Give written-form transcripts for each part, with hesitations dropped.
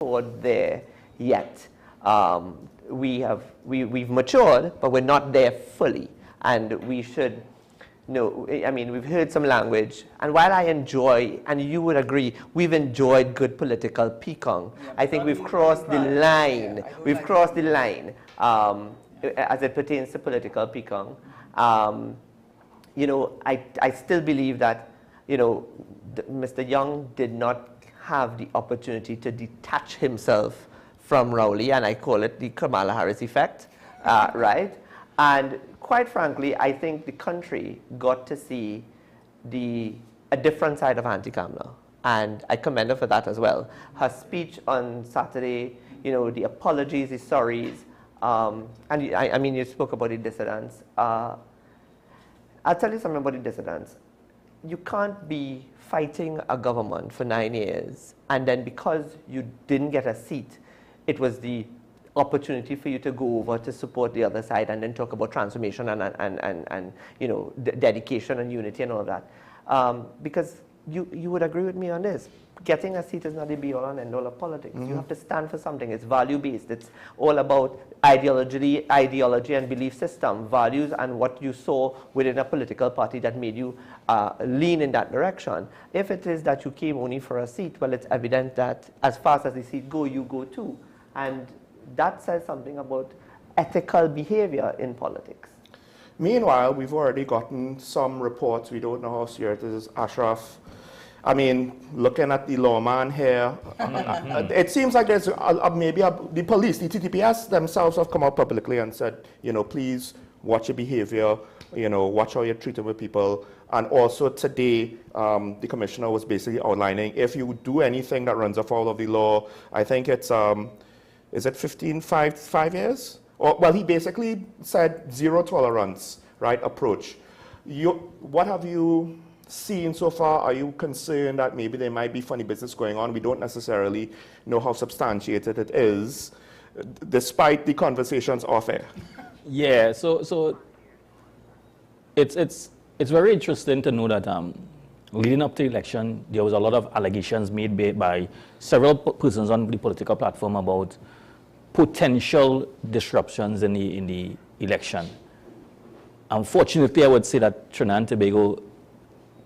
toward there yet. We've matured, but we're not there fully. And we should, I mean, we've heard some language. And while I enjoy, and you would agree, we've enjoyed good political peacock. Yeah, I think we've crossed the line. Yeah, we've crossed the line as it pertains to political peacock. I still believe that, Mr. Young did not have the opportunity to detach himself from Rowley, and I call it the Kamala Harris effect, right? And quite frankly, I think the country got to see a different side of Auntie Kamala, and I commend her for that as well. Her speech on Saturday, the apologies, the sorries, and I mean, you spoke about the dissidents. I'll tell you something about the dissidents. You can't be fighting a government for 9 years, and then because you didn't get a seat, it was the opportunity for you to go over to support the other side and then talk about transformation and dedication and unity and all of that. Because you would agree with me on this. Getting a seat is not the be-all and end-all of politics. Mm-hmm. You have to stand for something. It's value-based. It's all about ideology and belief system, values, and what you saw within a political party that made you lean in that direction. If it is that you came only for a seat, well, it's evident that as fast as the seat go, you go too. And that says something about ethical behavior in politics. Meanwhile, we've already gotten some reports. We don't know how serious it is. Ashraf, I mean, looking at the lawman here, it seems like there's the police, the TTPS themselves have come out publicly and said, please watch your behavior, watch how you're treated with people. And also today, the commissioner was basically outlining, if you do anything that runs afoul of the law, I think it's, is it 5 years? Well, he basically said zero tolerance, right, approach. What have you seen so far? Are you concerned that maybe there might be funny business going on? We don't necessarily know how substantiated it is, despite the conversations off air. Yeah, so it's very interesting to know that leading up to the election, there was a lot of allegations made by several persons on the political platform about potential disruptions in the election. Unfortunately, I would say that Trinidad and Tobago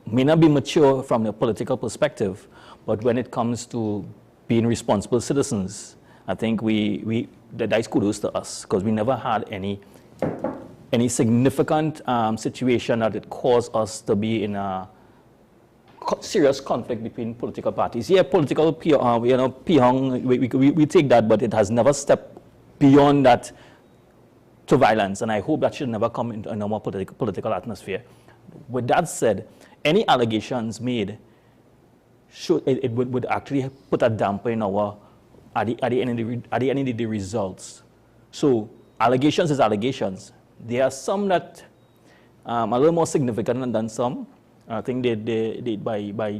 may not be mature from a political perspective, but when it comes to being responsible citizens, I think that's kudos to us, because we never had any significant situation that it caused us to be in a serious conflict between political parties. Yeah, political pihong, we take that, but it has never stepped beyond that to violence, and I hope that should never come into a normal political atmosphere. With that said, any allegations made would actually put a damper in our at the end of the results. So allegations is allegations. There are some that are a little more significant than some. I think by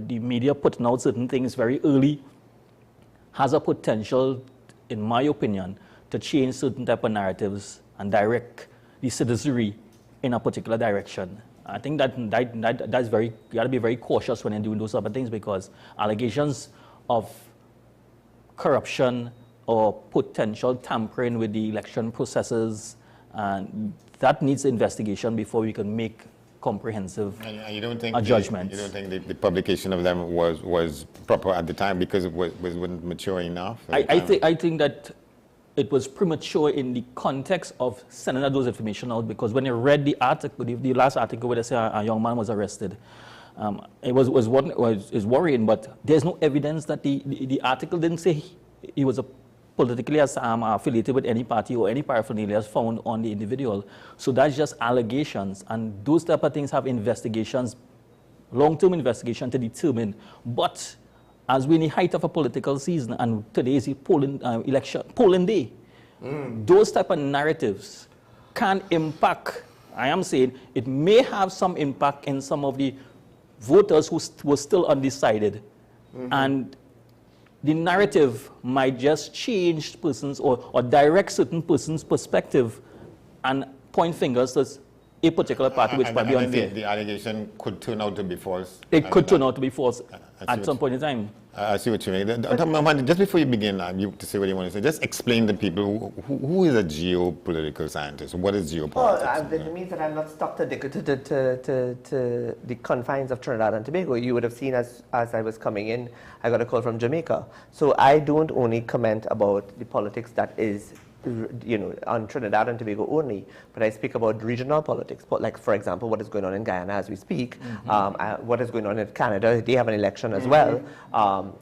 the media putting out certain things very early has a potential, in my opinion, to change certain type of narratives and direct the citizenry in a particular direction. I think that's very, you got to be very cautious when you're doing those type of things, because allegations of corruption or potential tampering with the election processes, that needs investigation before we can make comprehensive you don't think judgments. You don't think the publication of them was proper at the time because it wasn't mature enough? I think that it was premature in the context of sending those information out, because when you read the article, the last article where they say a young man was arrested, it was worrying, but there's no evidence that the article didn't say he was politically affiliated with any party or any paraphernalia found on the individual. So that's just allegations, and those type of things have investigations, long-term investigation to determine. But as we're in the height of a political season, and today is the polling day, those type of narratives can impact. I am saying it may have some impact in some of the voters who were still undecided, and the narrative might just change persons or direct certain persons' perspective and point fingers to a particular party, which might be unfair. The allegation could turn out to be false. It could turn out to be false at some point in time. I see what you mean. Just before you begin, you to say what you want to say, just explain to people who is a geopolitical scientist. What is geopolitics? That means that I'm not stuck to the confines of Trinidad and Tobago. You would have seen as I was coming in, I got a call from Jamaica. So I don't only comment about the politics that is, on Trinidad and Tobago only, but I speak about regional politics, like, for example, what is going on in Guyana as we speak, what is going on in Canada. They have an election as well.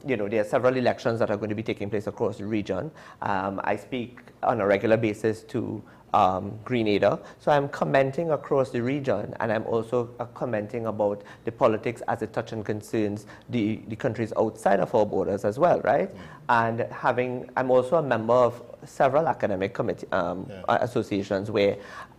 There are several elections that are going to be taking place across the region. I speak on a regular basis to Greendot. So I'm commenting across the region, and I'm also commenting about the politics as it touches and concerns the countries outside of our borders as well, right? And I'm also a member of several academic committee associations where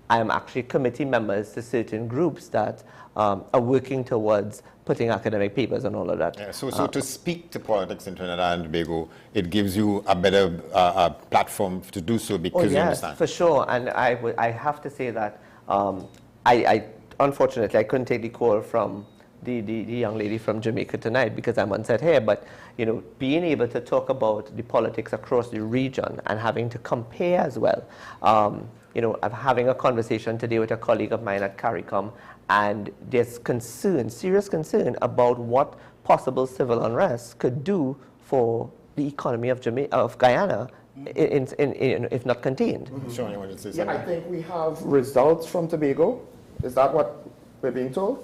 I'm actually committee members to certain groups that are working towards putting academic papers and all of that. Yeah, so to speak to politics in Trinidad and Tobago, it gives you a better platform to do so because you understand. For sure. And I have to say that unfortunately I couldn't take the call from the young lady from Jamaica tonight because I'm on set here, but being able to talk about the politics across the region and having to compare as well. I'm having a conversation today with a colleague of mine at CARICOM, and there's serious concern about what possible civil unrest could do for the economy of Guyana, if not contained. Sure, you want to say something? I think we have results from Tobago. Is that what we're being told?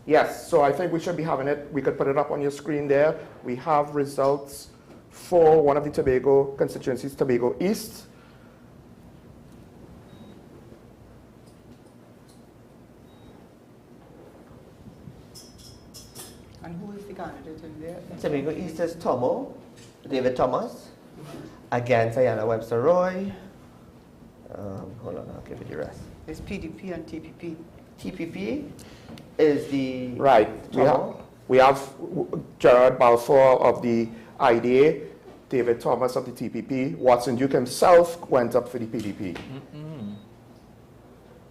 Yes, so I think we should be having it. We could put it up on your screen there. We have results for one of the Tobago constituencies, Tobago East. And who is the candidate in there? Tobago East is David Thomas, against Ayanna Webster Roy. Hold on, I'll give you the rest. It's PDP and TPP. TPP is the... Right. We have Gerard Balfour of the IDA, David Thomas of the TPP. Watson Duke himself went up for the PDP.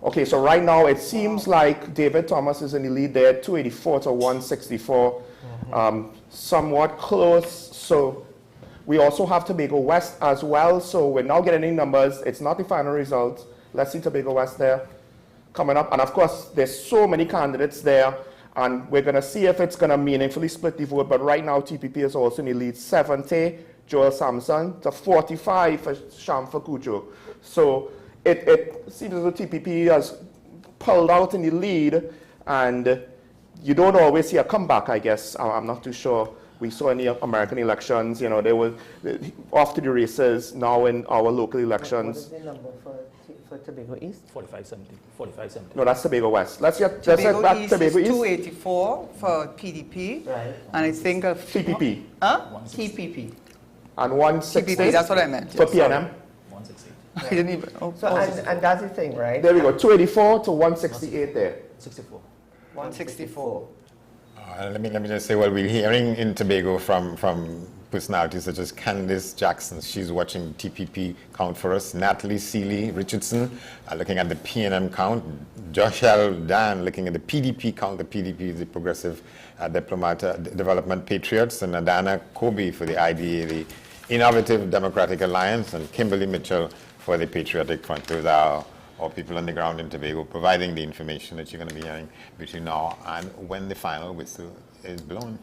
Okay, so right now it seems like David Thomas is in the lead there, 284 to 164. Somewhat close. So we also have Tobago West as well. So we're now getting numbers. It's not the final result. Let's see Tobago West there coming up. And of course, there's so many candidates there. And we're going to see if it's going to meaningfully split the vote. But right now, TPP is also in the lead, 70, Joel Sampson, to 45 for Shamfa Kujo. So it seems as though TPP has pulled out in the lead. And you don't always see a comeback, I guess. I'm not too sure. We saw in the American elections, they were off to the races. Now in our local elections. What is the number for Tobago East? 4570. No, that's Tobago West. Let's get Tobago back East Tobago is East. 284 for PDP. Right. And I think of... TPP. Huh? TPP. And 160 TPP, that's what I meant. for PNM. 168. I didn't even... Oh, So, and that's the thing, right? There we go, 284 to 168 there. 64. 164. Let me just say, well, we're hearing in Tobago from personalities such as Candice Jackson. She's watching TPP count for us. Natalie Seeley Richardson looking at the PNM count. Joshelle Dan looking at the PDP count. The PDP is the Progressive Development Patriots. And Adana Kobe for the IDA, the Innovative Democratic Alliance. And Kimberly Mitchell for the Patriotic Front. Those are our people on the ground in Tobago providing the information that you're going to be hearing between now and when the final whistle is blown.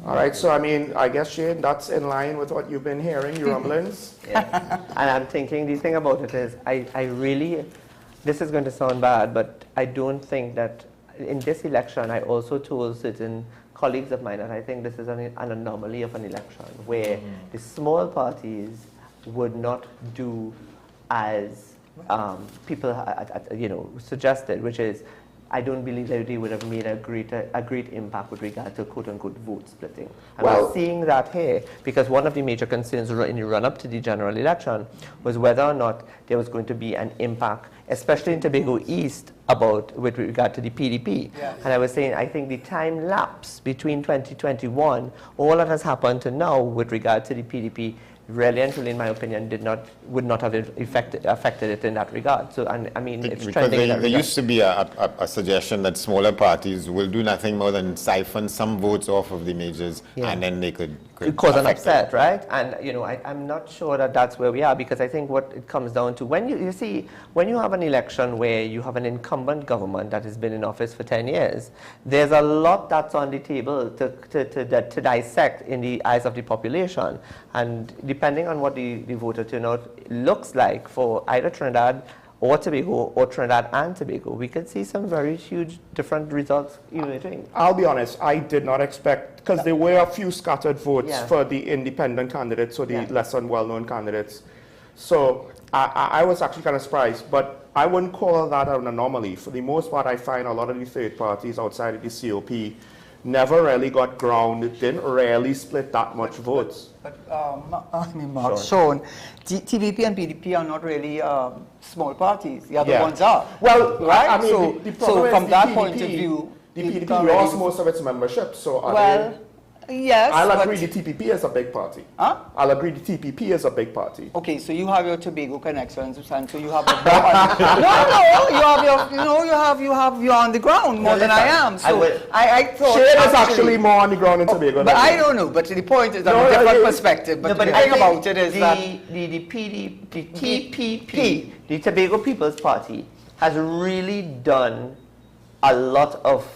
All right, so I guess, Shane, that's in line with what you've been hearing, your rumblings. Yeah. And I'm thinking, the thing about it is, I really, this is going to sound bad, but I don't think that in this election, I also told certain colleagues of mine that I think this is an anomaly of an election where the small parties would not do as people suggested, which is, I don't believe that they would have made a great impact with regard to quote-unquote vote splitting. And we're seeing that here because one of the major concerns in the run-up to the general election was whether or not there was going to be an impact, especially in Tobago East, with regard to the PDP. Yes. And I was saying, I think the time lapse between 2021, all that has happened to now with regard to the PDP, really and truly, in my opinion, would not have affected it in that regard. So, I mean, it's Because trending in that there regard. used to be a suggestion that smaller parties will do nothing more than siphon some votes off of the majors, Yeah. and then they could Cause an affect upset, right? And you know, I'm not sure that that's where we are, because I think what it comes down to, when you see, when you have an election where you have an incumbent government that has been in office for 10 years, there's a lot that's on the table to dissect in the eyes of the population. And depending on what the voter turnout looks like for either Trinidad or Tobago or Trinidad and Tobago, we could see some very huge different results emerging. I'll be honest, I did not expect, because there were a few scattered votes Yeah. for the independent candidates or the Yeah. less than well-known candidates. So I was actually kind of surprised, but I wouldn't call that an anomaly. For the most part, I find a lot of the third parties outside of the COP never really got ground, didn't really split that much votes. But Mark, Sean, TVP and PDP are not really small parties. The other Yeah. ones are. Well, right? I mean, so, the problem so is from the that PDP, point of view, the you PDP can't lost really- most of its membership, so Well, yes. I'll but- agree the TPP is a big party. Huh? I'll agree the TPP is a big party. Okay, so you have your Tobago connections, and so you have a you're on the ground more than I am. So I thought Shane is actually more on the ground in Tobago but than I me. don't know. But the point is that No, a different you- perspective. But No, the I thing think about it is that the TPP, the Tobago People's Party, has really done a lot of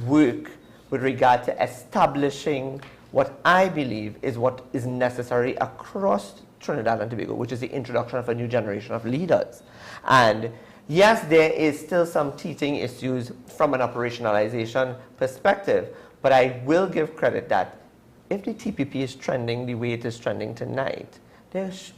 work with regard to establishing what I believe is what is necessary across Trinidad and Tobago, which is the introduction of a new generation of leaders. And yes, there is still some teething issues from an operationalization perspective, but I will give credit that if the TPP is trending the way it is trending tonight,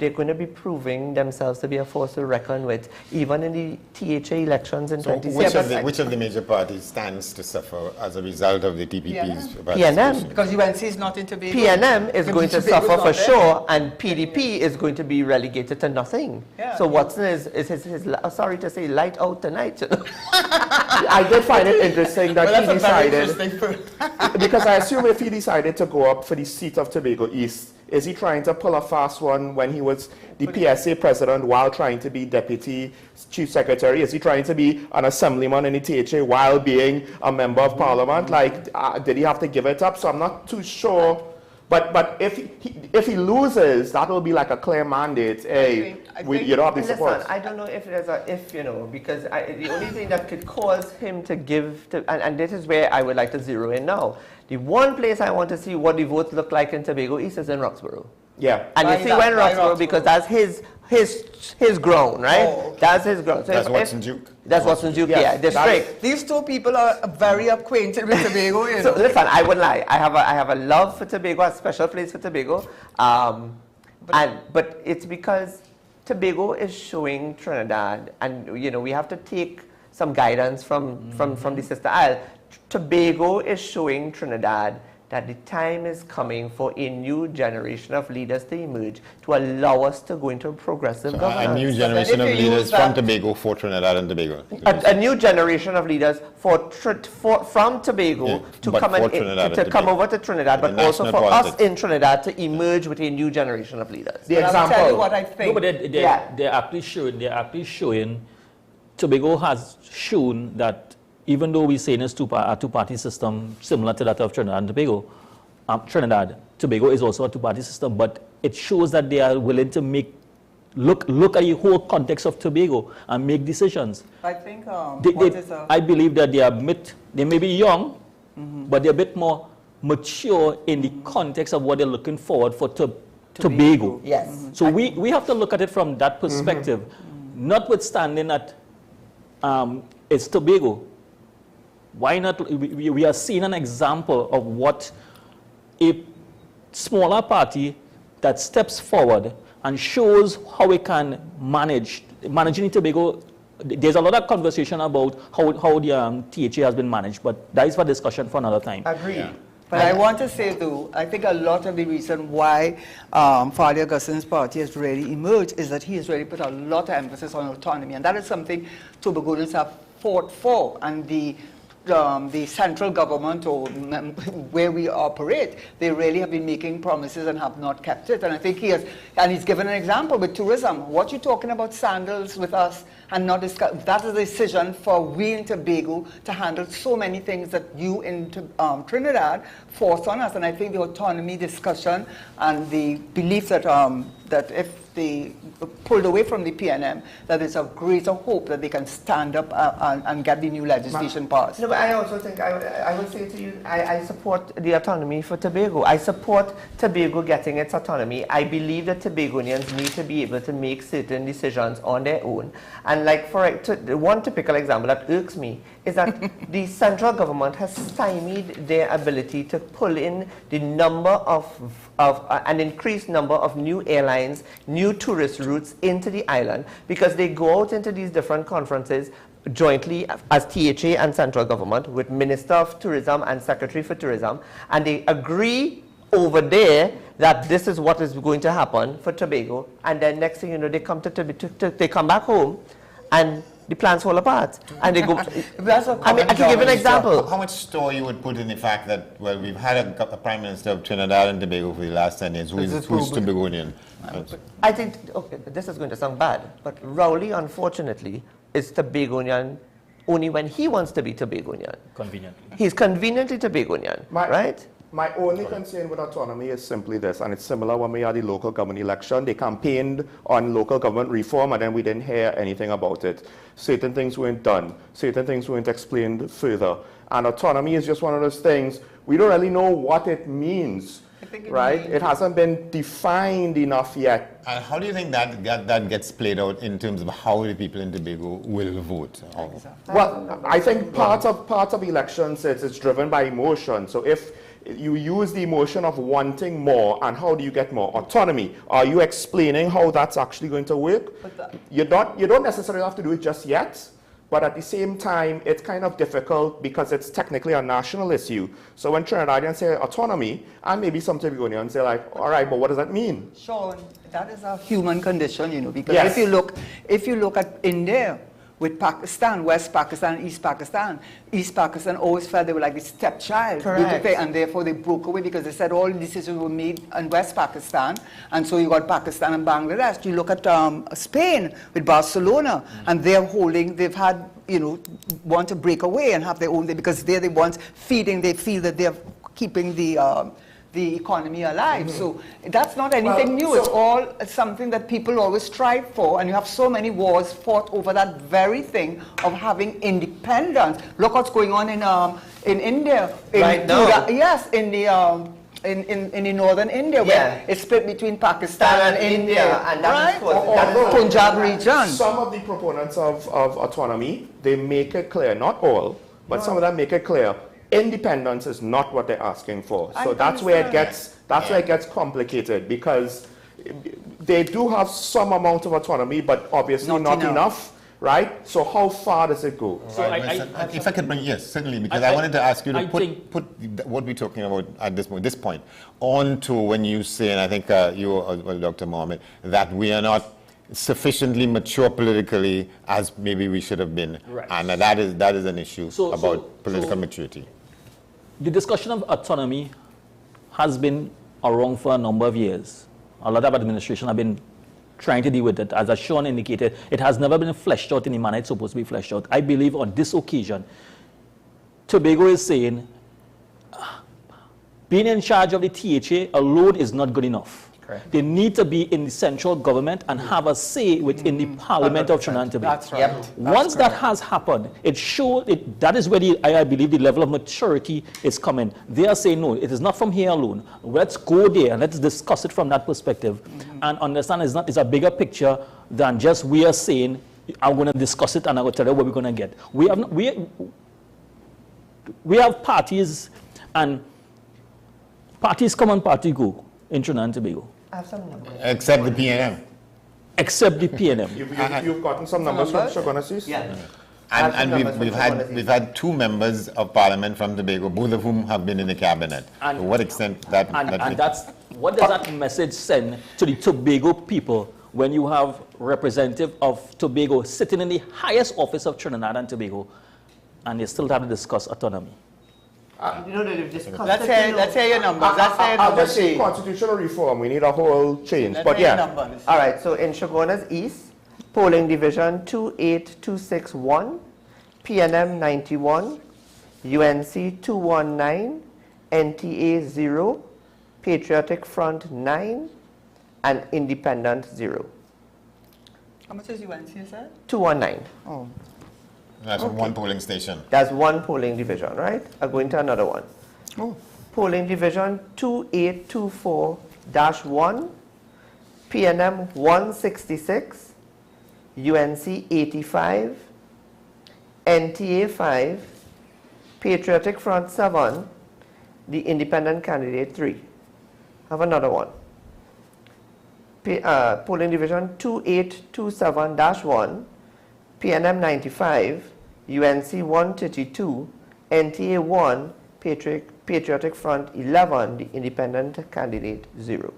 they're going to be proving themselves to be a force to reckon with, even in the THA elections in So 2016. which of the major parties stands to suffer as a result of the TPP's PNM. participation? because UNC is not in Tobago. PNM is going to Tobago's suffer not for there. sure, and PDP is going to be relegated to nothing. Yeah. So Watson is his sorry to say, light out tonight. You know? I did find it interesting that Well, he that's a very decided, interesting because I assume if he decided to go up for the seat of Tobago East, is he trying to pull a fast one when he was the PSA president while trying to be deputy chief secretary? Is he trying to be an assemblyman in the THA while being a member of parliament? Like, did he have to give it up? So I'm not too sure. But if he loses, that will be like a clear mandate. Hey, you don't have the Listen, support. I don't know if there's a if, you know, because the only thing that could cause him to give to, and this is where I would like to zero in now. The one place I want to see what the votes look like in Tobago East is in Roxborough. Yeah. And Why you see that? when Why Roxborough, Roxborough? because that's his ground, right? Oh, okay. That's his ground. So That's if- Watson Duke. That's Watson Duke, Yes, yeah, district. These two people are very acquainted with Tobago. You So know. listen, I wouldn't lie. I have a love for Tobago, a special place for Tobago, but it's because Tobago is showing Trinidad, and you know we have to take some guidance from the sister isle. Tobago is showing Trinidad that the time is coming for a new generation of leaders to emerge to allow us to go into a progressive governance. A new generation of if you leaders use from that- Tobago for Trinidad and Tobago. A new generation of leaders from Tobago Yeah, to but come for and Trinidad to and come Tobago. over to Trinidad, but The also national for us politics. in Trinidad to emerge with a new generation of leaders. The But I'll tell you example. what I No, think. but Yeah. they're actually showing, Tobago has shown that even though we're saying it's a two-party system similar to that of Trinidad and Tobago, Tobago is also a two-party system, but it shows that they are willing to look at the whole context of Tobago and make decisions. I think I believe that they may be young, but they're a bit more mature in the context of what they're looking forward for Tobago. Yes. So we have to look at it from that perspective, notwithstanding that it's Tobago. Why not? We are seeing an example of what a smaller party that steps forward and shows how we can managing Tobago. There's a lot of conversation about how the THA has been managed, but that is for discussion for another time. Agreed. Yeah. But I want to say, though, I think a lot of the reason why Fadi Augustin's party has really emerged is that he has really put a lot of emphasis on autonomy. And that is something Tobagonians have fought for. And the the central government or where we operate, they really have been making promises and have not kept it. And I think he's given an example with tourism. What you talking about sandals with us and not discuss? That is a decision for we in Tobago to handle so many things that you in Trinidad force on us. And I think the autonomy discussion and the belief that that if they pulled away from the PNM, that there's a greater hope that they can stand up and get the new legislation passed. No, but I also think I will say to you, I support the autonomy for Tobago. I support Tobago getting its autonomy. I believe that Tobagonians need to be able to make certain decisions on their own. And like one typical example that irks me is that the central government has stymied their ability to pull in the number of an increased number of new airlines, new tourist routes into the island, because they go out into these different conferences jointly as THA and central government with Minister of Tourism and Secretary for Tourism, and they agree over there that this is what is going to happen for Tobago, and then next thing you know, they come they come back home and the plans fall apart, and they go. I mean, I can give an example. How much store you would put in the fact that, well, we've had a Prime Minister of Trinidad and Tobago for the last 10 years who's Tobagonian? I think, okay, this is going to sound bad, but Rowley, unfortunately, is Tobagonian only when he wants to be Tobagonian. Conveniently. He's conveniently Tobagonian, right? My only concern with autonomy is simply this, and it's similar when we had the local government election. They campaigned on local government reform, and then we didn't hear anything about it. Certain things weren't done. Certain things weren't explained further. And autonomy is just one of those things, we don't really know what it means, right? It hasn't been defined enough yet. And how do you think that gets played out in terms of how the people in Tobago will vote? Well, I think part of elections, it's driven by emotion. So if you use the emotion of wanting more, and how do you get more? Autonomy. Are you explaining how that's actually going to work? You don't necessarily have to do it just yet, but at the same time, it's kind of difficult because it's technically a national issue. So when Trinidadians say autonomy, and maybe some Tobagonians say like, all right, but what does that mean? Sean, that is a human condition, you know, because Yes. if you look at India, with Pakistan, West Pakistan, East Pakistan always felt they were like the stepchild. Correct. And therefore they broke away because they said all decisions were made in West Pakistan, and so you got Pakistan and Bangladesh. You look at Spain with Barcelona, and they've had, you know, want to break away and have their own, because they're the ones feeding, they feel that they're keeping the economy alive. So that's not anything new. It's all something that people always strive for, and you have so many wars fought over that very thing of having independence. Look what's going on in India. Right now. Yes, in the northern India, where it's split between Pakistan and India, and that is or Punjab region. Some of the proponents of autonomy, they make it clear, not all, but some of them make it clear, independence is not what they're asking for. So that's where it gets complicated, because they do have some amount of autonomy, but obviously not enough, right? So how far does it go? So if I could bring, yes, certainly, because I wanted to ask you to put what we're talking about at this point on to when you say, and I think you, well, Dr. Mohammed, that we are not sufficiently mature politically as maybe we should have been, right. And that is an issue about political maturity. The discussion of autonomy has been around for a number of years. A lot of administration have been trying to deal with it. As Sean indicated, it has never been fleshed out in the manner it's supposed to be fleshed out. I believe on this occasion, Tobago is saying being in charge of the THA alone is not good enough. Correct. They need to be in the central government and have a say within the Parliament of Trinidad and Tobago. That's right. Once that has happened, that is where I believe the level of maturity is coming. They are saying, no, it is not from here alone. Let's go there and let's discuss it from that perspective and understand it's a bigger picture than just we are saying, I'm going to discuss it and I'm going to tell you what we're going to get. We have parties, and parties come and parties go in Trinidad and Tobago. Except the PNM. Except the PNM. You've gotten some numbers from Shogunasis? Yeah. And we've had two members of Parliament from Tobago, both of whom have been in the cabinet. And to what extent that that's what does that message send to the Tobago people when you have representative of Tobago sitting in the highest office of Trinidad and Tobago and they still have to discuss autonomy. They've discussed Let's hear your numbers. I'll just say constitutional reform. We need a whole change. Let's But hear yeah. your numbers. All right, so in Shogunas East, polling division 28261, PNM 91, UNC 219, NTA 0, Patriotic Front 9, and Independent 0. How much is UNC, you said? 219. Oh. That's one polling station. That's one polling division, right? I'm going to another one. Oh. Polling division 2824-1, PNM 166, UNC 85, NTA 5, Patriotic Front 7, the Independent Candidate 3. Have another one. Polling division 2827-1, PNM 95, UNC 132, NTA 1, Patriotic Front 11, the Independent Candidate 0.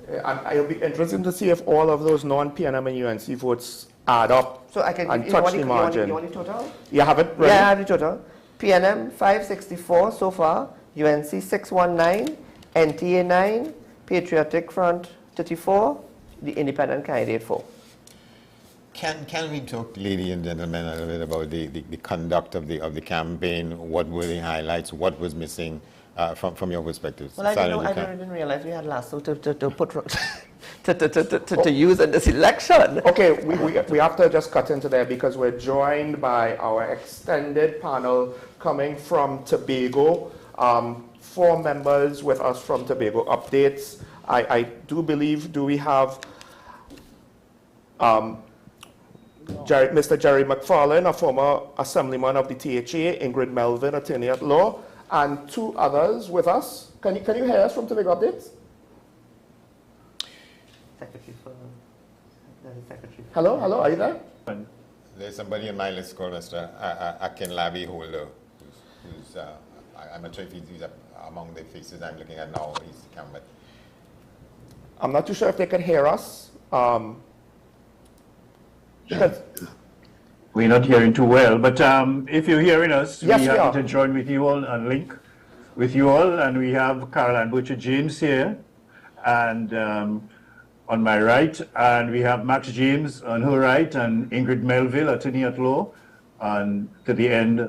It'll be interesting to see if all of those non-PNM and UNC votes add up So I can and you touch want the the margin. You want the total? You have it ready? Yeah, I have the total. PNM 564 so far, UNC 619, NTA 9, Patriotic Front 34, the Independent Candidate 4. Can we talk, ladies and gentlemen, a little bit about the conduct of the campaign? What were the highlights? What was missing from your perspective? Well, I didn't realize we had lasso to put to use in this election. Okay, we have to just cut into there because we're joined by our extended panel coming from Tobago. 4 members with us from Tobago. Updates. I do believe, do we have Mr. Jerry McFarlane, a former assemblyman of the THA, Ingrid Melvin, attorney at law, and 2 others with us. Can you hear us from Tobago Updates? Hello, are you there? There's somebody on my list called Mr. Akinlabi Holder, who's I'm not sure if he's among the faces I'm looking at now. He's the camera. I'm not too sure if they can hear us. Because we're not hearing too well, but if you're hearing us, yes, we we happen are. to join with you all and link with you all, and we have Caroline Butcher-James here, and on my right, and we have Max James on her right, and Ingrid Melville, attorney at law, and to the end,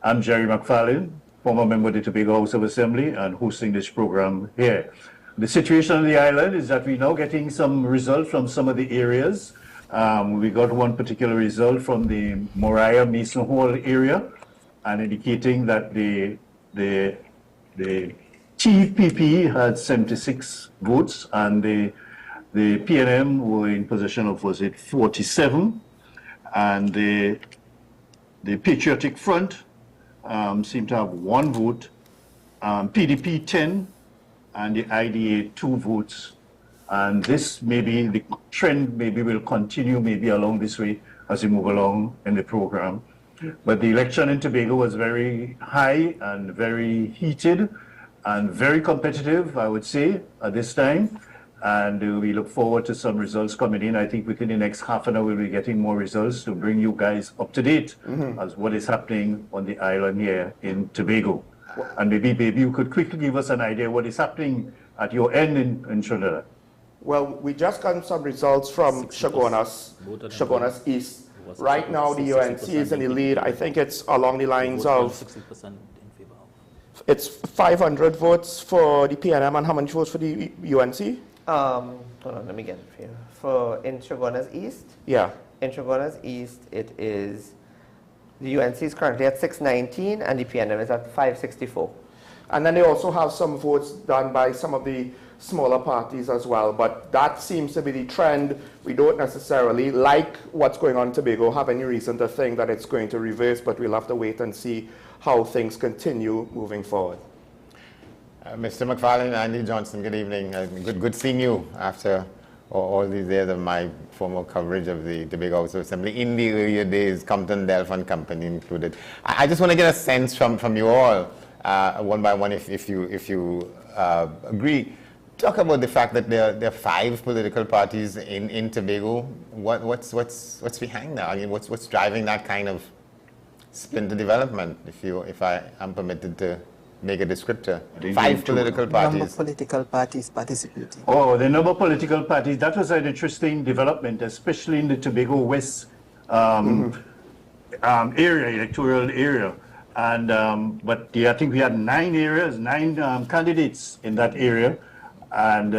I'm Jerry McFarlane, former member of the Tobago House of Assembly, and hosting this program here. The situation on the island is that we're now getting some results from some of the areas. We got one particular result from the Moriah Mason Hall area, and indicating that the TPP had 76 votes, and the PNM were in possession of, was it 47, and the Patriotic Front seemed to have 1 vote, PDP 10, and the IDA 2 votes. And this maybe, the trend maybe will continue maybe along this way as we move along in the program. But the election in Tobago was very high and very heated and very competitive, I would say, at this time. And we look forward to some results coming in. I think within the next half an hour we'll be getting more results to bring you guys up to date as what is happening on the island here in Tobago. And maybe you could quickly give us an idea what is happening at your end in Trinidad. well, we just got some results from Shogunas East. Right now, the UNC is in the lead. I think it's along the lines of 60% in favor of. it's 500 votes for the PNM and how many votes for the UNC? Hold on, let me get it for you. For in Shogunas East, Yeah. in Shogunas East, it is the UNC is currently at 619 and the PNM is at 564. And then they also have some votes done by some of the smaller parties as well. But that seems to be the trend. We don't necessarily, like what's going on in Tobago, have any reason to think that it's going to reverse, but we'll have to wait and see how things continue moving forward. Mr. McFarlane, Andy Johnson, good evening. Good seeing you after all these years of my former coverage of the Tobago House of Assembly in the earlier days, Compton, Delph and Company included. I just want to get a sense from you all, one by one, if you agree. talk about the fact that there are 5 political parties in Tobago. What's behind that? I mean, what's driving that kind of splinter development, if I am permitted to make a descriptor? 5 political parties. Number of political parties participating. Oh, the number of political parties, that was an interesting development, especially in the Tobago West area, electoral area. And, but I think we had 9 candidates in that area. And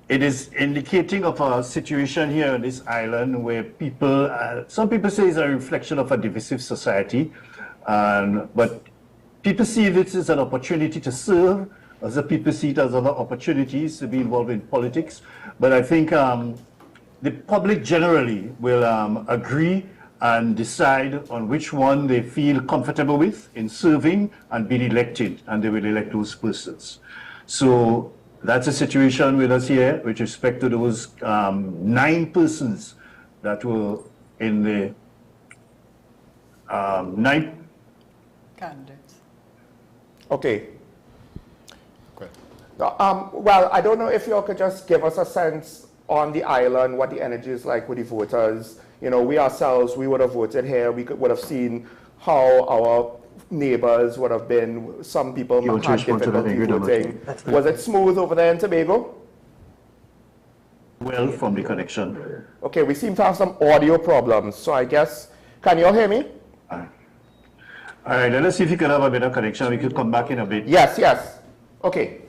it is indicating of a situation here on this island where people, some people say it's a reflection of a divisive society. But people see this as an opportunity to serve, other people see it as other opportunities to be involved in politics. But I think the public generally will agree and decide on which one they feel comfortable with in serving and being elected, and they will elect those persons. So that's a situation with us here with respect to those 9 persons that were in the 9 candidates. Okay. Good. Well, I don't know if you could just give us a sense on the island, what the energy is like with the voters. You know, we ourselves, we would have voted here. We would have seen how our neighbors would have been. Some people had difficulty voting. Was it smooth over there in Tobago? Well, from the connection. Okay, we seem to have some audio problems. So I guess, can you all hear me? All right, let's see if you can have a better connection. We could come back in a bit. Yes, yes. Okay.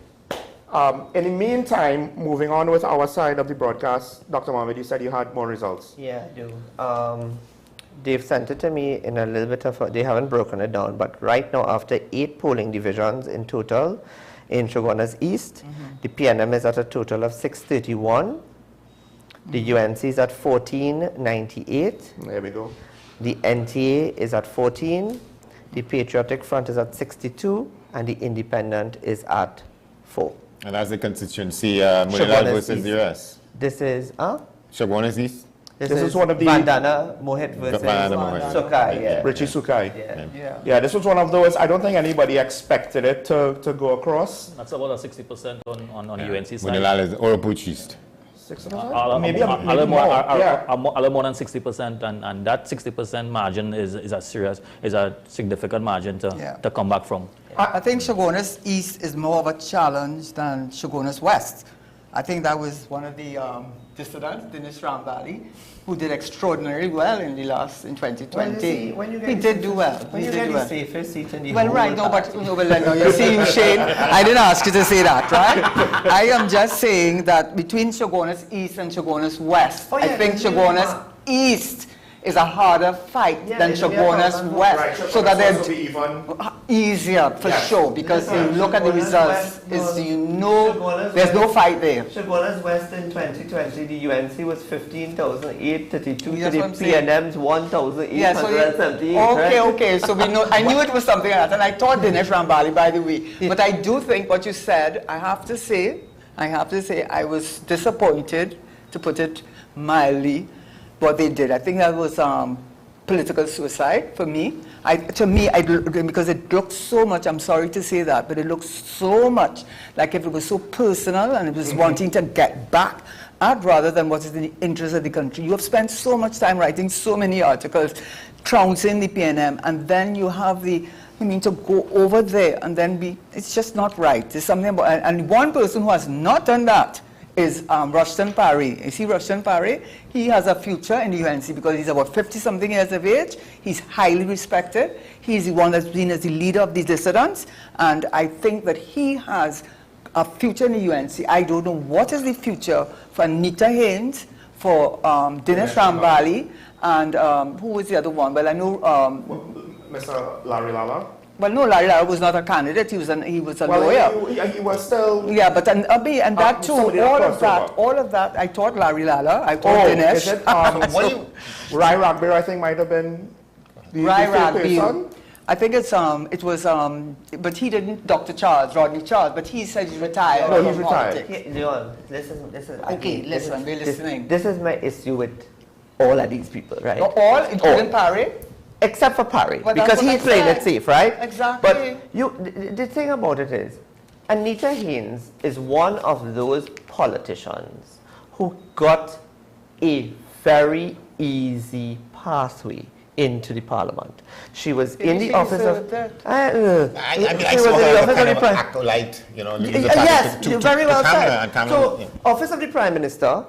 In the meantime, moving on with our side of the broadcast, Dr. Mohammed, you said you had more results. Yeah, I do. They've sent it to me in a little bit of they haven't broken it down, but right now, after 8 polling divisions in total in Shogunas East, the PNM is at a total of 631. The UNC is at 1498. There we go. The NTA is at 14. The Patriotic Front is at 62, and the Independent is at 4. And that's the constituency, Munilal versus the US. This is, Shogunas East? This is one of the Bandana Mohit versus Bandana Mohit. Sukai, yeah. Richie Sukai. Yeah. Yeah, this was one of those, I don't think anybody expected it to go across. That's about a 60% on UNC side. Munilal is Oropuch East. 6%? Maybe more more. Yeah. a little more than 60%, and that 60% margin is a significant margin to come back from. I think Shogunas East is more of a challenge than Shogunas West. I think that was one of the dissidents, Dinesh Rambali, who did extraordinarily well in 2020. He did do well. When you get the safest seat in the Well, whole right, no, but party. no, well, no, you see, Shane, I didn't ask you to say that, right? I am just saying that between Shogunas East and Shogunas West, I think Shogunas East is a harder fight than Shogunas West. Right, so that they're they're even. easier for sure, because you look at the results, there's no fight there. Shogunas West in 2020, the UNC was 15,832 That's to what I'm the saying. PNM's 1,878. Okay, so we know, I knew it was something like that, and I thought Dinesh Rambali, by the way. But I do think what you said, I have to say, I was disappointed, to put it mildly, what they did. I think that was political suicide for me. Because it looked so much, I'm sorry to say that, but it looked so much like if it was so personal and it was wanting to get back at rather than what is in the interest of the country. You have spent so much time writing so many articles, trouncing the PNM, and then you have to go over there and then it's just not right. There's something about, and one person who has not done that is Rushton Parry. You see Rushton Parry? He has a future in the UNC because he's about 50-something years of age. He's highly respected. He's the one that's been as the leader of the dissidents. And I think that he has a future in the UNC. I don't know what is the future for Anita Haynes, for Dinesh Rambali, and who was the other one? Well, I know... Mr. Larry Lala? Well, no, Larry Lala was not a candidate. He was a lawyer. He was still... Yeah, but and that too, all of that, I thought Larry Lala, I thought Dinesh. Is it, Rai Ragbir, I think, might have been the Rai person? Ragbir. I think it was, but he didn't, Rodney Charles, but he said he's retired. No, he's retired. Yeah, Leon, listen. Okay, listen, we're listening. This is my issue with all of these people, right? All, including Parry? Except for Parry, Well, because he's playing it safe, right? Exactly. But the thing about it is, Anita Haynes is one of those politicians who got a very easy pathway into the parliament. She was in the office of... I saw her as a kind of an acolyte, you know. Yes, you very well said. So, office of the Prime Minister,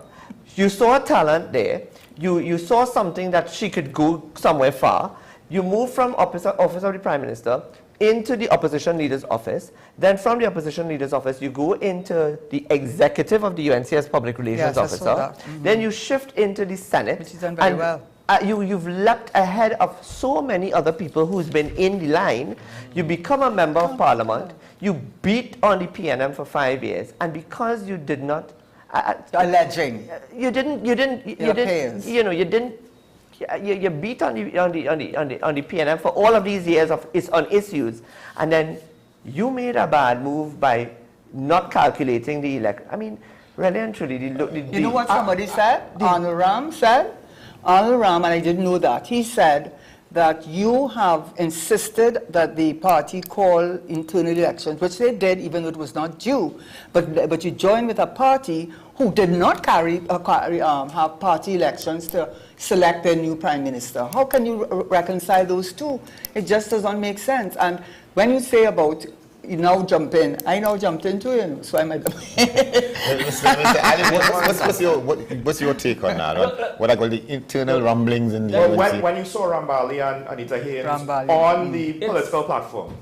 you saw a talent there. You saw something that she could go somewhere far. You move from office of the Prime Minister into the opposition leader's office. Then from the opposition leader's office, you go into the executive of the UNCS Public Relations Officer. Then you shift into the Senate. Which is done very well. You've leapt ahead of so many other people who's been in the line. You become a member of parliament. You beat on the PNM for 5 years. And because you did not... alleging. You didn't, you beat on the PNM for all of these years on issues, and then you made a bad move by not calculating the elect. I mean, really and truly, you know what somebody said? Arnold Ram said, and I didn't know that. He said that you have insisted that the party call internal elections, which they did, even though it was not due. But you joined with a party who did not have party elections to select their new prime minister. How can you reconcile those two? It just doesn't make sense. And when you say about you now jump in, I now jumped into it, so I might. Mr. Ali, what's your take on that? What I call the internal rumblings in the UNC? When you saw Rambali and Anita Haynes on the political platform,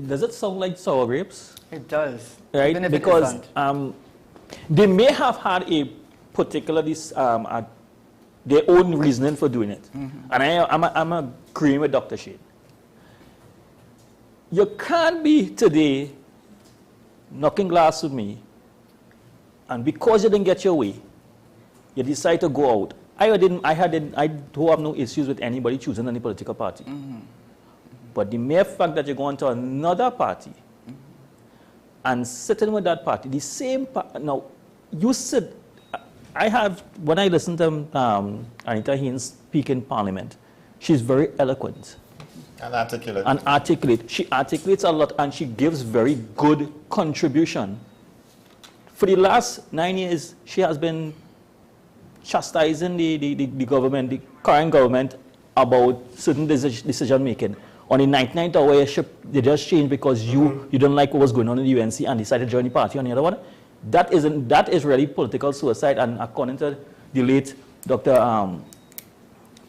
does it sound like sour grapes? It does, right? Even if because it isn't. They may have had a particular their own reasoning for doing it, and I'm agreeing with Dr. Shade. You can't be today knocking glass with me, and because you didn't get your way, you decide to go out. I don't have no issues with anybody choosing any political party. But the mere fact that you go into another party and sitting with that party, the same now you sit. When I listen to Anita Haynes speak in Parliament, she's very eloquent. And articulate. And articulate. She articulates a lot and she gives very good contribution. For the last 9 years, she has been chastising the government, the current government, about certain decision making. On the 99th hour, they just changed because you don't like what was going on in the UNC and decided to join the party on the other one. That is really political suicide, and according to the late Dr.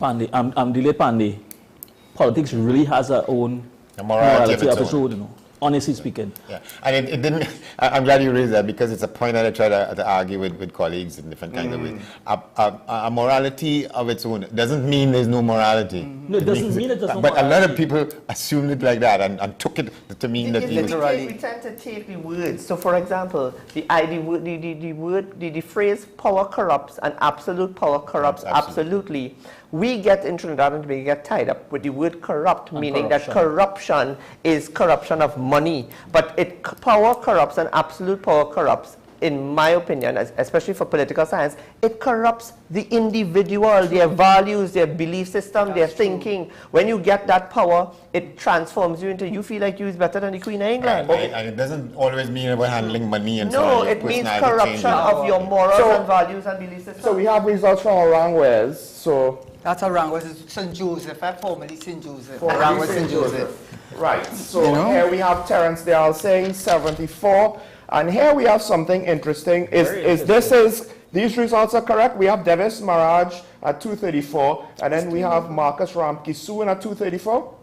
Pandey, politics really has our own morality of its own, honestly speaking. Yeah, and it didn't. I'm glad you raised that because it's a point that I try to argue with colleagues in different kinds of ways. A morality of its own doesn't mean there's no morality. No, it doesn't mean it doesn't. But a lot of people assumed it like that and took it to mean that we tend to take the words. So, for example, the phrase "power corrupts" and "absolute power corrupts" absolutely. We get in Trinidad and we get tied up with the word corrupt, meaning that corruption is corruption of money. But power corrupts and absolute power corrupts, in my opinion, especially for political science, it corrupts the individual, their values, their belief system, their thinking. When you get that power, it transforms you into, you feel like you is better than the Queen of England. And it doesn't always mean about handling money and so on. No, it means corruption of your morals and values and belief system. So we have results from Orangwes. So that's Orangwes, St. Joseph, formerly St. Joseph. Orangwes St. Joseph. Right, so here we have Terence Dale saying 74. And here we have something interesting. These results are correct. We have Devis Maraj at 234, and then we have Marcus Ramkisoon at 234.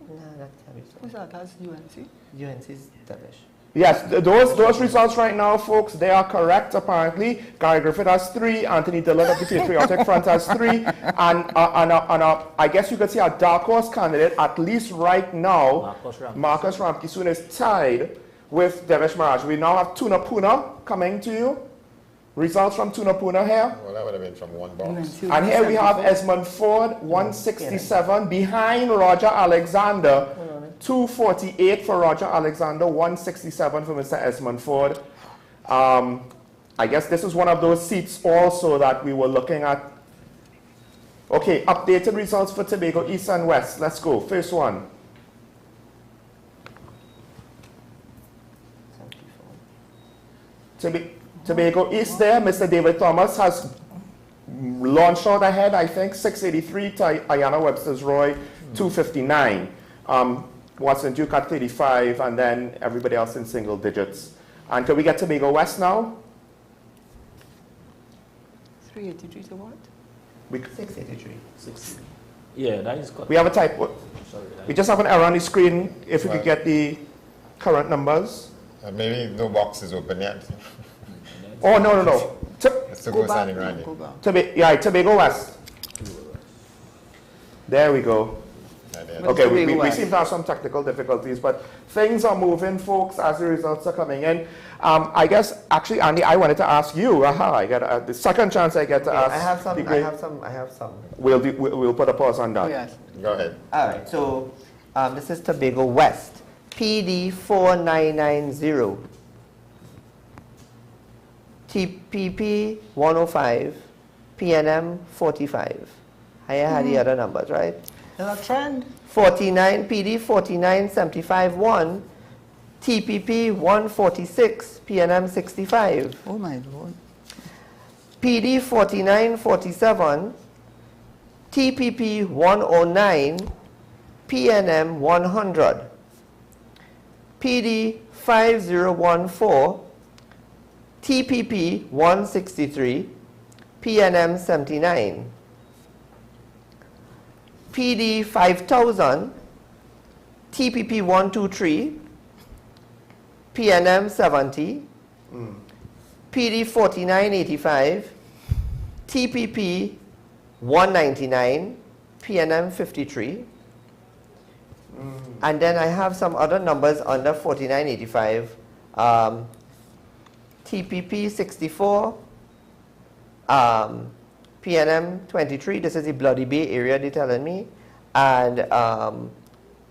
No, that's Devis. Who's that? That's UNC? UNC's Devis. Yes, those results right now, folks, they are correct, apparently. Gary Griffith has 3, Anthony Dillon of the Patriotic Front has 3, and I guess you could say a dark horse candidate, at least right now, Marcus Ramkisoon is tied with Devesh Maharaj. We now have Tunapuna coming to you. Results from Tunapuna here. Well, that would have been from one box. And here we have Esmond Ford, 167, behind Roger Alexander. 248 for Roger Alexander, 167 for Mr. Esmond Ford. I guess this is one of those seats also that we were looking at. Okay, updated results for Tobago East and West. Let's go. First one. Tobago East there, Mr. David Thomas has launched out ahead, I think, 683 to Ayanna Webster's Roy, 259. Watson Duke at 35, and then everybody else in single digits. And can we get Tobago West now? 383 to what? 683. Yeah, that is correct. We have a typo. Sorry, We just have an error on the screen. If we could get the current numbers. Maybe no box is open yet. Oh, no. Let's go standing around Go here. back. Tobago West. There we go. Okay, we seem to have some technical difficulties, but things are moving, folks, as the results are coming in. I guess, actually, Andy, I wanted to ask you. I get the second chance I get to ask. I have some. We'll put a pause on that. Oh, yes. Go ahead. All right, so this is Tobago West, PD 4990, TPP 105, PNM 45. I had the other numbers, right? There's a trend. 49, PD 4975-1, TPP 146, PNM 65. Oh my Lord. PD 4947, TPP 109, PNM 100. PD 5014, TPP 163, PNM 79. PD 5000, TPP 123, PNM 70, PD 4985, TPP 199, PNM 53. And then I have some other numbers under 4985, TPP 64, PNM 23, this is the Bloody Bay area they're telling me, and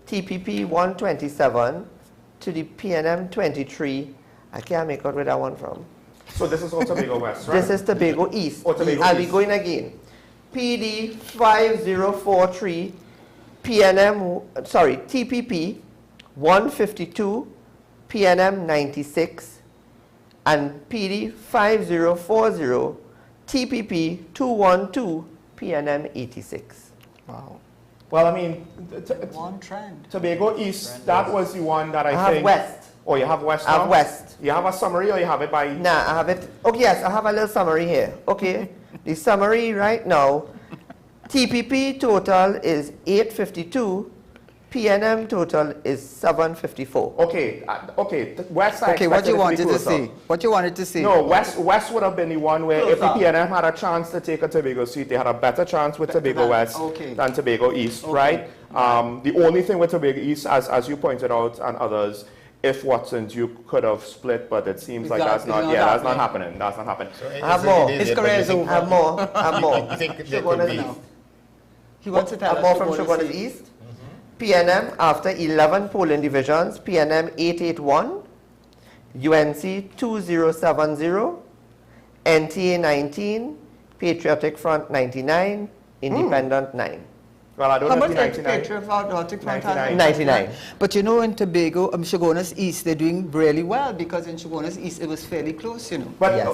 TPP 127 to the PNM 23. I can't make out where that one from. So this is all Tobago West, right? This is Tobago East. Oh, Tobago I'll be East. going again. PD 5043, TPP 152, PNM 96, and PD 5040, TPP 212, PNM 86. Wow. Well, I mean, One trend. Tobago East, that was the one that I I have think. West. Oh, you have West I now? have West. You have a summary or you have it by? Nah, I have it. Okay, yes, I have a little summary here. Okay, the summary right now, TPP total is 852, PNM total is 754. Okay, West I Okay, what you wanted expected it to be see? closer. What you wanted to see? No, West would have been the one where if the Closer. PNM had a chance to take a Tobago seat, they had a better chance with Tobago than- West okay. than Tobago East, Okay. right? The only thing with Tobago East, as you pointed out and others, if Watson Duke could have split, but it seems like that's not happening. That's not happening. So I have more. His career is over. I have more. I have more. You think there Shogunas could be? East. He wants to tell I have us. more from Shogunas Shogunas East. PNM after 11 polling divisions, PNM 881, UNC 2070, NTA 19, Patriotic Front 99, Independent 9. Well, I don't How know much if the like 99. Patriotic Front 99. 99. But you know, in Tobago, Shogunas East, they're doing really well because in Shogunas East, it was fairly close, you know. But Yes.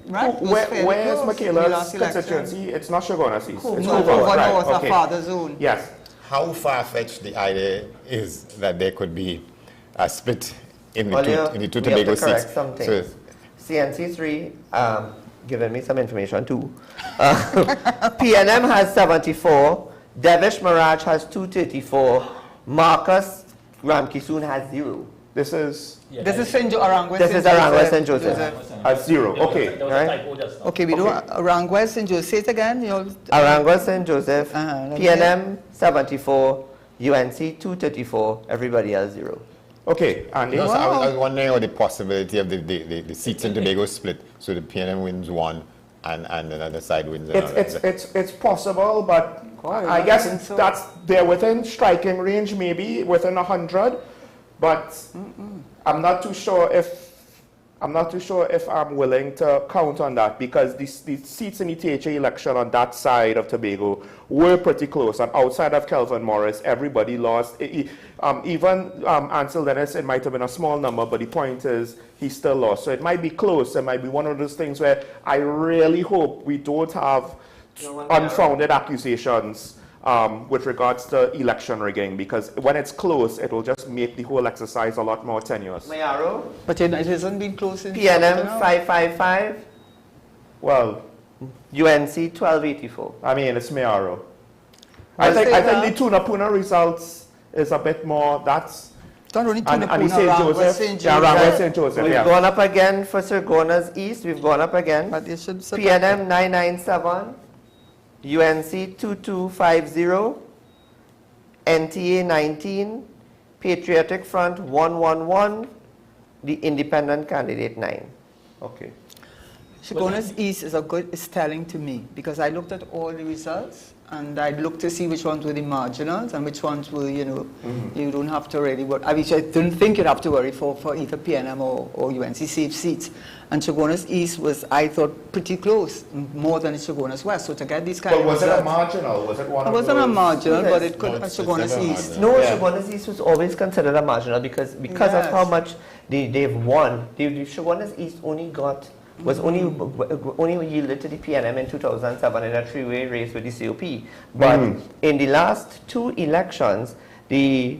Right, it was fairly where's close. We Michaela's lost election. constituency? It's not Shogunas East. It's No, Hoover, over right, north, our okay. father's zone. Yes. How far-fetched the idea is that there could be a split in the Well, two, in the two we have Tobago to correct seats? some So, things. CNC3 given me some information too. PNM has 74. Devish Mirage has 234. Marcus Ramkisoon has 0. This is This is Aranguez. This is Aranguez St. Joseph. a 0. Okay. Right? Okay, we do Aranguez St. Joseph. Say it again. Aranguez St. Joseph, let me PNM 74, UNC 234, everybody else 0. Okay, Andy. no, so I was wondering about the possibility of the seats in Tobago split, so the PNM wins one and another side wins another. It's possible, but Quite, I I guess think so. they're within striking range, maybe within 100, but I'm not too sure if I'm not too sure if I'm willing to count on that because the seats in the THA election on that side of Tobago were pretty close. And outside of Kelvin Morris, everybody lost. Even Ansel Dennis, it might have been a small number, but the point is he still lost. So it might be close. It might be one of those things where I really hope we don't have unfounded accusations with regards to election rigging, because when it's close, it will just make the whole exercise a lot more tenuous. Mayaro? But it hasn't been close in PNM 555. Well, UNC 1284. I mean, it's Mayaro. I think the Tunapuna results is a bit more, that's... Not only and Tunapuna, St. Joseph. St. St. Joseph, We've yeah. gone up again for Sergona's East. We've gone up again. But they should PNM 997. UNC 2250. NTA 19. Patriotic Front 111. The independent candidate 9. Okay. Sergona's East is telling to me because I looked at all the results and I looked to see which ones were the marginals and which ones were, you know, you don't have to really worry. I mean, I didn't think you'd have to worry for either PNM or UNC safe seats. And Sergona's East was, I thought, pretty close, more than Sergona's West. So to get these kind But of was results, it a marginal? Was it one of those? It wasn't a marginal, but it could No, have it's Sergona's never a East. No, Yeah. Sergona's East was always considered a marginal because of how much they've won. Sergona's East only yielded to the PNM in 2007 in a three-way race with the COP. But in the last two elections, the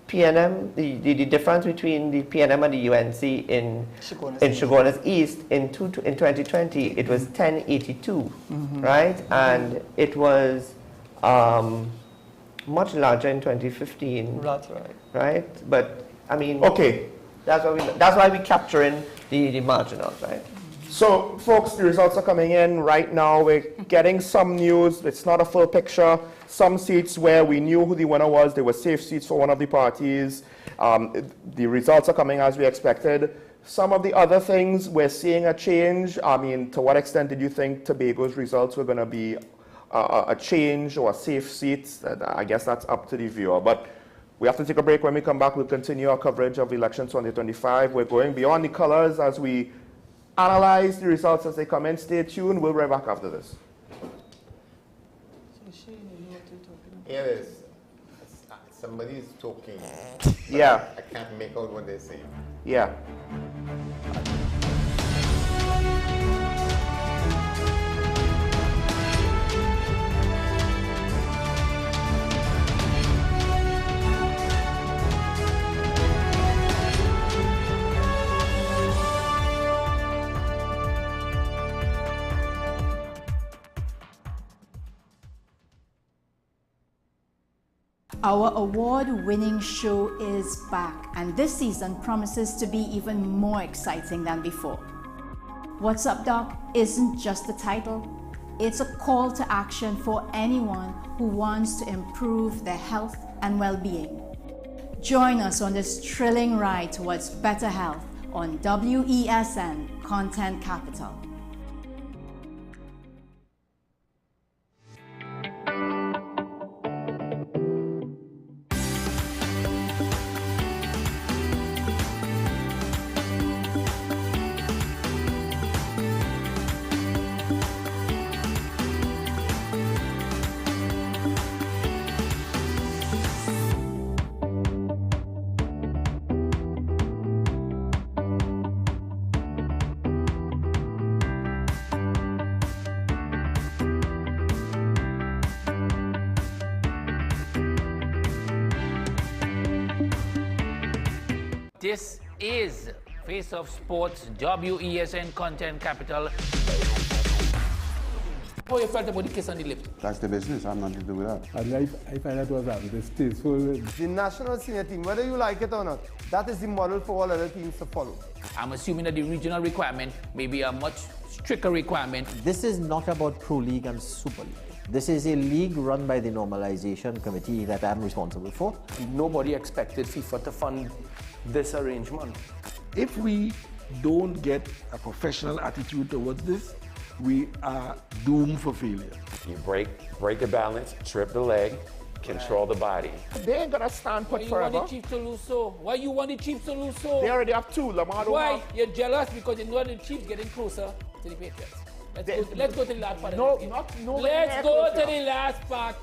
PNM, the difference between the PNM and the UNC in Sergona's East in 2020, it was 1082, right? And it was much larger in 2015. That's right. Right? But I mean, Okay. that's why we're capturing the marginals, right? So, folks, the results are coming in right now. We're getting some news. It's not a full picture. Some seats where we knew who the winner was, they were safe seats for one of the parties. The results are coming as we expected. Some of the other things, we're seeing a change. I mean, to what extent did you think Tobago's results were going to be a change or a safe seats? I guess that's up to the viewer. But we have to take a break. When we come back, we'll continue our coverage of elections 2025. We're going beyond the colors as we analyze the results as they come in. Stay tuned. We'll be right back after this. Here it is. Somebody's talking. Yeah. I can't make out what they're saying. Yeah. Our award-winning show is back, and this season promises to be even more exciting than before. What's Up, Doc isn't just a title, it's a call to action for anyone who wants to improve their health and well-being. Join us on this thrilling ride towards better health on WESN Content Capital. This is Face of Sports, WESN Content Capital. How you felt about the kiss on the lip? That's the business. I'm nothing to do with that. I find that was distasteful. The national senior team, whether you like it or not, that is the model for all other teams to follow. I'm assuming that the regional requirement may be a much stricter requirement. This is not about Pro League and Super League. This is a league run by the Normalization Committee that I'm responsible for. Nobody expected FIFA to fund this arrangement. If we don't get a professional attitude towards this, we are doomed for failure. You break the balance, trip the leg, control the body. They ain't gonna stand put Why forever. you want the chiefs to lose so? Why you want the chiefs to lose so? They already have two. Lamar don't Why? have. You're jealous because you know the chiefs getting closer to the Patriots. Let's go to the last part. No, of this game. no. Let's go to the last part.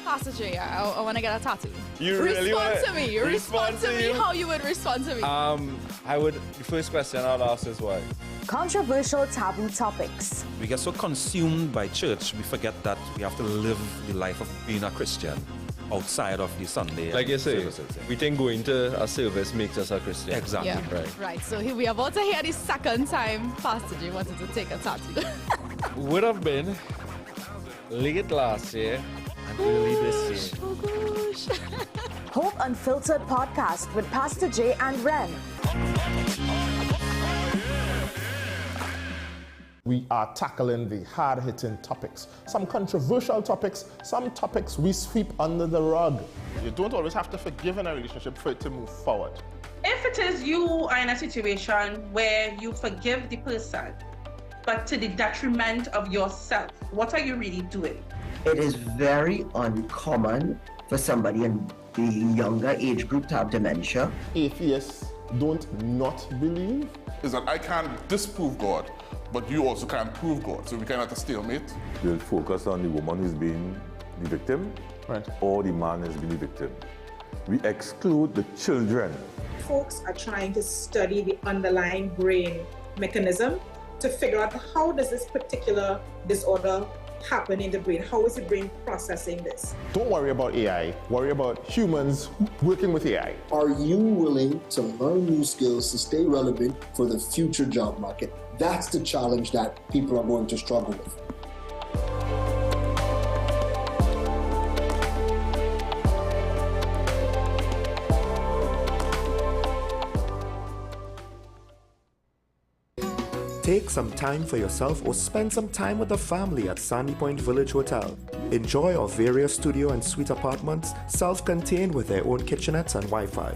Pastor J, I want to get a tattoo. You really respond wanna to me. Respond to me. you? How you would respond to me? The first question I'd ask is why? Controversial taboo topics. We get so consumed by church, we forget that we have to live the life of being a Christian outside of the Sunday. Like you say, services. we think going to a service makes us a Christian. Exactly. Yeah. Right. Right. So we are about to hear the second time Pastor J wanted to take a tattoo. Would have been late last year and early this year. Oh gosh. Hope Unfiltered podcast with Pastor J and Ren. We are tackling the hard-hitting topics, some controversial topics, some topics we sweep under the rug. You don't always have to forgive in a relationship for it to move forward. If it is you are in a situation where you forgive the person, but to the detriment of yourself, what are you really doing? It is very uncommon for somebody in the younger age group to have dementia. Atheists don't not believe. Is that I can't disprove God, but you also can't prove God. So we kind of at a stalemate. We'll focus on the woman who's being the victim, right, or the man who's being the victim. We exclude the children. Folks are trying to study the underlying brain mechanism to figure out how does this particular disorder happen in the brain? How is the brain processing this? Don't worry about AI. Worry about humans working with AI. Are you willing to learn new skills to stay relevant for the future job market? That's the challenge that people are going to struggle with. Take some time for yourself or spend some time with the family at Sandy Point Village Hotel. Enjoy our various studio and suite apartments, self-contained with their own kitchenettes and Wi-Fi.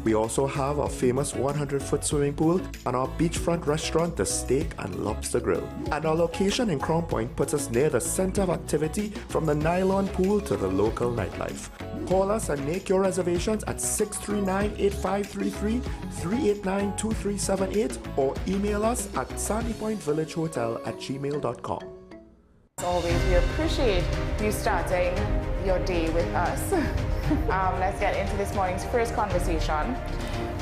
We also have our famous 100-foot swimming pool and our beachfront restaurant, The Steak and Lobster Grill. And our location in Crown Point puts us near the center of activity from the nylon pool to the local nightlife. Call us and make your reservations at 639-8533, 389-2378 or email us at sandypointvillagehotel@gmail.com. As always, we appreciate you starting your day with us. Let's get into this morning's first conversation.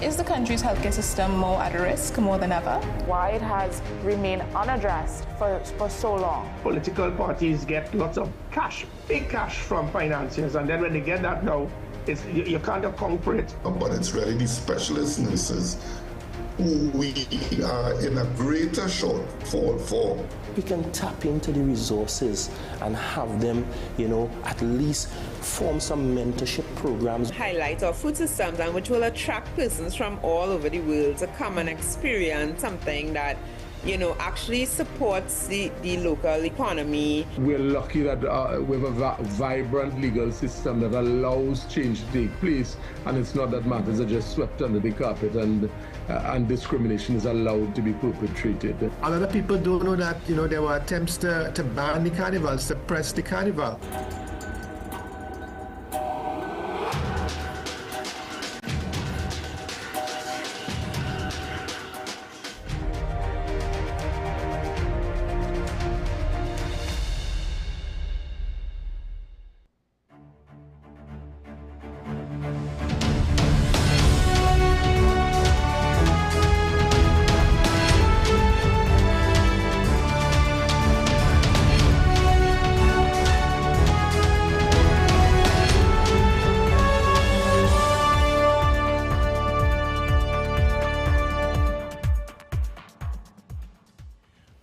Is the country's healthcare system more at risk, more than ever? Why it has remained unaddressed for so long. Political parties get lots of cash, big cash from financiers, and then when they get that now, you can't account for it. But it's really the specialist nurses who we are in a greater shortfall for. We can tap into the resources and have them, at least form some mentorship programs. Highlight our food systems, and which will attract persons from all over the world to come and experience something that actually supports the local economy. We're lucky that we have a vibrant legal system that allows change to take place, and it's not that matters are just swept under the carpet and discrimination is allowed to be perpetrated. A lot of people don't know that there were attempts to ban the carnival, suppress the carnival.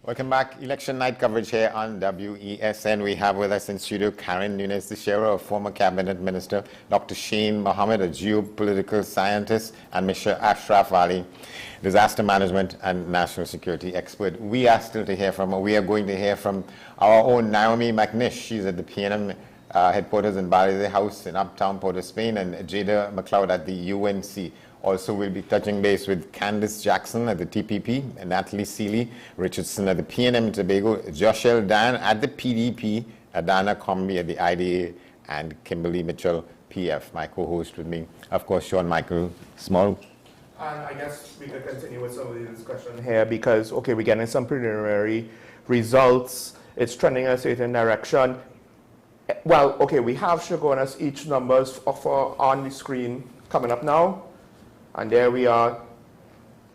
Welcome back. Election night coverage here on WESN. We have with us in studio Karen Nunes de Shero, a former cabinet minister, Dr. Shane Mohammed, a geopolitical scientist, and Mr. Ashraf Ali, disaster management and national security expert. We are still to hear from her. We are going to hear from our own Naomi McNish. She's at the PNM headquarters in Balisier House in Uptown, Port of Spain, and Jada McLeod at the UNC. Also, we'll be touching base with Candice Jackson at the TPP, and Natalie Seeley Richardson at the PNM and Tobago, Joshel Dan at the PDP, Adana Combi at the IDA, and Kimberly Mitchell, PF, my co-host with me. Of course, Sean Michael Small. And I guess we could continue with some of the discussion here because, okay, we're getting some preliminary results. It's trending in a certain direction. Well, okay, we have Shogunas each numbers for on the screen coming up now. And there we are,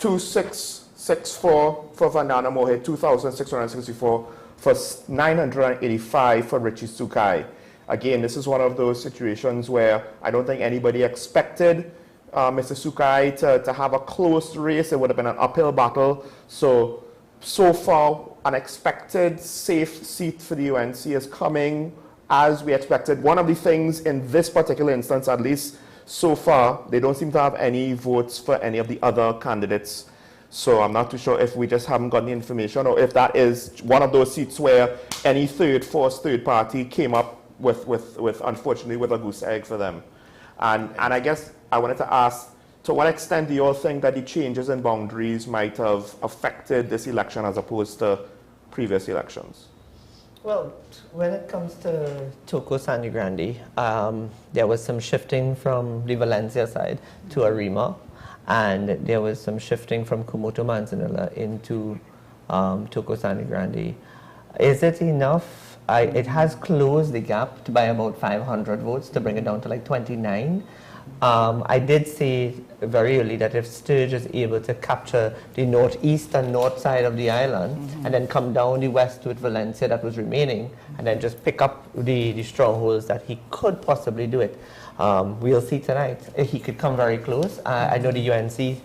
2664 for Vandana Mohe, 2,664 for 985 for Richie Sukai. Again, this is one of those situations where I don't think anybody expected Mr. Sukai to have a close race. It would have been an uphill battle. So far, an expected safe seat for the UNC is coming as we expected. One of the things in this particular instance, at least, so far, they don't seem to have any votes for any of the other candidates. So I'm not too sure if we just haven't gotten the information or if that is one of those seats where any third party came up with unfortunately, with a goose egg for them. And I guess I wanted to ask, to what extent do you all think that the changes in boundaries might have affected this election as opposed to previous elections? Well, when it comes to Toco Sangre Grande, there was some shifting from the Valencia side to Arima, and there was some shifting from Kumoto Manzanilla into Toco Sangre Grande. Is it enough? It has closed the gap by about 500 votes to bring it down to like 29. I did say very early that if Sturge is able to capture the northeast and north side of the island and then come down the west with Valencia that was remaining and then just pick up the strongholds, that he could possibly do it. We'll see tonight. He could come very close. I know the UNC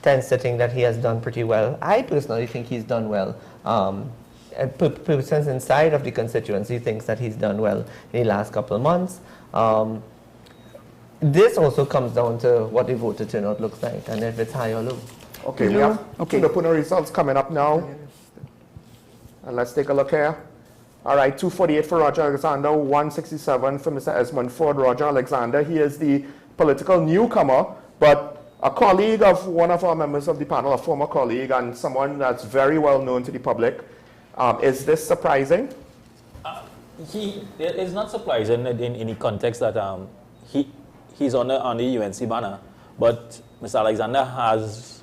tends to think that he has done pretty well. I personally think he's done well. Persons inside of the constituency thinks that he's done well in the last couple of months. This also comes down to what the voter turnout looks like and if it's high or low. Okay, we have the Puna results coming up now. And let's take a look here. All right, 248 for Roger Alexander, 167 for Mr. Esmond Ford. Roger Alexander, he is the political newcomer, but a colleague of one of our members of the panel, a former colleague and someone that's very well known to the public. Is this surprising? It's not surprising in the context that he's on the UNC banner, but Mr. Alexander has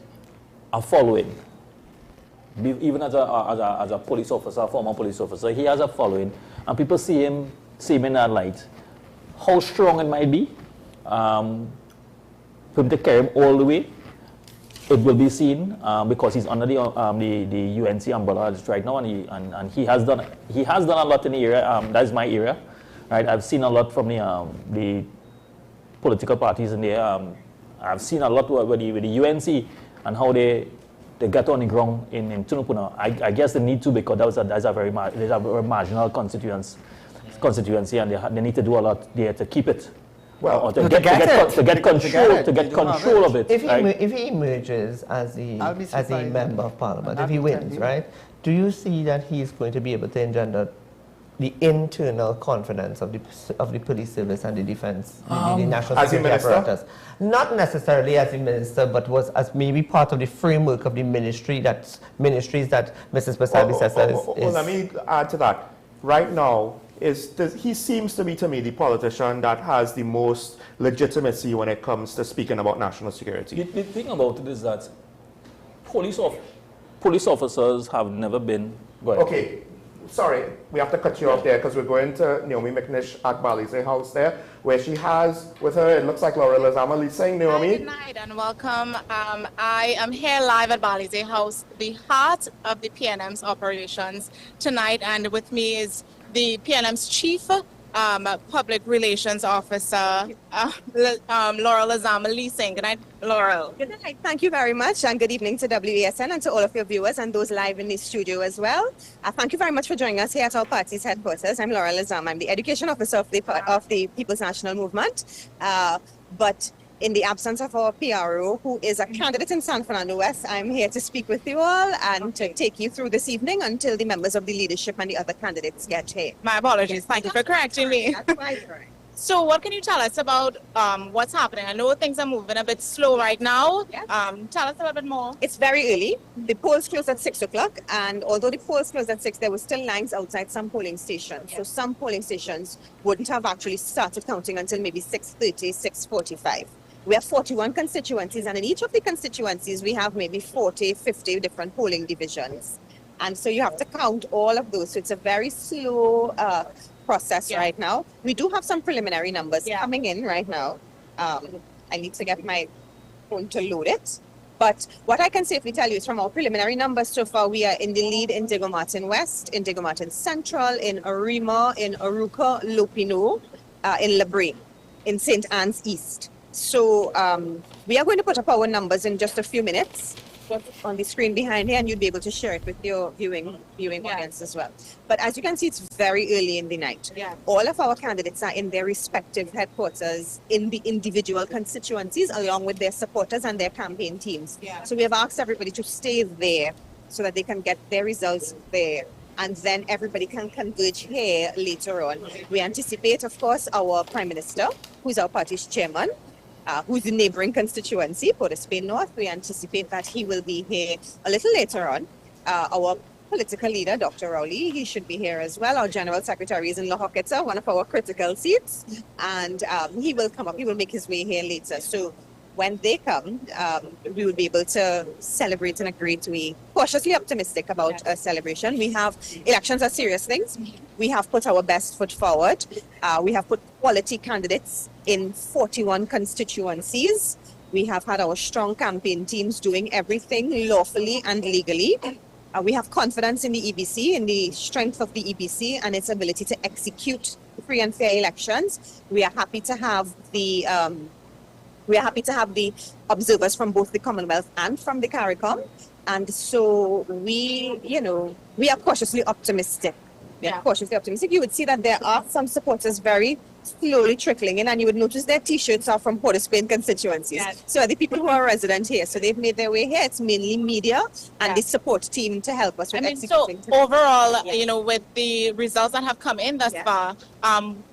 a following. Even as a police officer, former police officer, he has a following, and people see him in that light. How strong it might be, for him to carry him all the way, it will be seen because he's under the UNC umbrella right now, and he has done a lot in the area. That is my area, right? I've seen a lot from the political parties in there. I've seen a lot with the UNC and how they get on the ground in Tunapuna. I guess they need to, because that's a very marginal constituency, and they need to do a lot there to keep it. Well, to get control of it. If he emerges as a member of parliament, if he wins, right? Do you see that he is going to be able to engender the internal confidence of the police service and the defense, the national security apparatus? Not necessarily as a minister, but was as maybe part of the framework of the ministries that Mrs. Basabi says is. Let me add to that. Right now, he seems to be, to me, the politician that has the most legitimacy when it comes to speaking about national security. The thing about it is that police officers have never been. Okay, sorry, we have to cut you off there because we're going to Naomi McNish at Balisier House there, where she has with her, it looks like Laura Lazama leasing. Naomi? Hi, good night and welcome. I am here live at Balisier House, the heart of the PNM's operations tonight, and with me is the PNM's chief Public Relations Officer, Laurel Azama Leasing. Good night, Laurel. Good night. Thank you very much, and good evening to WESN and to all of your viewers and those live in the studio as well. Thank you very much for joining us here at our party's headquarters. I'm Laurel Azama. I'm the Education Officer of the People's National Movement. But in the absence of our PRO, who is a candidate in San Fernando West, I'm here to speak with you all and to take you through this evening until the members of the leadership and the other candidates get here. My apologies. Thank you for correcting me. That's quite right. So what can you tell us about what's happening? I know things are moving a bit slow right now. Yes. Tell us a little bit more. It's very early. The polls closed at 6 o'clock, and although the polls closed at 6, there were still lines outside some polling stations. Yes. So some polling stations wouldn't have actually started counting until maybe 6:30, 6:45. We have 41 constituencies, and in each of the constituencies, we have maybe 40, 50 different polling divisions. And so you have to count all of those. So it's a very slow process right now. We do have some preliminary numbers coming in right now. I need to get my phone to load it. But what I can safely tell you is from our preliminary numbers so far, we are in the lead in Diego Martin West, in Diego Martin Central, in Arima, in Aruca, Lopino, in Labrie, in St. Anne's East. So we are going to put up our numbers in just a few minutes on the screen behind here, and you'll be able to share it with your viewing audience as well. But as you can see, it's very early in the night. Yeah. All of our candidates are in their respective headquarters in the individual constituencies, along with their supporters and their campaign teams. Yeah. So we have asked everybody to stay there so that they can get their results there. And then everybody can converge here later on. We anticipate, of course, our Prime Minister, who's our party's chairman, who's the neighboring constituency, Port of Spain North. We anticipate that he will be here a little later on. Our political leader, Dr. Rowley, he should be here as well. Our General Secretary is in La Joqueta, one of our critical seats, and he will come up, he will make his way here later. So when they come, we will be able to celebrate in a great way. Cautiously optimistic about a celebration. We have, elections are serious things. We have put our best foot forward. We have put quality candidates in 41 constituencies. We have had our strong campaign teams doing everything lawfully and legally. We have confidence in the EBC, in the strength of the EBC and its ability to execute free and fair elections. We are happy to have the observers from both the Commonwealth and from the CARICOM. And so we are cautiously optimistic. Cautiously optimistic. You would see that there are some supporters very slowly trickling in, and you would notice their T-shirts are from Port of Spain constituencies. Yes. So the people who are resident here, so they've made their way here. It's mainly media and the support team to help us with executing. So overall, with the results that have come in thus far,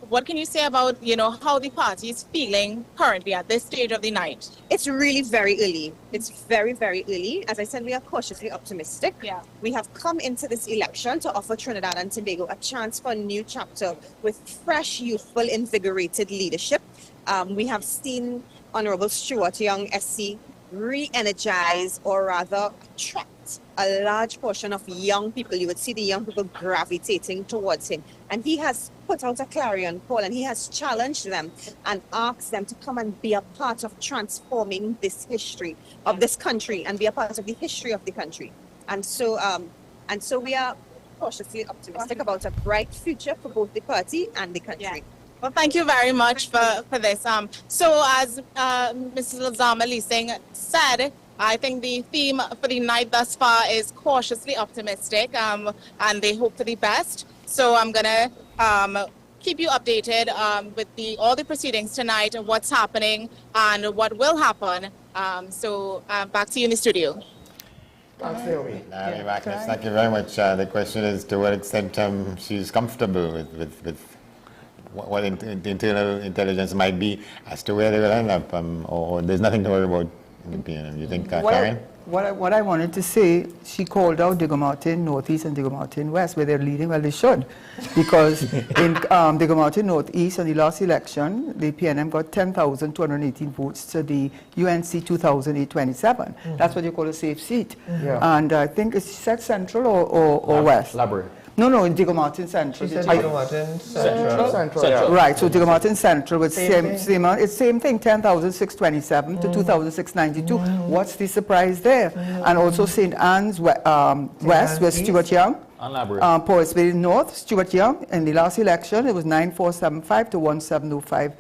what can you say about, how the party is feeling currently at this stage of the night? It's really very early. It's very, very early. As I said, we are cautiously optimistic. Yeah. We have come into this election to offer Trinidad and Tobago a chance for a new chapter with fresh, youthful, invigorated leadership. We have seen Honorable Stuart Young, SC, re-energize or rather attract a large portion of young people. You would see the young people gravitating towards him. And he has put out a clarion call, and he has challenged them and asked them to come and be a part of transforming this history of this country and be a part of the history of the country. And so we are cautiously optimistic about a bright future for both the party and the country. Yeah. Well, thank you very much for this. So as Mrs. Lazama Leasing said, I think the theme for the night thus far is cautiously optimistic, and they hope for the best. So I'm going to keep you updated with all the proceedings tonight, what's happening and what will happen. So back to you in the studio. Naomi Magnus, thank you very much. The question is to what extent she's comfortable with what the internal intelligence might be as to where they will end up, or there's nothing to worry about in the PNM. You think, Karen? What I wanted to say, she called out Diego Martin Northeast and Diego Martin West, where they're leading. Well, they should, because in Diego Martin Northeast, on the last election, the PNM got 10,218 votes to the UNC 2,827. That's what you call a safe seat. And I think it's set Central or West? Library. No, in Diego Martin Central. She said Diego Martin Central. Yeah. Right, so Diego Martin Central with it's same thing, 10,627 to 2,692. What's the surprise there? And also St. Anne's West with Stuart Young Portsmouth North, Stuart Young. In the last election, it was 9475 to 1705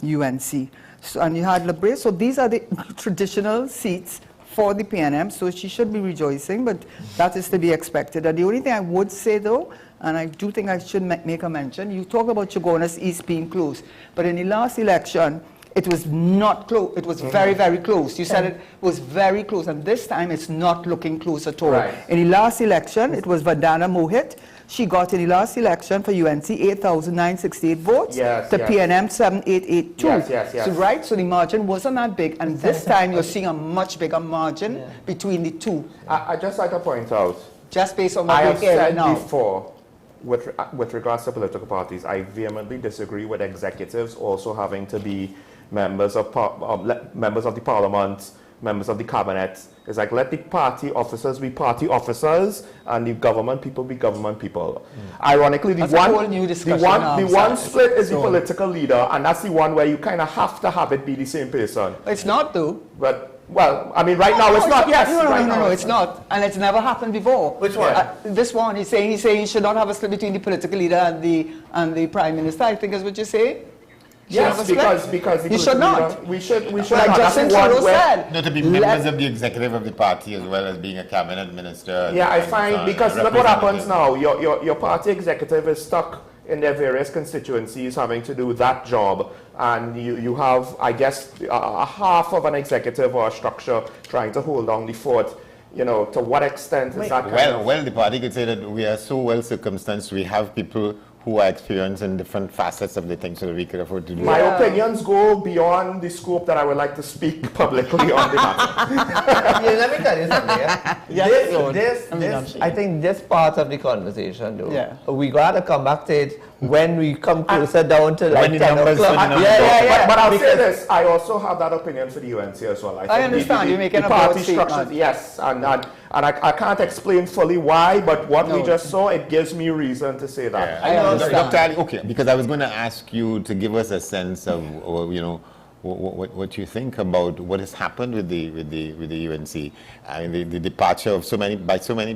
UNC. So, and you had LeBray. So these are the traditional seats for the PNM. So she should be rejoicing, but that is to be expected. And the only thing I would say, though, and I do think I should make a mention, you talk about Chaguanas East being close, but in the last election, it was not close. It was very, very close. You said it was very close, and this time it's not looking close at all. Right. In the last election, it was Vandana Mohit. She got in the last election for UNC 8,968 votes. Yes, the yes. PNM 7,882. Yes. So, right, so the margin wasn't that big, and this time you're seeing a much bigger margin between the two. I just like to point out, just based on what I have we're hearing said now. before, with regards to political parties, I vehemently disagree with executives also having to be members of the parliament, members of the cabinet. It's like, let the party officers be party officers and the government people be government people. Ironically, the one split is the political leader, and that's the one where you kind of have to have it be the same person. It's not, though. But, well, I mean, right now it's not, yes. No, it's not. And it's never happened before. Which one? This one, he's saying you should not have a split between the political leader and the prime minister, I think is what you say. Yes, because you should not. We should like not. Justin Trudeau said. No, to be members of the executive of the party as well as being a cabinet minister. Yeah, I find, because look what happens now. Your party executive is stuck in their various constituencies having to do that job, and you have, I guess, a half of an executive or a structure trying to hold down the fort. You know, to what extent is that Well, the party could say that we are so well circumstanced, we have people who are experienced in different facets of the thing, so that we could afford to do My opinions go beyond the scope that I would like to speak publicly on the matter. Let me tell you something. I think this part of the conversation, though, we got to come back to it when we come closer down to like 10 o'clock. But I'll say this, I also have that opinion for the UNC as well. I understand, you're making a party broad structure. Yes, and I can't explain fully why, but what we just saw, it gives me reason to say that. Dr. Ali, okay, because I was going to ask you to give us a sense of, you know, what you think about what has happened with the UNC. I mean, the departure of so many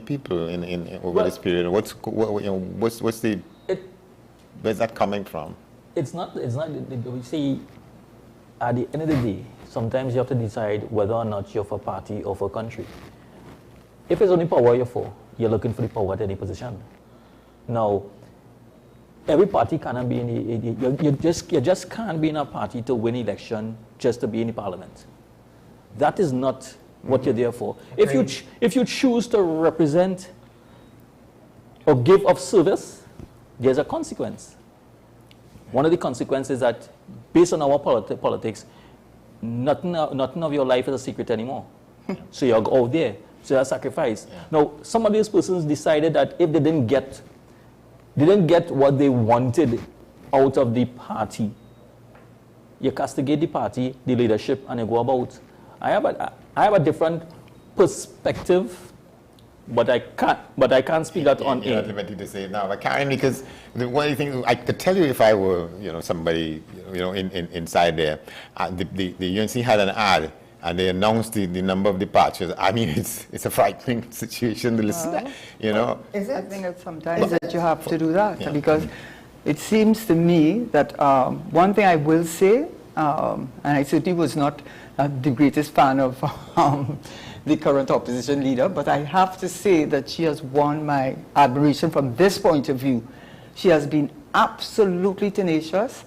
people in over this period. Where's that coming from? It's not. We see, at the end of the day, sometimes you have to decide whether or not you're for a party or for a country. If it's only power you're for, you're looking for the power at any position. Now, every party cannot be in you just can't be in a party to win election just to be in the parliament. That is not what you're there for. If you choose to represent or give of service, there's a consequence. One of the consequences is that based on our politics, nothing of your life is a secret anymore. So you're out there. So you're a sacrifice. Now, some of these persons decided that if they didn't get what they wanted out of the party, you castigate the party, the leadership, and you go about. I have a different perspective, but I can't speak that on air. You're not liberty to say it now, but Karen, because the one thing I could tell you if I were, somebody, inside there, the UNC had an ad. And they announced the number of departures. I mean, it's a frightening situation to listen to, Is it? I think that sometimes that you have to do that because it seems to me that one thing I will say, and I certainly was not the greatest fan of the current opposition leader, but I have to say that she has won my admiration from this point of view. She has been absolutely tenacious,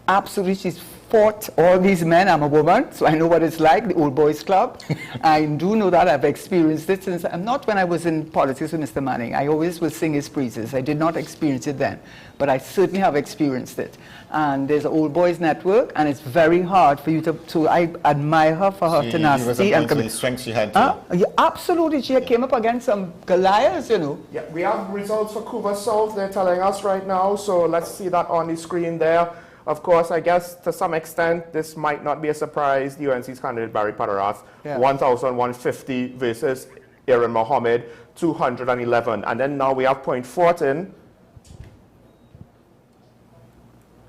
absolutely, she's fought all these men. I'm a woman, so I know what it's like, the old boys club. I do know that. I've experienced it since, not when I was in politics with Mr. Manning. I always will sing his praises. I did not experience it then, but I certainly have experienced it. And there's an old boys network, and it's very hard for you to I admire her for her tenacity. And the strength she had too. Yeah, absolutely. She came up against some Goliaths, Yeah, we have results for Couva South, they're telling us right now, so let's see that on the screen there. Of course, I guess to some extent, this might not be a surprise. The UNC's candidate, Barry Padarath, 1,150 versus Aaron Mohammed, 211. And then now we have Point Fortin.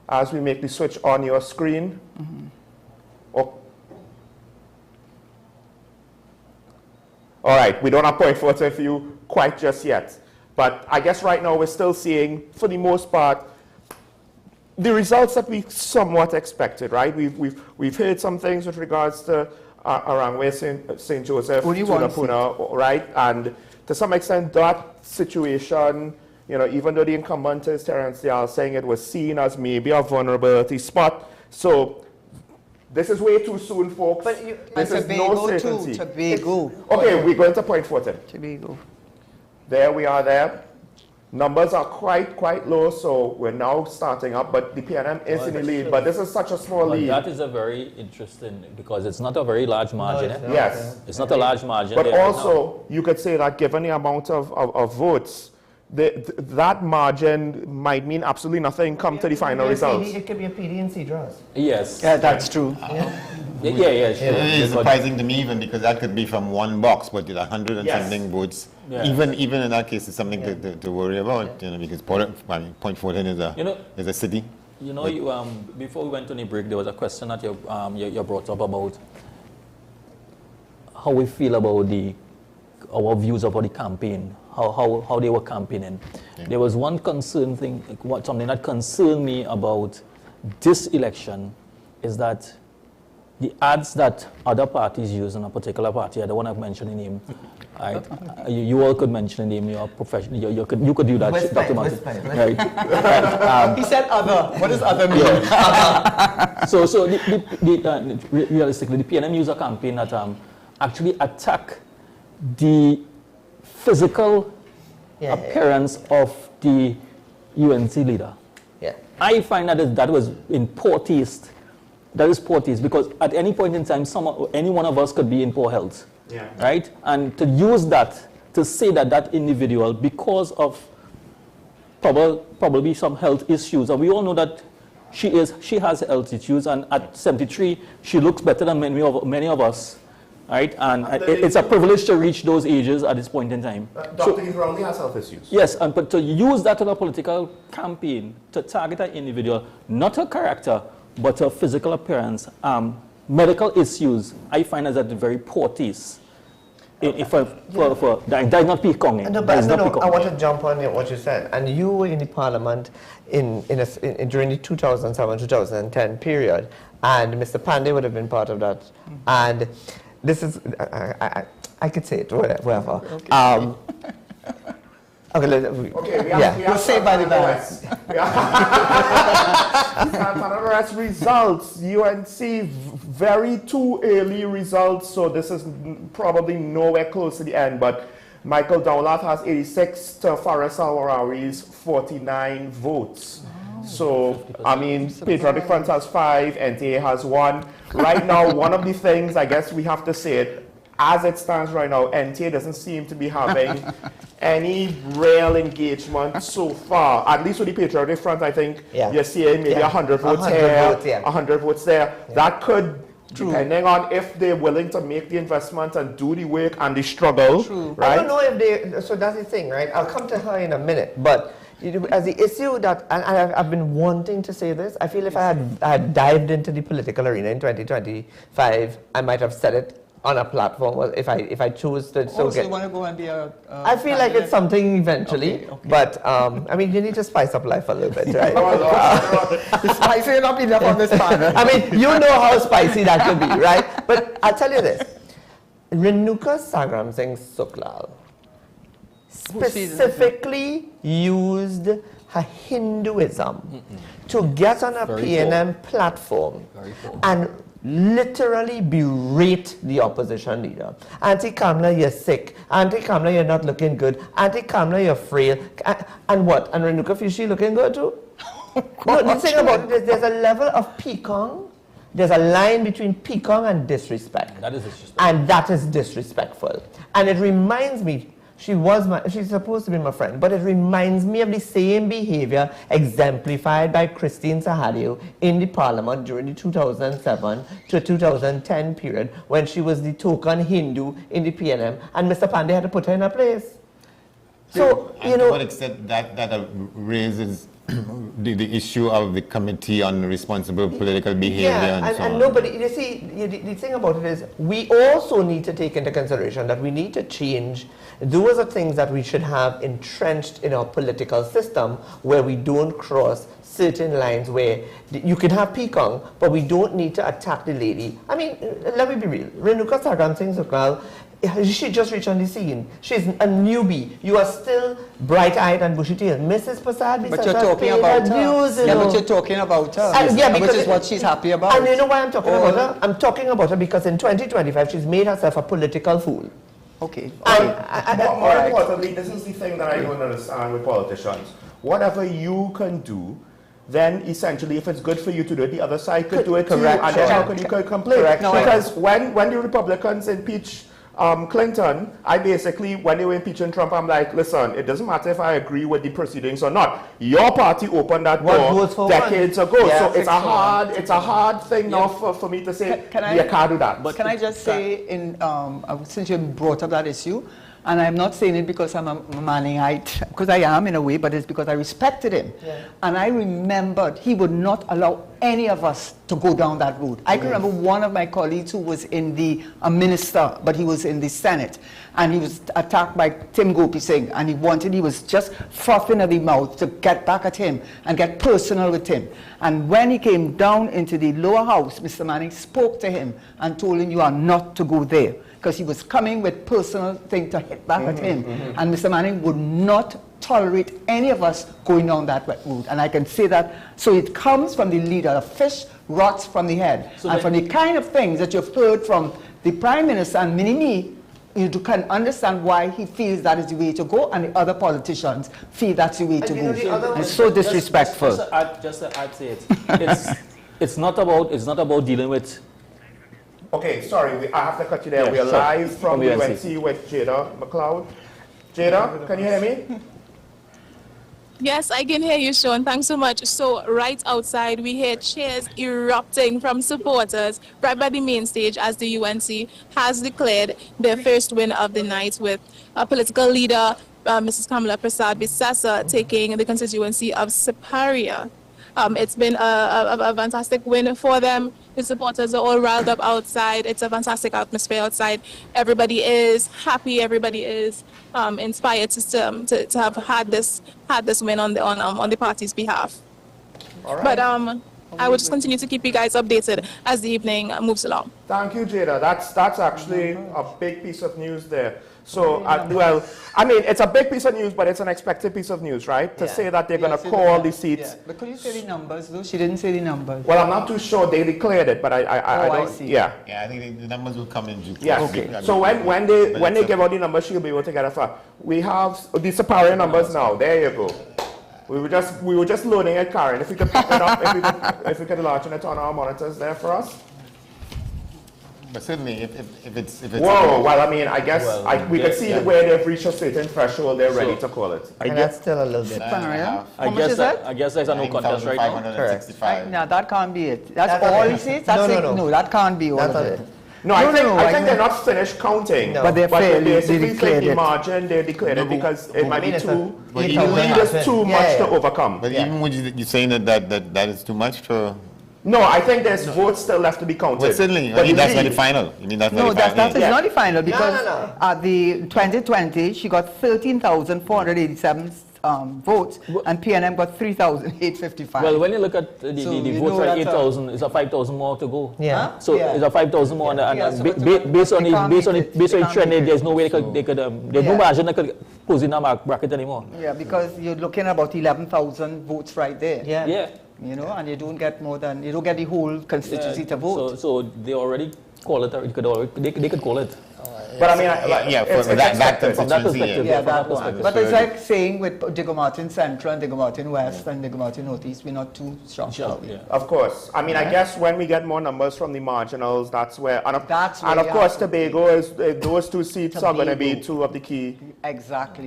As we make the switch on your screen. Oh. All right, we don't have Point Fortin for you quite just yet. But I guess right now we're still seeing, for the most part, the results that we somewhat expected, right? We've heard some things with regards to Arangwe St. Joseph, Tunapuna, right? And to some extent, that situation, you know, even though the incumbent is Terence Dial saying it was seen as maybe a vulnerability spot. So this is way too soon, folks. But this is no certainty. Tobago. Okay, we're going to point 14. Tobago. There we are there. Numbers are quite low, so we're now starting up, but the PNM is in the lead. But this is such a small lead. That is a very interesting, because it's not a very large margin. No, yes. It's not a large margin. But also, you could say that given the amount of votes, that margin might mean absolutely nothing come to the final results. It could be a PD and C draws. Yes. Yeah, that's true. Yeah, sure. It's surprising to me even because that could be from one box, but 100 and something votes. Yeah. Even in that case, it's something to worry about, you know, because Point Fortin is a city. You know, before we went on a break, there was a question that you brought up about how we feel about our views about the campaign, how they were campaigning. Yeah. There was one concern thing, something that concerned me about this election is that the ads that other parties use on a particular party, I don't want to mention the name. Right? You all could mention the name. You are professional. You could do that. Right. He said other. What does other mean? Yeah. So realistically, the PNM use a campaign that actually attack the physical appearance of the UNC leader. Yeah. I find that was in poor taste. That is poor taste because at any point in time, any one of us could be in poor health. Yeah. Right? And to use that, to say that individual, because of probably some health issues, and we all know that she has health issues, and at 73, she looks better than many of us. Right? And it's a privilege to reach those ages at this point in time. Dr. Israeli has health issues. Yes, but to use that in a political campaign, to target an individual, not her character, but her physical appearance, medical issues, I find as a very poor taste. That is not peacocking. I want to jump on what you said. And you were in the parliament during the 2007-2010 period, and Mr. Pandey would have been part of that. And this is, I could say it, whatever. We'll say by the balance. Santana results, UNC very too early results, so this is probably nowhere close to the end, but Michael Dowlath has 86 to Faris Al-Warawi's 49 votes. So, I mean, Patriotic Front has 5, NTA has 1. Right now, one of the things, I guess we have to say it, as it stands right now, NTA doesn't seem to be having any real engagement so far. At least with the Patriotic Front, I think you're seeing maybe 100 votes here, 100 votes there. Yeah. That could, depending on if they're willing to make the investment and do the work and the struggle. Right? I don't know if they, so that's the thing, right? I'll come to her in a minute, but as the issue that, and I've been wanting to say this, I feel if I had dived into the political arena in 2025, I might have said it on a platform if I choose to. So you want to go and be a I feel like it's something eventually, but I mean, you need to spice up life a little bit, right? Spicy enough enough on this panel. I mean, you know how spicy that could be, right? But I'll tell you this. Renuka Sagram Singh Suklal specifically used her Hinduism to get on a PNM platform and literally berate the opposition leader. Auntie Kamla, you're sick. Auntie Kamla, you're not looking good. Auntie Kamla, you're frail. And what? And Renuka, is she looking good too? No, the thing about it is there's a level of peacock. There's a line between peacock and disrespect. That is disrespectful. And that is disrespectful. And it reminds me, she's supposed to be my friend, but it reminds me of the same behavior exemplified by Christine Sahadio in the parliament during the 2007 to 2010 period when she was the token Hindu in the PNM and Mr. Pandey had to put her in her place. So, and to what extent that raises the issue of the Committee on Responsible Political Behavior and so on. And nobody, you see, the thing about it is we also need to take into consideration that we need to change. Those are things that we should have entrenched in our political system where we don't cross certain lines where you can have peacock, but we don't need to attack the lady. I mean, let me be real. Renuka Sargam Singh Sukral, she just reached on the scene. She's a newbie. You are still bright-eyed and bushy-tailed. Mrs. Prasad, but you're talking about her. Yeah, but you're talking about her. Which is what she's happy about. And you know why I'm talking about her? I'm talking about her because in 2025, she's made herself a political fool. Okay. More importantly, this is the thing that I don't understand with politicians. Whatever you can do, then essentially, if it's good for you to do it, the other side could do it too. And then how can you complain? Because when the Republicans impeach Clinton, I basically, when they were impeaching Trump, I'm like, listen, it doesn't matter if I agree with the proceedings or not. Your party opened that door decades ago. Yeah, so it's a hard thing now for me to say, you can't do that. But can I just say, since you brought up that issue, and I'm not saying it because I'm a Manningite, because I am in a way, but it's because I respected him. Yeah. And I remembered he would not allow any of us to go down that road. I can remember one of my colleagues who was in a minister, but he was in the Senate, and he was attacked by Tim Gopi Singh, and he was just frothing at the mouth to get back at him and get personal with him. And when he came down into the lower house, Mr. Manning spoke to him and told him, you are not to go there, because he was coming with personal thing to hit back at him. And Mr. Manning would not tolerate any of us going down that route. And I can say that. So it comes from the leader. A fish rots from the head. So and from the kind of things that you've heard from the Prime Minister and Minimi, you can understand why he feels that is the way to go, and the other politicians feel that's the way to go. It's so disrespectful. Just to add to it, it's not about dealing with. Okay, sorry, I have to cut you there. We're live from UNC with Jada McLeod. Jada, can you hear me? Yes, I can hear you, Sean. Thanks so much. So right outside, we hear cheers erupting from supporters right by the main stage as the UNC has declared their first win of the night with a political leader, Mrs. Kamala Prasad-Bissessa, taking the constituency of Siparia. It's been a fantastic win for them. The supporters are all riled up outside. It's a fantastic atmosphere outside. Everybody is happy. Everybody is inspired to have had this win on the party's behalf. All right. But I will just continue to keep you guys updated as the evening moves along. Thank you, Jada. That's actually a big piece of news there. So, well, I mean, it's a big piece of news, but it's an expected piece of news, right? To say that they're going to call the seats. Yeah. But could you say the numbers, though? She didn't say the numbers. Well, I'm not too sure. They declared it, but I don't. See. Yeah. Yeah, I think the numbers will come in due course. Yeah. Okay. So when they give out the numbers, she'll be able to get a far. We have the Siparia numbers now. There you go. We were just loading it, Karen. If we could pick it up, if we could launch it on our monitors there for us. But certainly, if it's whoa, well, I mean, I guess we can see where they've reached a certain threshold, they're ready to call it. And that's still a little bit. How much is that? I guess there's a no contest right now. No, that can't be it. That's all he says? No, that can't be all of it. No, I think they're not finished counting. But they're fairly declared the margin, they declared it because it might be too, just too much to overcome. But even when you're saying that is too much to... No, I think there's votes still left to be counted. Well, certainly. I mean, that's not the final. You mean that's not the final? No, that's not the final because at the 2020, she got 13,487 votes, and PNM got 3,855. Well, when you look at the votes for 8,000, it's a 5,000 more to go. Yeah. So it's a 5,000 more, based on the trend, there's no way they could there's no margin that could close in our bracket anymore. Yeah, because you're looking at about 11,000 votes right there. Yeah. You know, and you don't get the whole constituency to vote. So they already call it. They could call it. But I mean, from that perspective. Yeah, that one. But it's like saying with Diego Martin Central and Diego Martin West and Diego Martin Northeast, we're not too shocked. Of course. I mean, I guess when we get more numbers from the marginals, that's where. And of course, Tobago is those two seats are going to be two of the key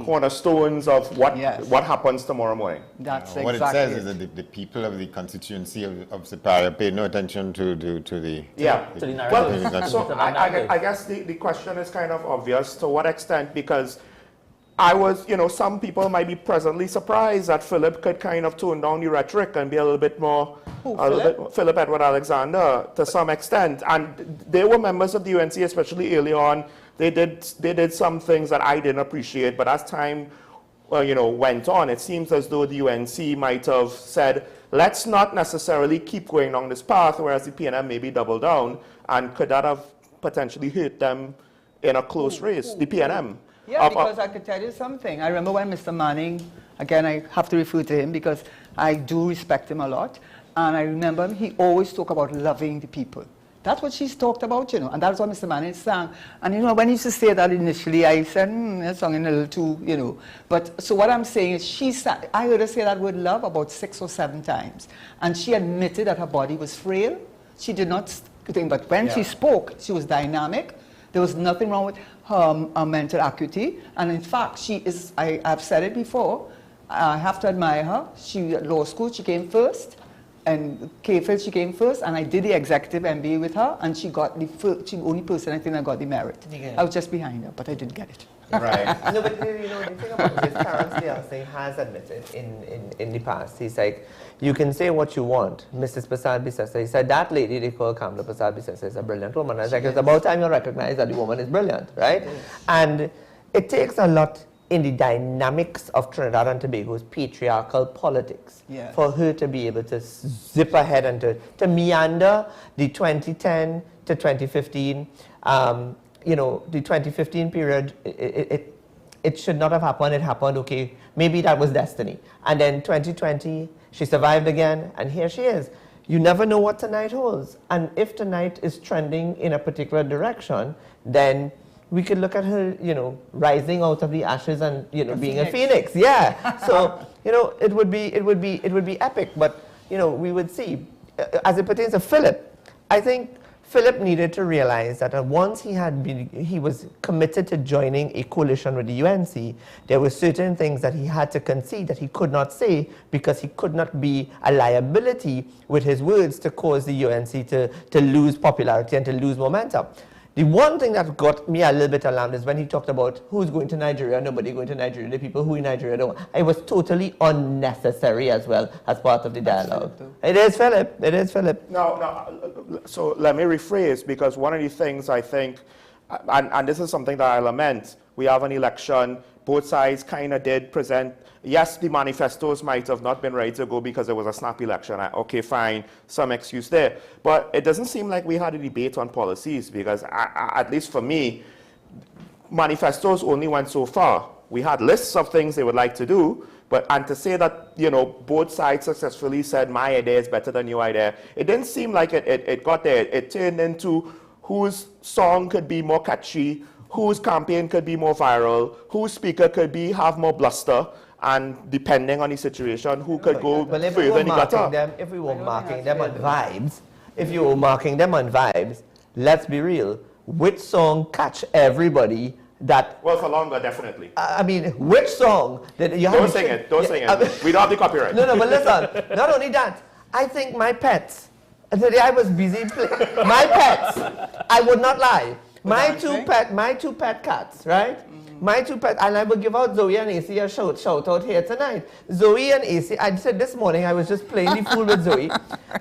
cornerstones of what happens tomorrow morning. That's what it says is that the people of the constituency of Siparia paid no attention to the well, so I guess the question is kind of obvious. To what extent? Because I was, you know, some people might be pleasantly surprised that Philip could kind of tone down the rhetoric and be a little bit more, Philip Edward Alexander, to some extent. And they were members of the UNC, especially early on. They did some things that I didn't appreciate, but as time, you know, went on, it seems as though the UNC might have said, let's not necessarily keep going down this path, whereas the PNM maybe doubled down, and could that have potentially hurt them in a close race, the PNM? Yeah, because I could tell you something. I remember when Mr. Manning, again, I have to refer to him because I do respect him a lot, and I remember him, he always talked about loving the people. That's what she's talked about, you know, and that's what Mr. Manning sang. And, you know, when he used to say that initially, I said, that song in a little too, you know. But, so what I'm saying is, I heard her say that word love about 6 or 7 times. And she admitted that her body was frail. She did not think, but when she spoke, she was dynamic. There was nothing wrong with her mental acuity. And in fact, she is, I've said it before, I have to admire her. She, at law school, she came first. And K-Phil, she came first, and I did the executive MBA with her, and she got she's the only person I think that got the merit. I was just behind her, but I didn't get it. Right. No, but you know, the thing about this, Terence Liangsing has admitted in the past, he's like, you can say what you want, Mrs. Prasad Bisesa. He said, that lady they call Kamala Prasad Bisesa is a brilliant woman. I was like, it's about time you recognize that the woman is brilliant, right? And it takes a lot in the dynamics of Trinidad and Tobago's patriarchal politics for her to be able to zip ahead and to meander the 2010 to 2015, you know, the 2015 period, it should not have happened. It happened, okay, maybe that was destiny. And then 2020, she survived again, and here she is. You never know what tonight holds. And if tonight is trending in a particular direction, then we could look at her, you know, rising out of the ashes and, you know, being a phoenix. Yeah. So, you know, it would be epic. But, you know, we would see. As it pertains to Philip, I think Philip needed to realize that once he was committed to joining a coalition with the UNC, there were certain things that he had to concede that he could not say because he could not be a liability with his words to cause the UNC to lose popularity and to lose momentum. The one thing that got me a little bit alarmed is when he talked about who's going to Nigeria, nobody going to Nigeria, the people who in Nigeria don't. It was totally unnecessary as well as part of the dialogue. It is Philip. It is Philip. No, so let me rephrase, because one of the things I think, and this is something that I lament, we have an election, both sides kind of did present, yes, the manifestos might have not been ready to go because it was a snap election. Okay, fine, some excuse there. But it doesn't seem like we had a debate on policies because, at least for me, manifestos only went so far. We had lists of things they would like to do, and to say that, you know, both sides successfully said, my idea is better than your idea, it didn't seem like it got there. It turned into whose song could be more catchy, whose campaign could be more viral, whose speaker could have more bluster, and depending on the situation, who could go further in the gutter. If we were marking them on vibes, let's be real, which song catch everybody that... Well, for longer, definitely. I mean, which song that you have... Don't sing it, don't sing it. We don't have the copyright. No, but listen, not only that, I think my pets, today I was busy playing, my pets, I would not lie, my two pet cats, right? My two pets, and I will give out Zoe and AC a shout out here tonight. Zoe and AC, I said this morning I was just playing the fool with Zoe,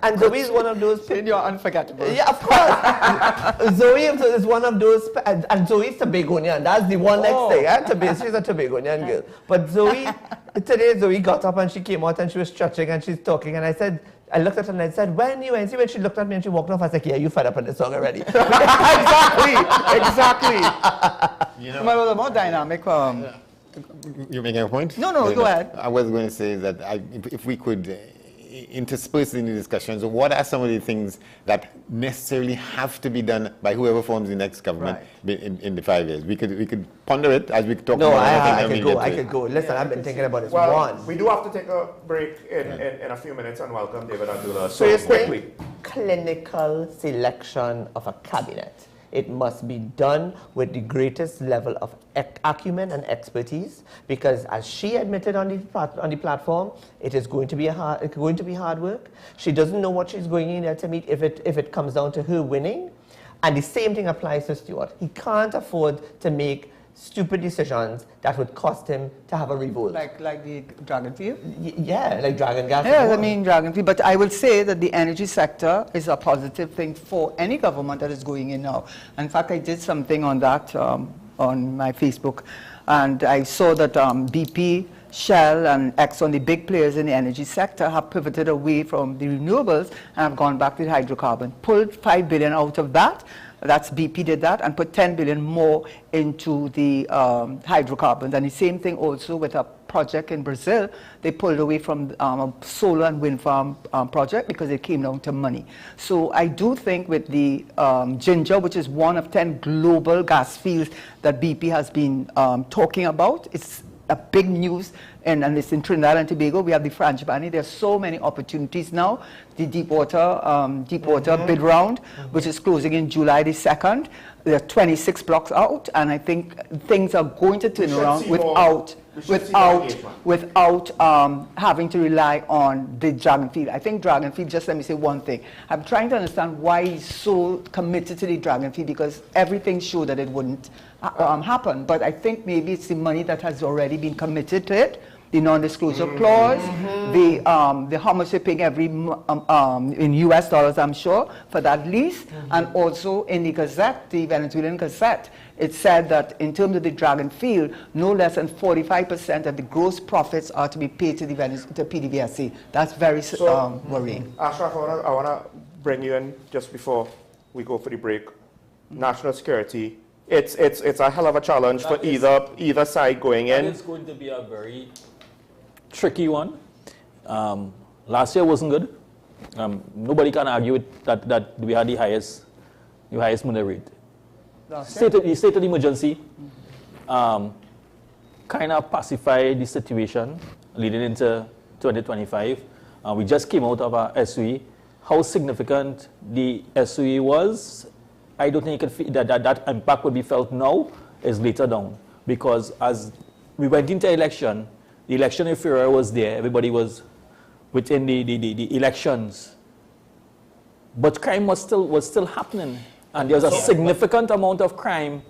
and Zoe is one of those... You're unforgettable. Yeah, of course. Zoe is one of those, and Zoe's Tobagonian, that's the one next thing. She's a Tobagonian girl. But Zoe, today Zoe got up and she came out and she was stretching and she's talking, and I looked at her and I said, when she looked at me and she walked off, I was like, yeah, you fed up on this song already. Exactly. You know, well, the more dynamic. You're making a point? No, go ahead. I was going to say that if we could intersperse in the discussions, what are some of the things that necessarily have to be done by whoever forms the next government in the 5 years? We could ponder it as we talk about it. I could go. Listen, I've been thinking about it. Well, we do have to take a break in a few minutes and welcome David Abdullah. So you're saying clinical selection of a cabinet. It must be done with the greatest level of acumen and expertise, because as she admitted on the platform, it is going to be hard work. She doesn't know what she's going in there to meet if it comes down to her winning. And the same thing applies to Stuart. He can't afford to make stupid decisions that would cost him to have a revolt. Like the Dragon Field? Yeah, like Dragon Gas. Yeah, I mean Dragon Field. But I will say that the energy sector is a positive thing for any government that is going in now. In fact, I did something on that on my Facebook, and I saw that BP, Shell, and Exxon, the big players in the energy sector, have pivoted away from the renewables and have gone back to the hydrocarbon. Pulled $5 billion out of that. That's BP did that, and put 10 billion more into the hydrocarbons. And the same thing also with a project in Brazil. They pulled away from a solar and wind farm project because it came down to money. So I do think with the Ginger, which is one of 10 global gas fields that BP has been talking about, it's a big news, and it's in Trinidad and Tobago. We have the French Bani. There's so many opportunities now. The deepwater bid round, which is closing in July the 2nd. There are 26 blocks out, and I think things are going to turn around without having to rely on the Dragon Field. I think Dragon Field, just let me say one thing. I'm trying to understand why he's so committed to the Dragon Field, because everything showed that it wouldn't happen. But I think maybe it's the money that has already been committed to it, the non-disclosure clause, the how much they're paying every in US dollars, I'm sure, for that lease, and also in the Gazette, the Venezuelan Gazette, it said that in terms of the Dragon Field, no less than 45% of the gross profits are to be paid to the PDVSA. That's very worrying. Ashraf, I want to bring you in just before we go for the break. National security. It's a hell of a challenge for either side going in. It's going to be a very tricky one. Last year wasn't good. Nobody can argue with that we had the highest murder rate. The state of emergency kind of pacified the situation leading into 2025. We just came out of our SUE. How significant the SUE was, I don't think that impact would be felt now, is later down. Because as we went into election, the election euphoria was there. Everybody was within the elections. But crime was still happening. And there was a significant amount of crime.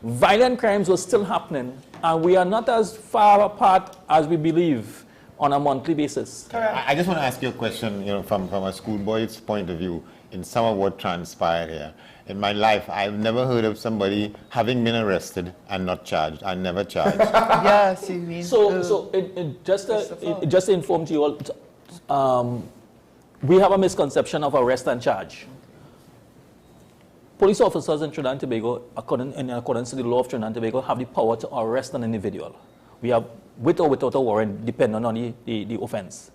Violent crimes were still happening. And we are not as far apart as we believe on a monthly basis. I just want to ask you a question, from a schoolboy's point of view, in some of what transpired here. In my life, I've never heard of somebody having been arrested and not charged. I never charged. Yes, you mean. So just to inform you all, we have a misconception of arrest and charge. Police officers in Trinidad and Tobago, in accordance to the law of Trinidad and Tobago, have the power to arrest an individual. We have, with or without a warrant, depending on the offense.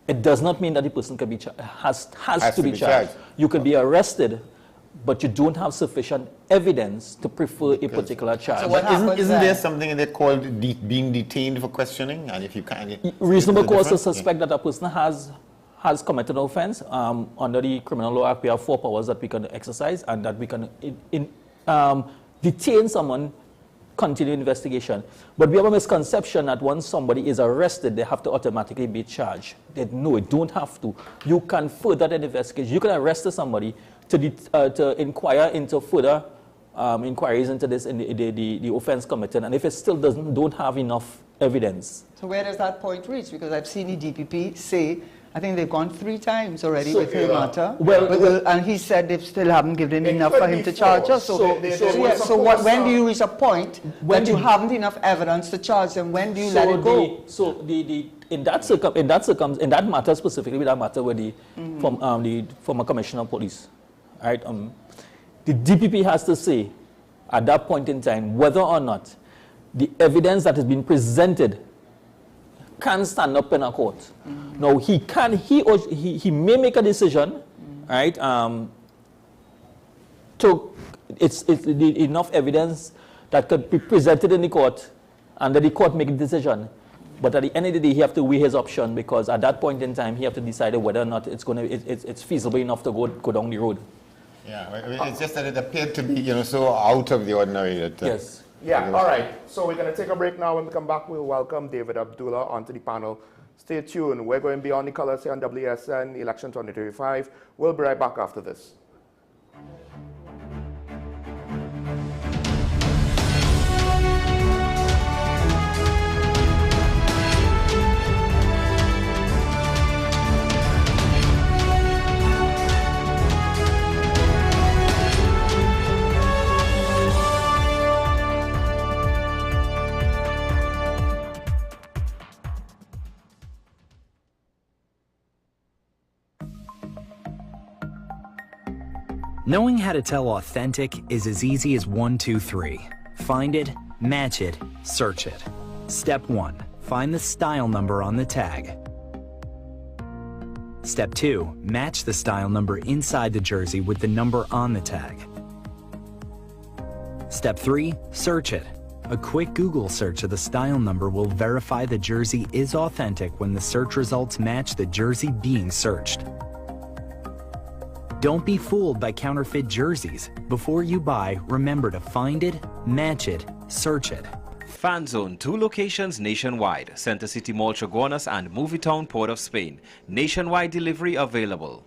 It does not mean that the person can be has to be charged. You can be arrested, but you don't have sufficient evidence to prefer a particular charge. So what isn't there something they call being detained for questioning? And if you can't, reasonable cause to suspect that a person has committed an offense. Under the Criminal Law Act, we have 4 powers that we can exercise, and that we can detain someone, continue investigation. But we have a misconception that once somebody is arrested, they have to automatically be charged. No, it don't have to. You can further that investigation. You can arrest somebody to inquire into further inquiries into this in the offense committed, and if it still don't have enough evidence. So where does that point reach? Because I've seen the DPP say, I think they've gone 3 times already with her matter. And he said they still haven't given him enough for him to charge us. So when do you reach a point when you haven't enough evidence to charge them? When do you let it go? In that matter specifically, with that matter with the former commissioner of police, right? The DPP has to say at that point in time whether or not the evidence that has been presented can stand up in a court. Now he may make a decision, right? It's enough evidence that could be presented in the court, and that the court make a decision. But at the end of the day, he have to weigh his option, because at that point in time, he have to decide whether or not it's feasible enough to go down the road. Yeah, it's just that it appeared to be, so out of the ordinary that. Yes. Yeah, all right. So we're going to take a break now. When we come back, we'll welcome David Abdullah onto the panel. Stay tuned. We're going beyond the colors here on WSN, Election 2025. We'll be right back after this. Knowing how to tell authentic is as easy as 1, 2, 3. Find it, match it, search it. Step 1. Find the style number on the tag. Step 2. Match the style number inside the jersey with the number on the tag. Step 3. Search it. A quick Google search of the style number will verify the jersey is authentic when the search results match the jersey being searched. Don't be fooled by counterfeit jerseys. Before you buy, remember to find it, match it, search it. Fan Zone, 2 locations nationwide. Center City Mall, Chaguanas and Movietown, Port of Spain. Nationwide delivery available.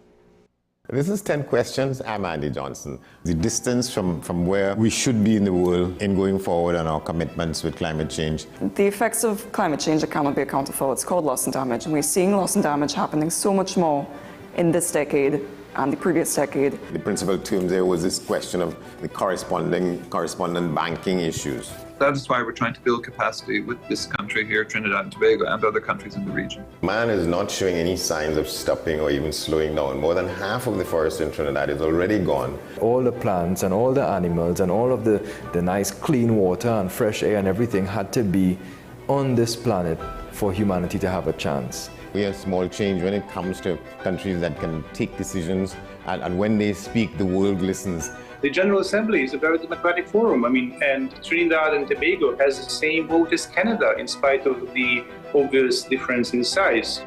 This is 10 questions. I'm Andy Johnson. The distance from where we should be in the world in going forward on our commitments with climate change. The effects of climate change that cannot be accounted for, it's called loss and damage. And we're seeing loss and damage happening so much more in this decade and the previous decade. The principal term there was this question of the correspondent banking issues. That is why we're trying to build capacity with this country here, Trinidad and Tobago, and other countries in the region. Man is not showing any signs of stopping or even slowing down. More than half of the forest in Trinidad is already gone. All the plants and all the animals and all of the nice clean water and fresh air and everything had to be on this planet for humanity to have a chance. We have small change when it comes to countries that can take decisions, and when they speak, the world listens. The General Assembly is a very democratic forum. And Trinidad and Tobago has the same vote as Canada, in spite of the obvious difference in size.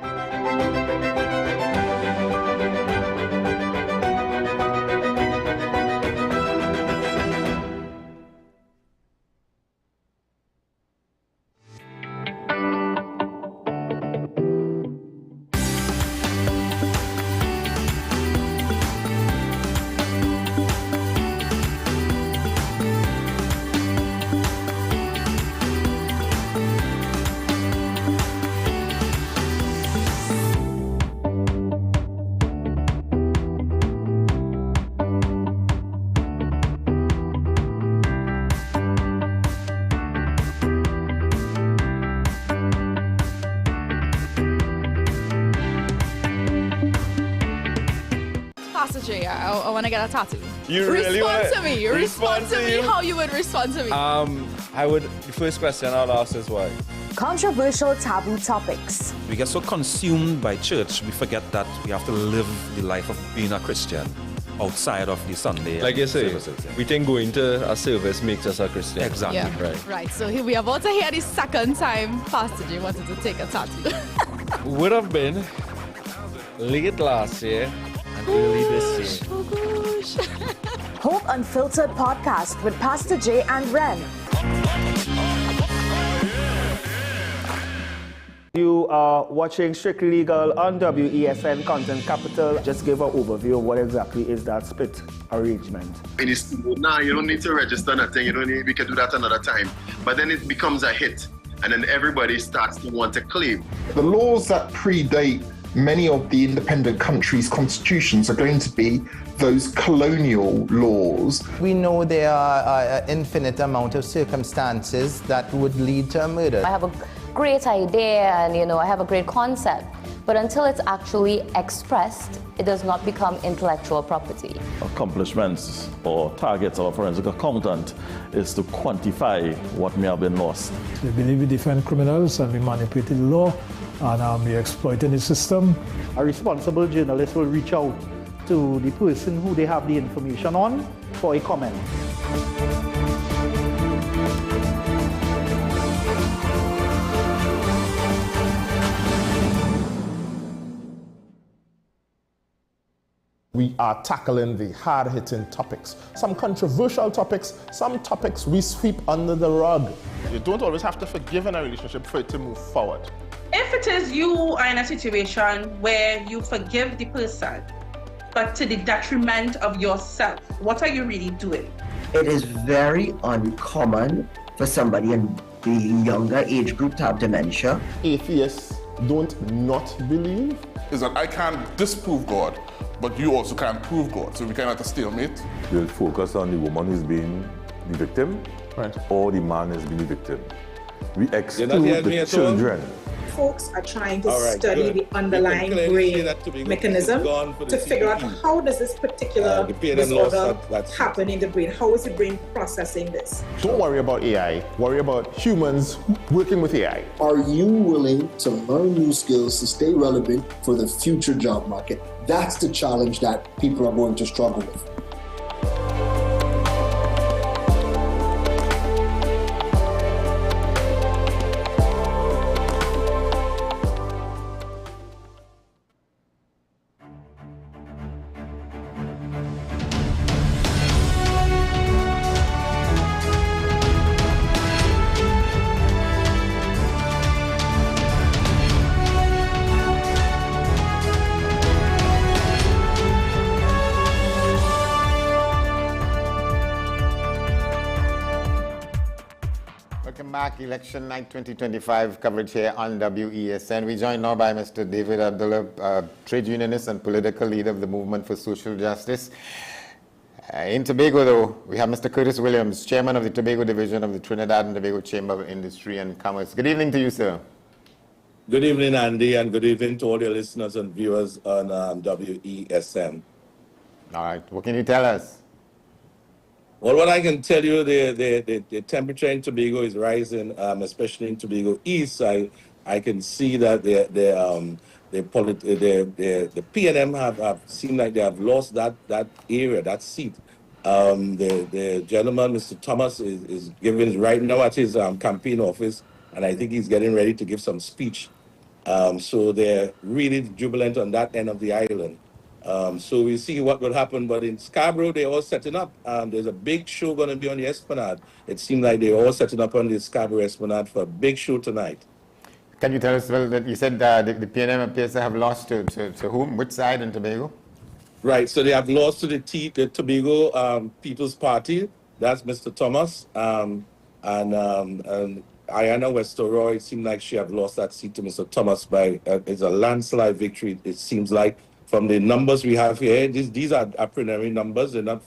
I want to get a tattoo. You really want to me. Respond to me how you would respond to me. The first question I'll ask is why? Controversial taboo topics. We get so consumed by church, we forget that we have to live the life of being a Christian outside of the Sunday. Like you say, services, yeah. We think going to a service makes us a Christian. Exactly. Yeah. Right. So here we are about to hear the second time Pastor J wanted to take a tattoo. Would have been late last year and early this year. Oh gosh. Hope Unfiltered podcast with Pastor J and Ren. You are watching Strictly Legal on WESN Content Capital. Just give an overview of what exactly is that split arrangement. Nah, you don't need to register nothing. We can do that another time. But then it becomes a hit, and then everybody starts to want to claim. The laws that predate many of the independent countries' constitutions are going to be those colonial laws. We know there are an infinite amount of circumstances that would lead to a murder. I have a great idea and I have a great concept, but until it's actually expressed, it does not become intellectual property. Accomplishments or targets of a forensic accountant is to quantify what may have been lost. We believe with different criminals and we manipulated the law and we exploited the system. A responsible journalist will reach out to the person who they have the information on for a comment. We are tackling the hard-hitting topics, some controversial topics, some topics we sweep under the rug. You don't always have to forgive in a relationship for it to move forward. If it is you are in a situation where you forgive the person, but to the detriment of yourself, what are you really doing? It is very uncommon for somebody in the younger age group to have dementia. Atheists don't not believe. Is that I can't disprove God, but you also can't prove God. So we kind of at a stalemate. We'll focus on the woman who's being the victim, or the man who's being the victim. We exclude the children. folks are trying to All right, study good. the underlying brain mechanism for to figure out how does this particular disorder happen in the brain? How is the brain processing this? Don't worry about AI. Worry about humans working with AI. Are you willing to learn new skills to stay relevant for the future job market? That's the challenge that people are going to struggle with. Welcome back. Election Night 2025 coverage here on WESN. We're joined now by Mr. David Abdullah, trade unionist and political leader of the Movement for Social Justice. In Tobago, though, we have Mr. Curtis Williams, chairman of the Tobago division of the Trinidad and Tobago Chamber of Industry and Commerce. Good evening to you, sir. Good evening, Andy, and good evening to all your listeners and viewers on WESN. All right. What can you tell us? Well, what I can tell you, the temperature in Tobago is rising, especially in Tobago East. I can see that the PNM have seemed like they have lost that area, that seat. The gentleman, Mr. Thomas, is giving right now at his campaign office, and I think he's getting ready to give some speech. So they're really jubilant on that end of the island. So we'll see what will happen. But in Scarborough, they're all setting up. There's a big show going to be on the Esplanade. It seemed like they're all setting up on the Scarborough Esplanade for a big show tonight. Can you tell us, well, that you said the PNM appears to have lost to whom? Which side in Tobago? Right, so they have lost to the Tobago People's Party. That's Mr. Thomas. And Ayana Westoroy, it seemed like she have lost that seat to Mr. Thomas by it's a landslide victory, it seems like. From the numbers we have here, these are preliminary numbers. They're not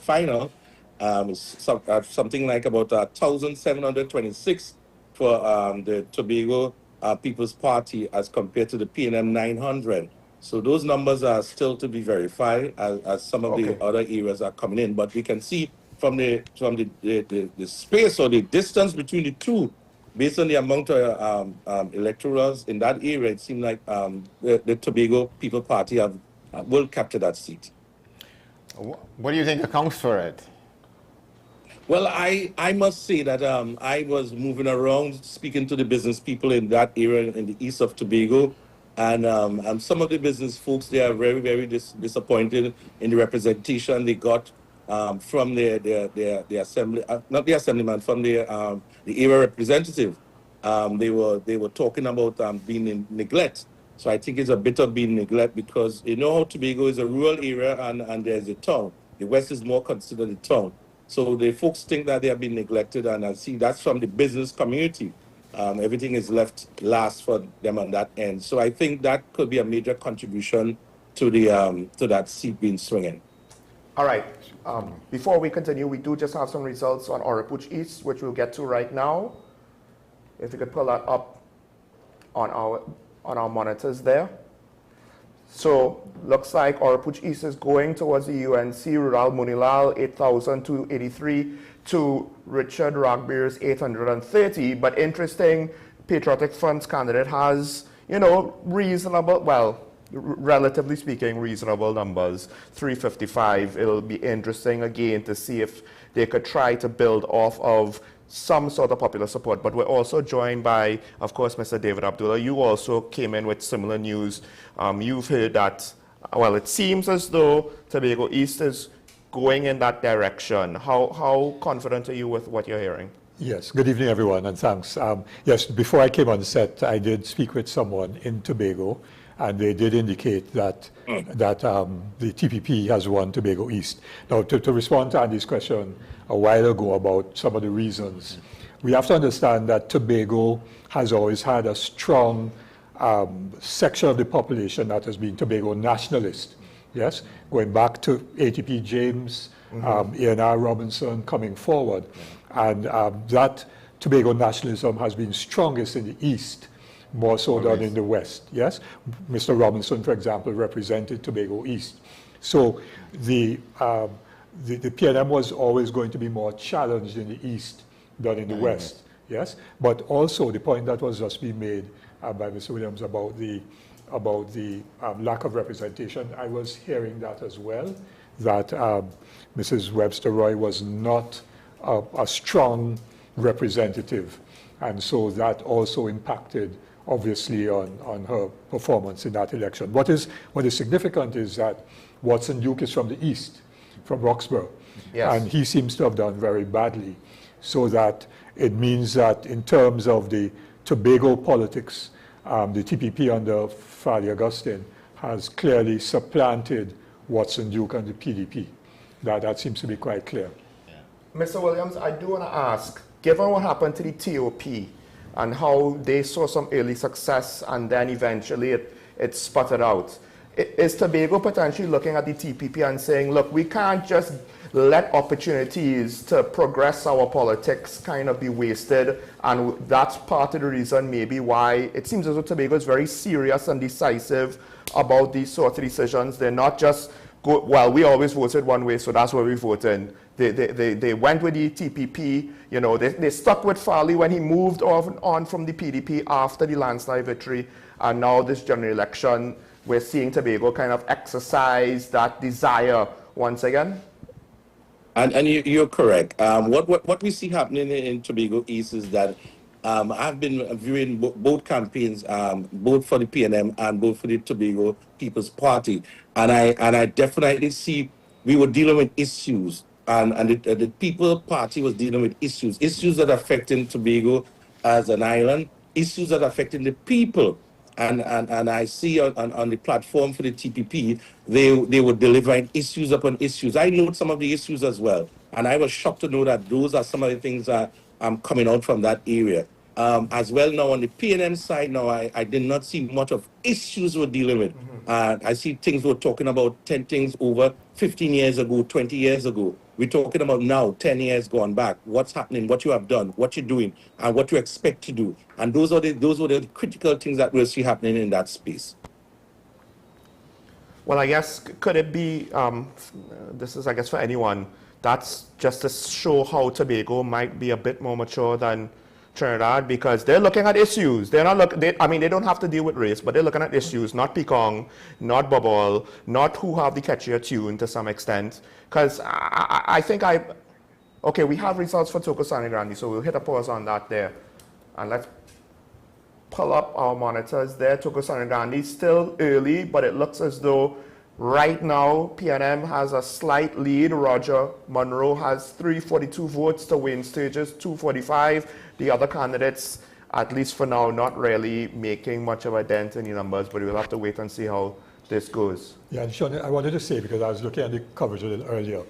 final. Something like about 1,726 for the Tobago People's Party as compared to the PNM 900. So those numbers are still to be verified as some of the other areas are coming in. But we can see from the space or the distance between the two, based on the amount of electorals in that area, it seemed like the Tobago People Party will capture that seat. What do you think accounts for it? Well, I must say that I was moving around speaking to the business people in that area in the east of Tobago, and some of the business folks, they are very, very disappointed in the representation they got from the assembly, not the assemblyman, from the area representative. They were talking about being in neglect. So I think it's a bit of being neglect because you know how Tobago is a rural area and there's a town. The West is more considered a town. So the folks think that they have been neglected, and I see that's from the business community. Everything is left last for them on that end. So I think that could be a major contribution to that seat being swinging. All right. Before we continue, we do just have some results on Oropouche East, which we'll get to right now. If you could pull that up on our monitors there. So looks like Oropouche East is going towards the UNC Rural Munilal 8,283 to Richard Ragbeer's 830. But interesting, Patriotic Front's candidate has, reasonable, well, relatively speaking, reasonable numbers, 355. It'll be interesting again to see if they could try to build off of some sort of popular support. But we're also joined by, of course, Mr. David Abdullah. You also came in with similar news. You've heard that, well, it seems as though Tobago East is going in that direction. How confident are you with what you're hearing? Yes, good evening, everyone, and thanks. Yes, before I came on the set, I did speak with someone in Tobago, and they did indicate that the TPP has won Tobago East. Now, to respond to Andy's question a while ago about some of the reasons, we have to understand that Tobago has always had a strong section of the population that has been Tobago nationalist. Yes, going back to ATP James, A&R Robinson coming forward. And that Tobago nationalism has been strongest in the East, more so than in the West, yes? Mr. Robinson, for example, represented Tobago East. So the PNM was always going to be more challenged in the East than in the West, yes? But also the point that was just being made by Mr. Williams about the lack of representation, I was hearing that as well, that Mrs. Webster Roy was not a strong representative, and so that also impacted obviously on her performance in that election. What is significant is that Watson Duke is from the East, from Roxborough, and he seems to have done very badly, so that it means that in terms of the Tobago politics, the TPP under Fali Augustine has clearly supplanted Watson Duke and the PDP. That seems to be quite clear. Mr. Williams, I do want to ask, given what happened to the TOP and how they saw some early success and then eventually it sputtered out, is Tobago potentially looking at the TPP and saying, look, we can't just let opportunities to progress our politics kind of be wasted, and that's part of the reason maybe why it seems as though Tobago is very serious and decisive about these sort of decisions. They're not just well, we always voted one way, so that's where we voted. They went with the TPP, you know, they stuck with Fali when he moved on from the PDP after the landslide victory, and now this general election, we're seeing Tobago kind of exercise that desire once again. And you're correct. What we see happening in Tobago East is that I've been viewing both campaigns, both for the PNM and both for the Tobago People's Party, and I definitely see we were dealing with issues, and the People Party was dealing with issues that are affecting Tobago as an island, issues that are affecting the people. And I see on the platform for the TPP, they were delivering issues upon issues. I note some of the issues as well, and I was shocked to know that those are some of the things that coming out from that area. As well now on the PNM side, now I did not see much of issues we're dealing with. I see things we're talking about 10 things over 15 years ago, 20 years ago. We're talking about now, 10 years gone back, what's happening, what you have done, what you're doing, and what you expect to do. And those were the critical things that we'll see happening in that space. Well, I guess, could it be, this is, I guess, for anyone, that's just to show how Tobago might be a bit more mature than Trinidad, because they're looking at issues. They're not I mean, they don't have to deal with race, but they're looking at issues, not Pekong, not Bubble, not who have the catchier tune to some extent. Because I think okay, we have results for Togo San Grande, so we'll hit a pause on that there. And let's pull up our monitors there. Togo San Grande still early, but it looks as though right now PNM has a slight lead. Roger Monroe has 342 votes to Wayne Sturgis 245. The other candidates, at least for now, not really making much of a dent in the numbers, but we'll have to wait and see how this goes. Yeah, and Sean, I wanted to say, because I was looking at the coverage a little earlier,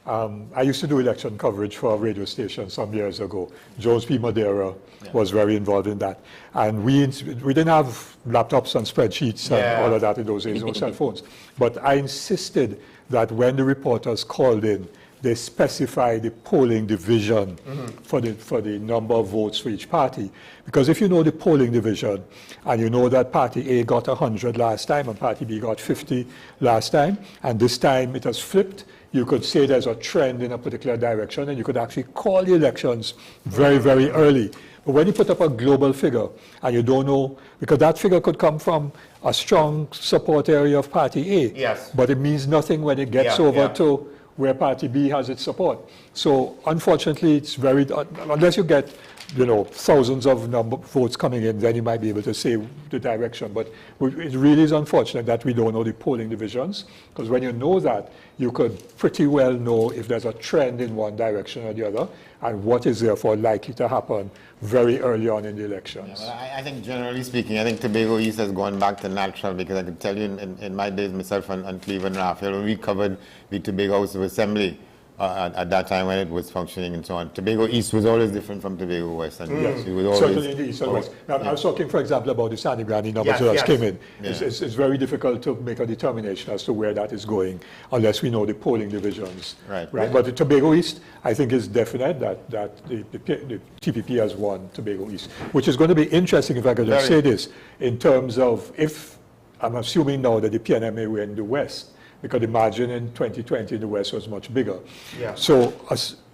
I used to do election coverage for a radio station some years ago. Jones P. Madeira was very involved in that. And we didn't have laptops and spreadsheets and all of that in those days, no cell phones. But I insisted that when the reporters called in, they specify the polling division for the number of votes for each party. Because if you know the polling division, and you know that Party A got 100 last time, and Party B got 50 last time, and this time it has flipped, you could say there's a trend in a particular direction, and you could actually call the elections very, very early. But when you put up a global figure, and you don't know, because that figure could come from a strong support area of Party A, but it means nothing when it gets over to where Party B has its support. So unfortunately, it's very, unless you get, you know, thousands of votes coming in, then you might be able to say the direction. But it really is unfortunate that we don't know the polling divisions, because when you know that, you could pretty well know if there's a trend in one direction or the other, and what is therefore likely to happen very early on in the elections. Yeah, well, I think generally speaking, I think Tobago East has gone back to natural, because I can tell you in my days, myself and Cleveland Raphael, when we covered the Tobago House of Assembly, at that time when it was functioning and so on. Tobago East was always different from Tobago West. And Yes, it was always, certainly the East and West. Now, I was talking, for example, about the Sangre Grande numbers that just came in. It's very difficult to make a determination as to where that is going unless we know the polling divisions. Right. But the Tobago East, I think, is definite that the TPP has won Tobago East, which is going to be interesting, if I could just say this, in terms of if, I'm assuming now that the PNM may win the West, because the margin in 2020 in the West was much bigger. Yeah. So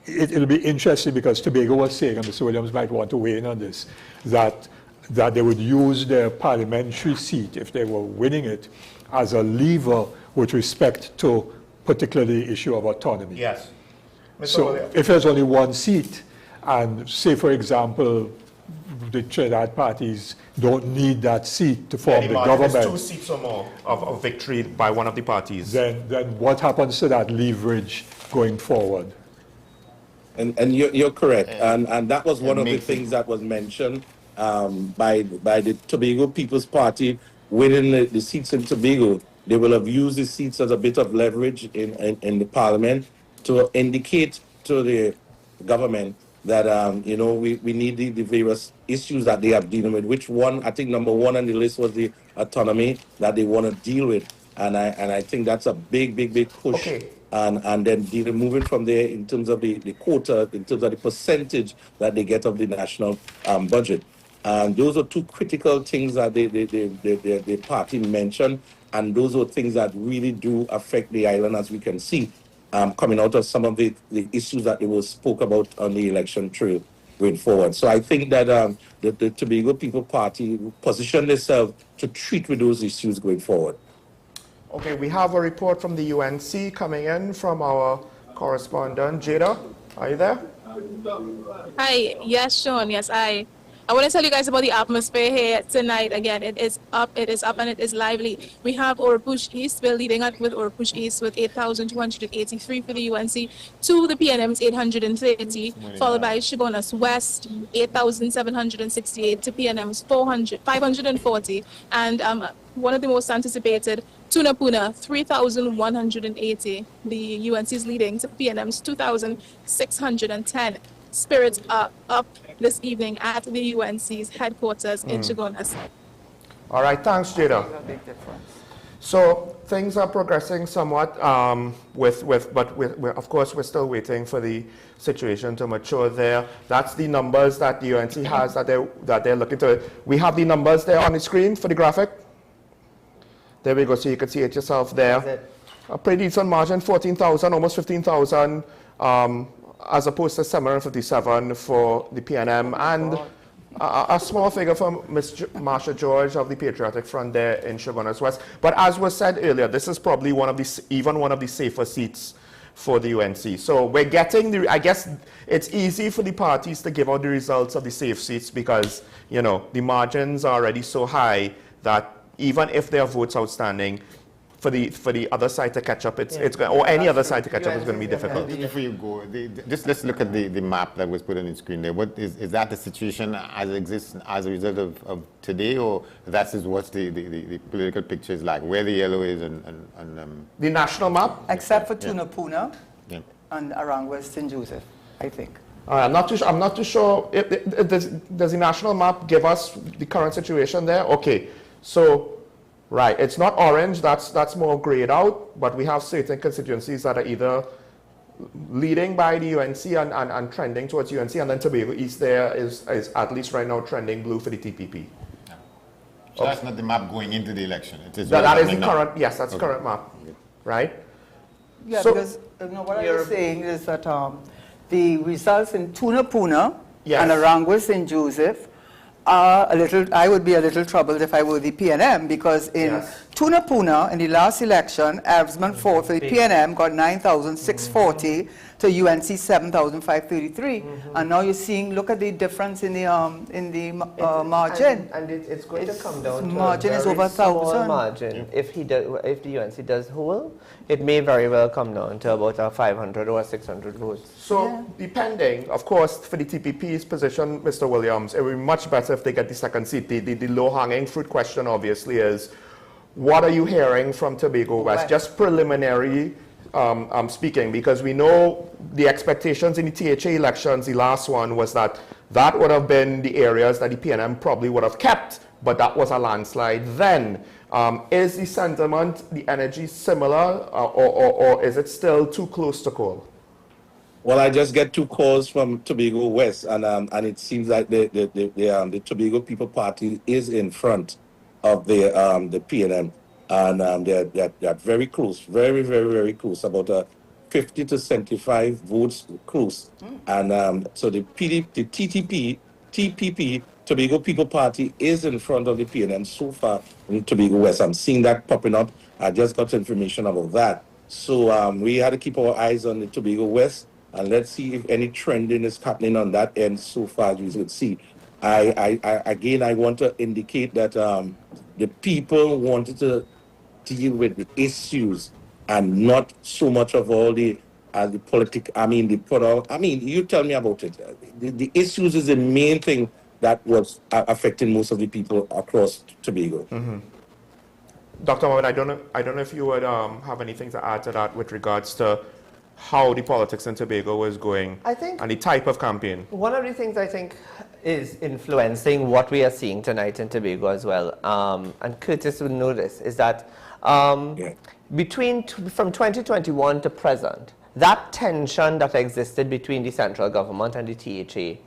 it'll be interesting because Tobago was saying, and Mr. Williams might want to weigh in on this, that they would use their parliamentary seat, if they were winning it, as a lever with respect to particularly the issue of autonomy. Yes. So if there's only one seat, and say, for example, the Trinidad parties don't need that seat to form the government. There's 2 seats or more of victory by one of the parties. Then what happens to that leverage going forward? And you're correct. And that was one of the things that was mentioned by the Tobago People's Party winning the seats in Tobago. They will have used the seats as a bit of leverage in the parliament to indicate to the government that we need the various issues that they are dealing with. Which one? I think number one on the list was the autonomy that they want to deal with, and I think that's a big push. Okay. And then moving from there in terms of the quota, in terms of the percentage that they get of the national budget, and those are 2 critical things that the party mentioned, and those are things that really do affect the island, as we can see. Coming out of some of the issues that they were spoke about on the election trail going forward. So I think that the Tobago People Party positioned itself to treat with those issues going forward. Okay, we have a report from the UNC coming in from our correspondent. Jada, are you there? Hi, yes, Sean, yes, I want to tell you guys about the atmosphere here tonight. Again, it is up and it is lively. We have Oropouche East. We're leading up with Oropouche East with 8,283 for the UNC. To the PNM's 830, followed by Shogunas West, 8,768 to PNM's 540. And one of the most anticipated, Tunapuna, 3,180. The UNC is leading to PNM's 2,610. Spirits are up this evening at the UNC's headquarters in Shogunas. All right, thanks, Jada. So things are progressing somewhat, but of course we're still waiting for the situation to mature there. That's the numbers that the UNC has that they're looking to. We have the numbers there on the screen for the graphic. There we go, so you can see it yourself there. A pretty decent margin, 14,000, almost 15,000. As opposed to 757 for the PNM, and a small figure for Ms. Marsha George of the Patriotic Front there in Shogunas West. But as was said earlier, this is probably one of the safer seats for the UNC. So we're getting I guess it's easy for the parties to give out the results of the safe seats because, the margins are already so high that even if there are votes outstanding, for the other side to catch up, or any other side to catch up is going to be difficult. Before you go, just let's look at the map that was put on the screen there. What is that the situation as it exists as a result of today, or that is what the political picture is like, where the yellow is and the national map? Except for Tunapuna and around West St. Joseph, I think. I'm not too sure. Does the national map give us the current situation there? Okay, so. Right, it's not orange, that's more grayed out, but we have certain constituencies that are either leading by the UNC and trending towards UNC, and then Tobago East there is at least right now trending blue for the TPP. Yeah. So that's not the map going into the election? It is that is the current, yes, that's the current map, right? Yeah, so, because what I was saying is that the results in Tunapuna and around West St. Joseph I would be a little troubled if I were the PNM, because in Tunapuna, in the last election, Erbsman Ford for the PNM got 9,640 to UNC 7,533, and now you're seeing. Look at the difference in the margin. And it's going to come down to margin is over 1,000. Margin. If the UNC does hold, it may very well come down to about a 500 or 600 votes. So depending, of course, for the TPP's position, Mr. Williams, it would be much better if they get the second seat. The low-hanging fruit question, obviously, is what are you hearing from Tobago West? Just preliminary speaking, because we know the expectations in the THA elections, the last one, was that that would have been the areas that the PNM probably would have kept, but that was a landslide then. Is the sentiment, the energy similar, or is it still too close to call? Well, I just get 2 calls from Tobago West, and it seems like the Tobago People Party is in front of the PNM, and they're very close, very, very, very close, about 50 to 75 votes close. And so the TPP, Tobago People Party, is in front of the PNM so far in Tobago West. I'm seeing that popping up. I just got information about that. So we had to keep our eyes on the Tobago West, and let's see if any trending is happening on that end so far as we could see. I want to indicate that the people wanted to deal with the issues and not so much of all the politics. You tell me about it. The issues is the main thing that was affecting most of the people across Tobago. Dr. Mohammed, I don't know if you would have anything to add to that with regards to how the politics in Tobago was going, I think, and the type of campaign. One of the things I think is influencing what we are seeing tonight in Tobago as well, and Curtis would know this, is that from 2021 to present, that tension that existed between the central government and the THA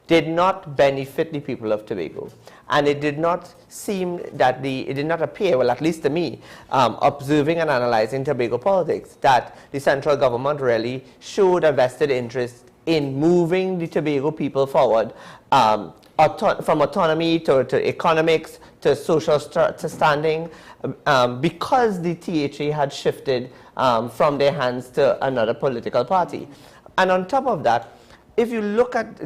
did not benefit the people of Tobago. And it did not seem that it did not appear, well, at least to me, observing and analyzing Tobago politics, that the central government really showed a vested interest in moving the Tobago people forward, from autonomy to economics to social standing, because the THA had shifted from their hands to another political party. And on top of that, if you look at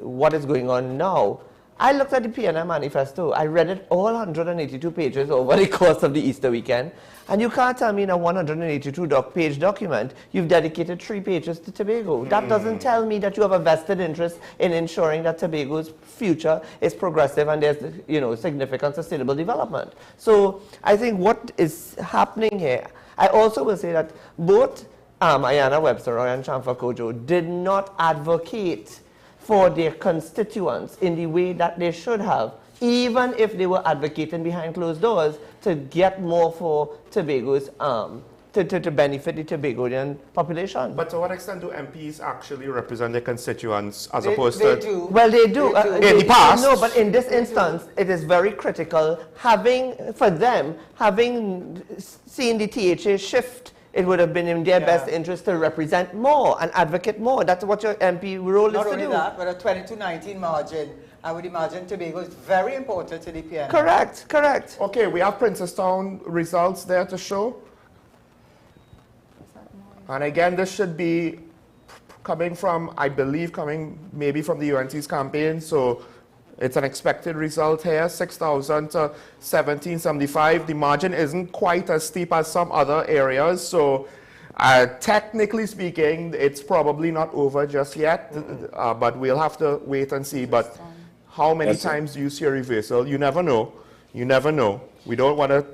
what is going on now, I looked at the PNM manifesto. I read it all 182 pages over the course of the Easter weekend. And you can't tell me in a 182-page document you've dedicated 3 pages to Tobago. That doesn't tell me that you have a vested interest in ensuring that Tobago's future is progressive and there's significant sustainable development. So I think what is happening here, I also will say that both Ayanna Webster and Chamfa Kojo did not advocate for their constituents in the way that they should have, even if they were advocating behind closed doors to get more for Tobago's, to benefit the Tobagonian population. But to what extent do MPs actually represent their constituents as opposed to... They do. Well, they do. In the past? No, but in this instance, it is very critical having seen the THA shift. It would have been in their best interest to represent more and advocate more. That's what your MP role is to do. Not only that, but a 22-19 margin, I would imagine Tobago is very important to the PNM. Correct, correct. Okay, we have Princestown results there to show. And again, this should be coming, maybe from the UNC's campaign. So it's an expected result here, 6,000 to 1,775. The margin isn't quite as steep as some other areas. So technically speaking, it's probably not over just yet, but we'll have to wait and see. But how many times do you see a reversal? You never know. You never know. We don't want to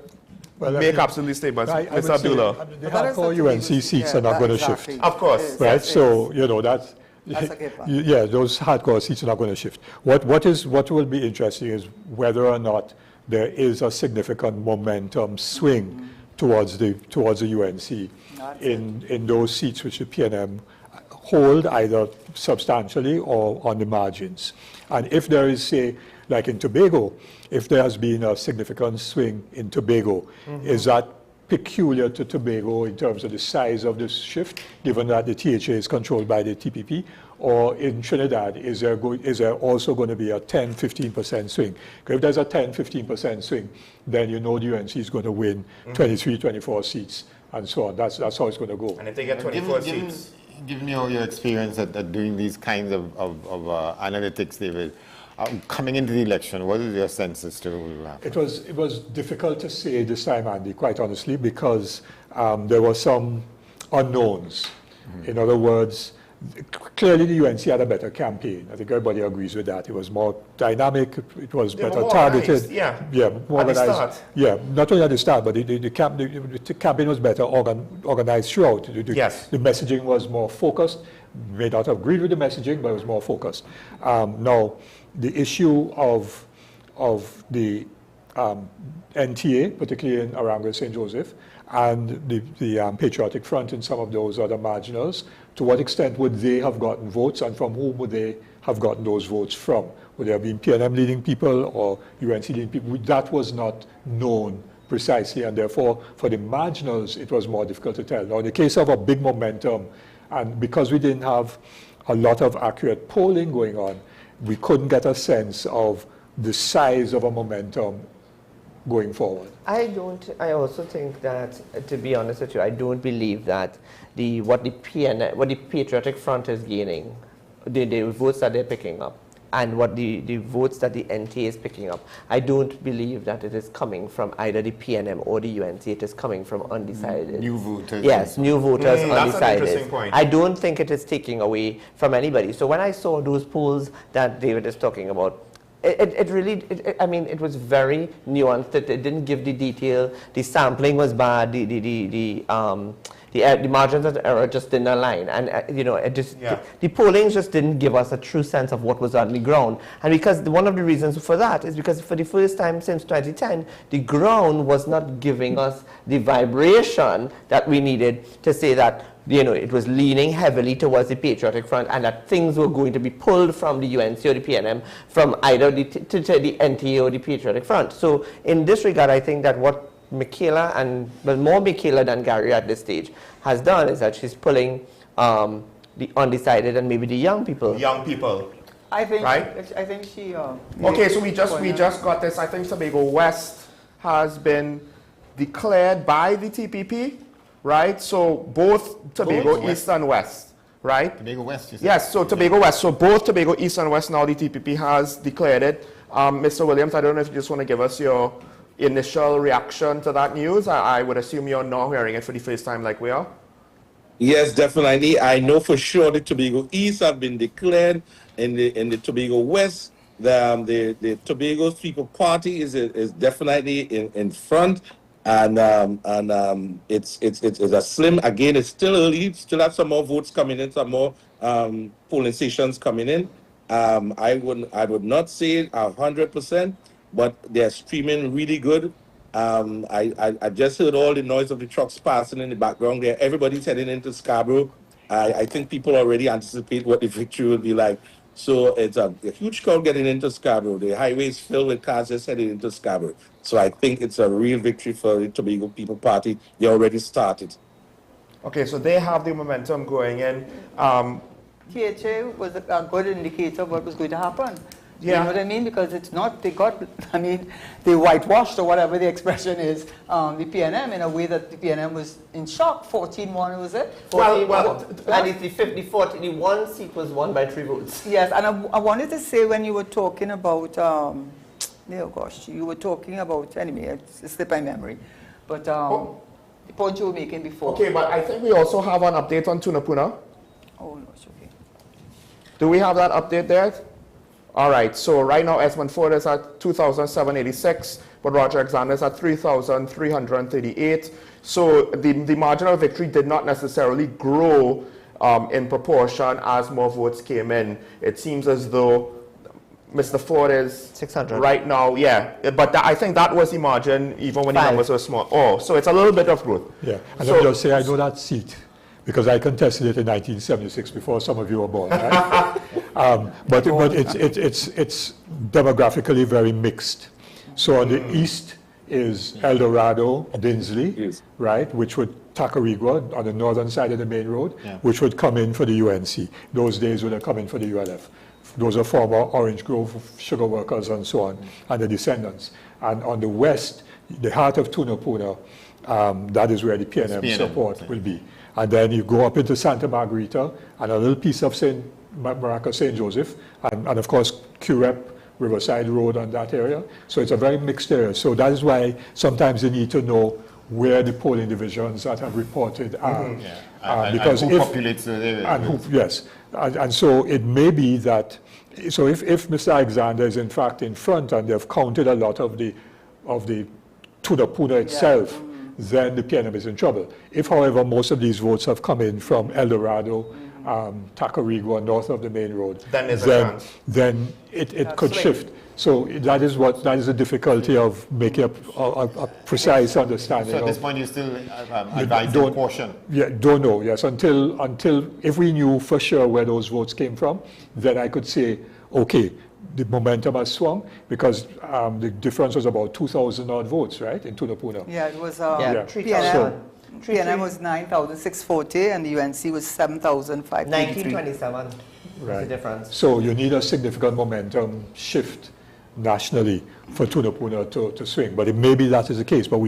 make absolute statements. Mr. Abdullah. The hardcore UNC seats are not going to shift. Of course. Right? So, that's those hardcore seats are not going to shift. What will be interesting is whether or not there is a significant momentum swing towards the UNC in those seats which the PNM hold either substantially or on the margins. And if there is, say, like in Tobago, if there has been a significant swing in Tobago, is that peculiar to Tobago in terms of the size of this shift, given that the THA is controlled by the TPP? Or in Trinidad, is there also going to be a 10-15% swing? Because if there's a 10-15% swing, then the UNC is going to win 23, 24 seats, and so on. That's how it's going to go. And if they get 24 seats? Given your experience at doing these kinds of analytics, David, coming into the election, what is your sense as to what will happen? It was difficult to say this time, Andy, quite honestly, because there were some unknowns. In other words, clearly the UNC had a better campaign. I think everybody agrees with that. It was more dynamic, it was They were better more targeted. organized, more at the organized. start. Yeah, not only at the start, but the campaign was better organized throughout. Yes. The messaging was more focused. May not agree with the messaging, but it was more focused. Now, the issue of the NTA, particularly in Aranguez St. Joseph, and the Patriotic Front and some of those other marginals, to what extent would they have gotten votes, and from whom would they have gotten those votes from? Would there have been PNM leading people or UNC leading people? That was not known precisely, and therefore, for the marginals, it was more difficult to tell. Now, in the case of a big momentum, and because we didn't have a lot of accurate polling going on, we couldn't get a sense of the size of a momentum going forward. I also think that, to be honest with you, I don't believe that what the Patriotic Front is gaining, the votes that they're picking up, and what the votes that the NTA is picking up, I don't believe that it is coming from either the PNM or the UNC. It is coming from undecided. New voters. Yes, new voters, undecided. That's an interesting point. I don't think it is taking away from anybody. So when I saw those polls that David is talking about, I mean, it was very nuanced. It didn't give the detail. The sampling was bad. The margins of error just didn't align, and the polling just didn't give us a true sense of what was on the ground. And because one of the reasons for that is because for the first time since 2010, the ground was not giving us the vibration that we needed to say that it was leaning heavily towards the Patriotic Front, and that things were going to be pulled from the UNC or the PNM from either the NTA or the Patriotic Front. So in this regard, I think that what Michaela, more Michaela than Gary at this stage, has done is that she's pulling the undecided and maybe the young people. Young people. I think, right? I think she... okay, so we just got this. I think Tobago West has been declared by the TPP, right? So both Tobago East and West, right? Tobago West, you said. Yes, so Tobago West. So both Tobago East and West, now the TPP has declared it. Mr. Williams, I don't know if you just want to give us your initial reaction to that news. I would assume you're now hearing it for the first time like we are. Yes, definitely. I know for sure the Tobago East have been declared. In the Tobago West, the Tobago People Party is definitely in front, and it's a slim. Again, it's still early. Still have some more votes coming in, some more polling stations coming in. I would not say 100%, but they're streaming really good. I just heard all the noise of the trucks passing in the background there. Everybody's heading into Scarborough. I think people already anticipate what the victory will be like. So it's a huge crowd getting into Scarborough. The highway is filled with cars just heading into Scarborough. So I think it's a real victory for the Tobago People Party. They already started. Okay, so they have the momentum going in. THA was a good indicator of what was going to happen. Yeah. You know what I mean? Because it's not, they whitewashed, or whatever the expression is, the PNM in a way that the PNM was in shock. 14-1, was it? And it's the 50-40, the one seat was won by 3 votes. Yes, and I wanted to say when you were talking about, you were talking about, anyway, it slipped my memory, but the point you were making before. Okay, but I think we also have an update on Tunapuna. Oh, no, it's okay. Do we have that update there? All right, so right now Esmond Ford is at 2,786, but Roger Alexander is at 3,338. So the margin of victory did not necessarily grow in proportion as more votes came in. It seems as though Mr. Ford is 600 right now, yeah. But I think that was the margin even when the numbers were small. Oh, so it's a little bit of growth. Yeah, and let me just say I know that seat, because I contested it in 1976 before some of you were born, right? but it's demographically very mixed. So on the east is El Dorado, Dinsley, right, which would Tacarigua on the northern side of the main road, which would come in for the UNC. Those days would have come in for the ULF. Those are former Orange Grove sugar workers and so on, and the descendants. And on the west, the heart of Tunapuna, that is where the PNM support will be. And then you go up into Santa Margarita and a little piece of St. Joseph, and of course QREP, Riverside Road on that area. So it's a very mixed area. So that is why sometimes you need to know where the polling divisions that have reported are. because and who populates the area? Yes, and so it may be that. So if Mr. Alexander is in fact in front and they've counted a lot of the Tunapuna itself, then the PNM is in trouble. If, however, most of these votes have come in from El Dorado, Tacarigua, north of the main road, then it could shift. So that is the difficulty of making a precise understanding. So at this point, you still advise caution. Yeah, don't know. Yes, until if we knew for sure where those votes came from, then I could say, okay, the momentum has swung, because the difference was about 2,000 odd votes, right, in Tunapuna. Yeah, it was PNM was 9,640 and the UNC was 7,523. 1927 was the difference. So you need a significant momentum shift nationally for Tunapuna to swing. But it maybe that is the case, but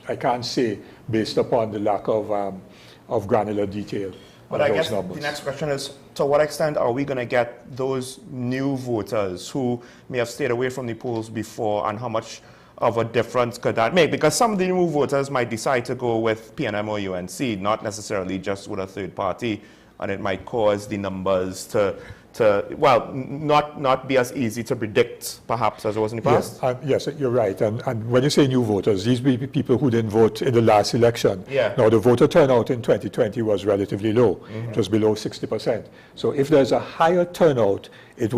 I can't say based upon the lack of granular detail. But I guess the next question is, to what extent are we going to get those new voters who may have stayed away from the polls before, and how much of a difference could that make? Because some of the new voters might decide to go with PNM or UNC, not necessarily just with a third party, and it might cause the numbers to not be as easy to predict, perhaps, as it was in the past? Yes, you're right. And when you say new voters, these be people who didn't vote in the last election. Yeah. Now, the voter turnout in 2020 was relatively low. It was below 60%. So if there's a higher turnout, a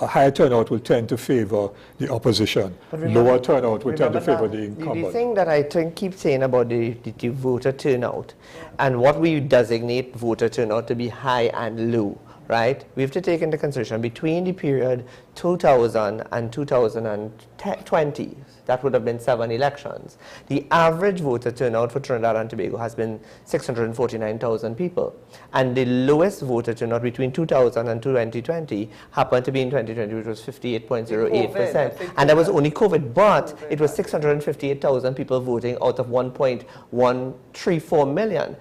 higher turnout will tend to favor the opposition. Lower turnout will tend to favor the incumbent. The thing that I keep saying about the voter turnout, and what we designate voter turnout to be high and low, right? We have to take into consideration between the period 2000 and 2020, that would have been 7 elections. The average voter turnout for Trinidad and Tobago has been 649,000 people. And the lowest voter turnout between 2000 and 2020 happened to be in 2020, which was 58.08%. And that was only COVID, but it was 658,000 people voting out of 1.134 million.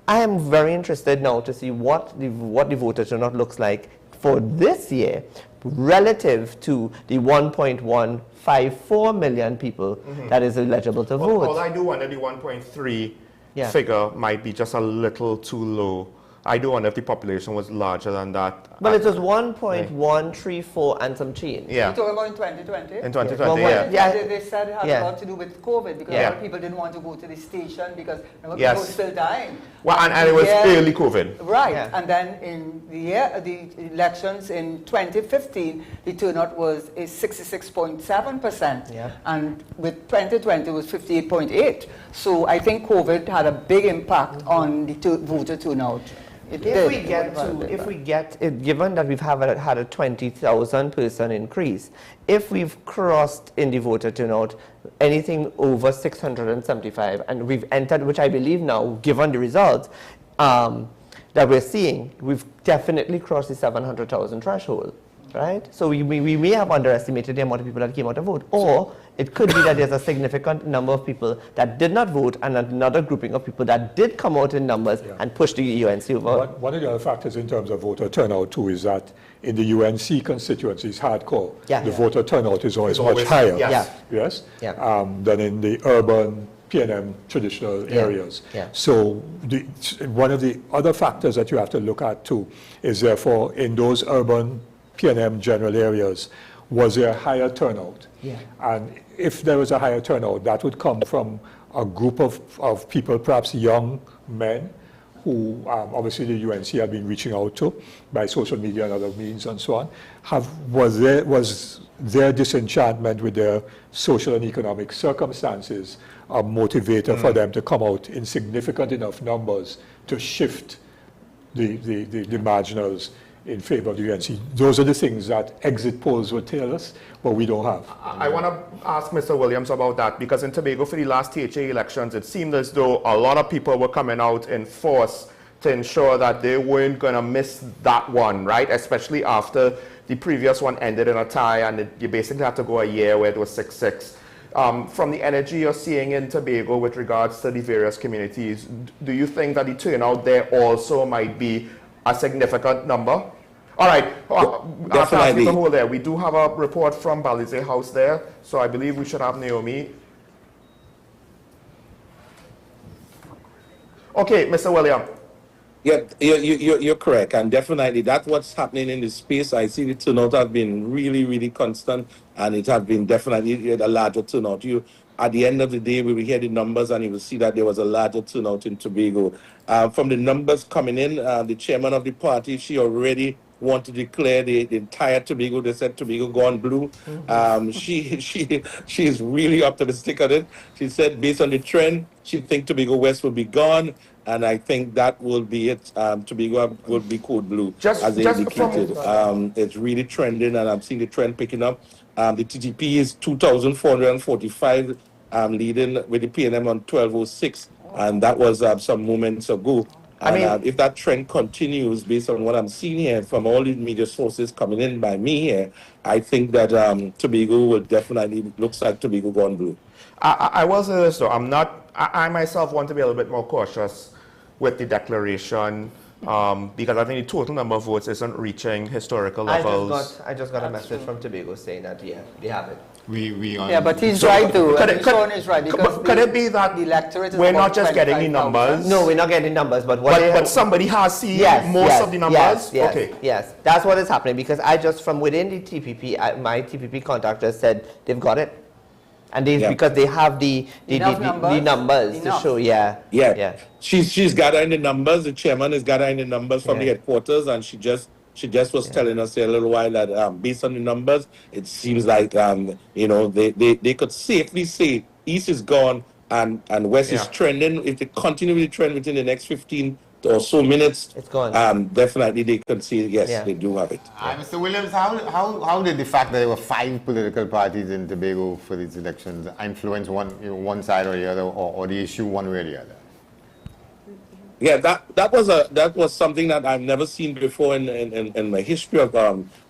I am very interested now to see what the voter turnout looks like for this year relative to the 1.154 million people that is eligible to vote. Well, I do wonder the 1.3 figure might be just a little too low. I do wonder if the population was larger than that. Well, it was 1.134 and some change. Yeah. You're talking about in 2020? In 2020, yeah. They said it had a lot to do with COVID, because a lot of people didn't want to go to the station because people were still dying. Well, and it was early COVID. Right, and then in the elections in 2015, the turnout was 66.7%, and with 2020 it was 58.8%. So I think COVID had a big impact on the voter turnout. If we get, given that we've had a 20,000 person increase, if we've crossed in the voter turnout anything over 675, and we've entered, which I believe now, given the results that we're seeing, we've definitely crossed the 700,000 threshold, right? So we may have underestimated the amount of people that came out to vote, or it could be that there's a significant number of people that did not vote and another grouping of people that did come out in numbers and push the UNC over. One of the other factors in terms of voter turnout too is that in the UNC constituencies, hardcore, the voter turnout is always much higher than in the urban PNM traditional areas. So one of the other factors that you have to look at too is therefore in those urban PNM general areas, was there a higher turnout? And if there was a higher turnout, that would come from a group of people, perhaps young men, who obviously the UNC have been reaching out to by social media and other means and so on. Was their disenchantment with their social and economic circumstances a motivator for them to come out in significant enough numbers to shift the marginals in favor of the UNC? Those are the things that exit polls will tell us, but we don't have. I want to ask Mr. Williams about that, because in Tobago for the last THA elections, it seemed as though a lot of people were coming out in force to ensure that they weren't going to miss that one, right? Especially after the previous one ended in a tie, and you basically had to go a year where it was 6-6. From the energy you're seeing in Tobago with regards to the various communities, do you think that the turnout there also might be a significant number? All right, definitely. Hold there. We do have a report from Balisier House there, so I believe we should have Naomi. Okay, Mr. William. Yeah, you're correct, and definitely that's what's happening in the space. I see the turnout has been really, really constant, and it has been definitely a larger turnout. At the end of the day, we will hear the numbers, and you will see that there was a larger turnout in Tobago. From the numbers coming in, the chairman of the party, she already want to declare the entire Tobago. They said Tobago gone blue. She is really optimistic on it. She said based on the trend, she think Tobago West will be gone. And I think that will be it. Tobago will be code blue, as they indicated. It's really trending, and I'm seeing the trend picking up. The TTP is 2,445, leading with the PNM on 1206, and that was some moments ago. And if that trend continues, based on what I'm seeing here from all the media sources coming in by me here, I think that Tobago will definitely, looks like Tobago gone blue. I will say this though, I myself want to be a little bit more cautious with the declaration because I think the total number of votes isn't reaching historical levels. I just got a message from Tobago saying that, yeah, they have it. Yeah, but he's right too. Sean is right because could it be that the electorate is we're not just getting the numbers? No, we're not getting numbers, but but somebody has seen most of the numbers? Yes, that's what is happening because I just, from within the TPP, my TPP contractor said they've got it. And because they have the numbers to show, She's gathering the numbers. The chairman is gathering the numbers from the headquarters, and she just was telling us a little while that based on the numbers, it seems like they could safely say East is gone and West is trending. If they continue the trend within the next 15 or so minutes, it's gone. Definitely they can see they do have it. Mr. Williams, how did the fact that there were 5 political parties in Tobago for these elections influence one side or the other, or the issue one way or the other? Yeah, that was something that I've never seen before in my history of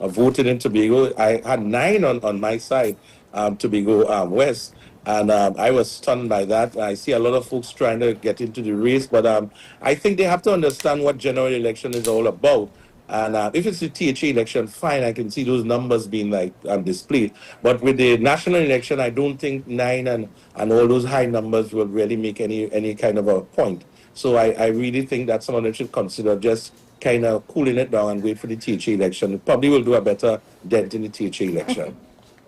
voting in Tobago. I had 9 on my side, Tobago West. And I was stunned by that. I see a lot of folks trying to get into the race, but I think they have to understand what general election is all about. And if it's a THA election, fine, I can see those numbers being displayed. But with the national election, I don't think 9 and all those high numbers will really make any kind of a point. So I really think that some of them should consider just kind of cooling it down and wait for the THA election. It probably will do a better dent in the THA election.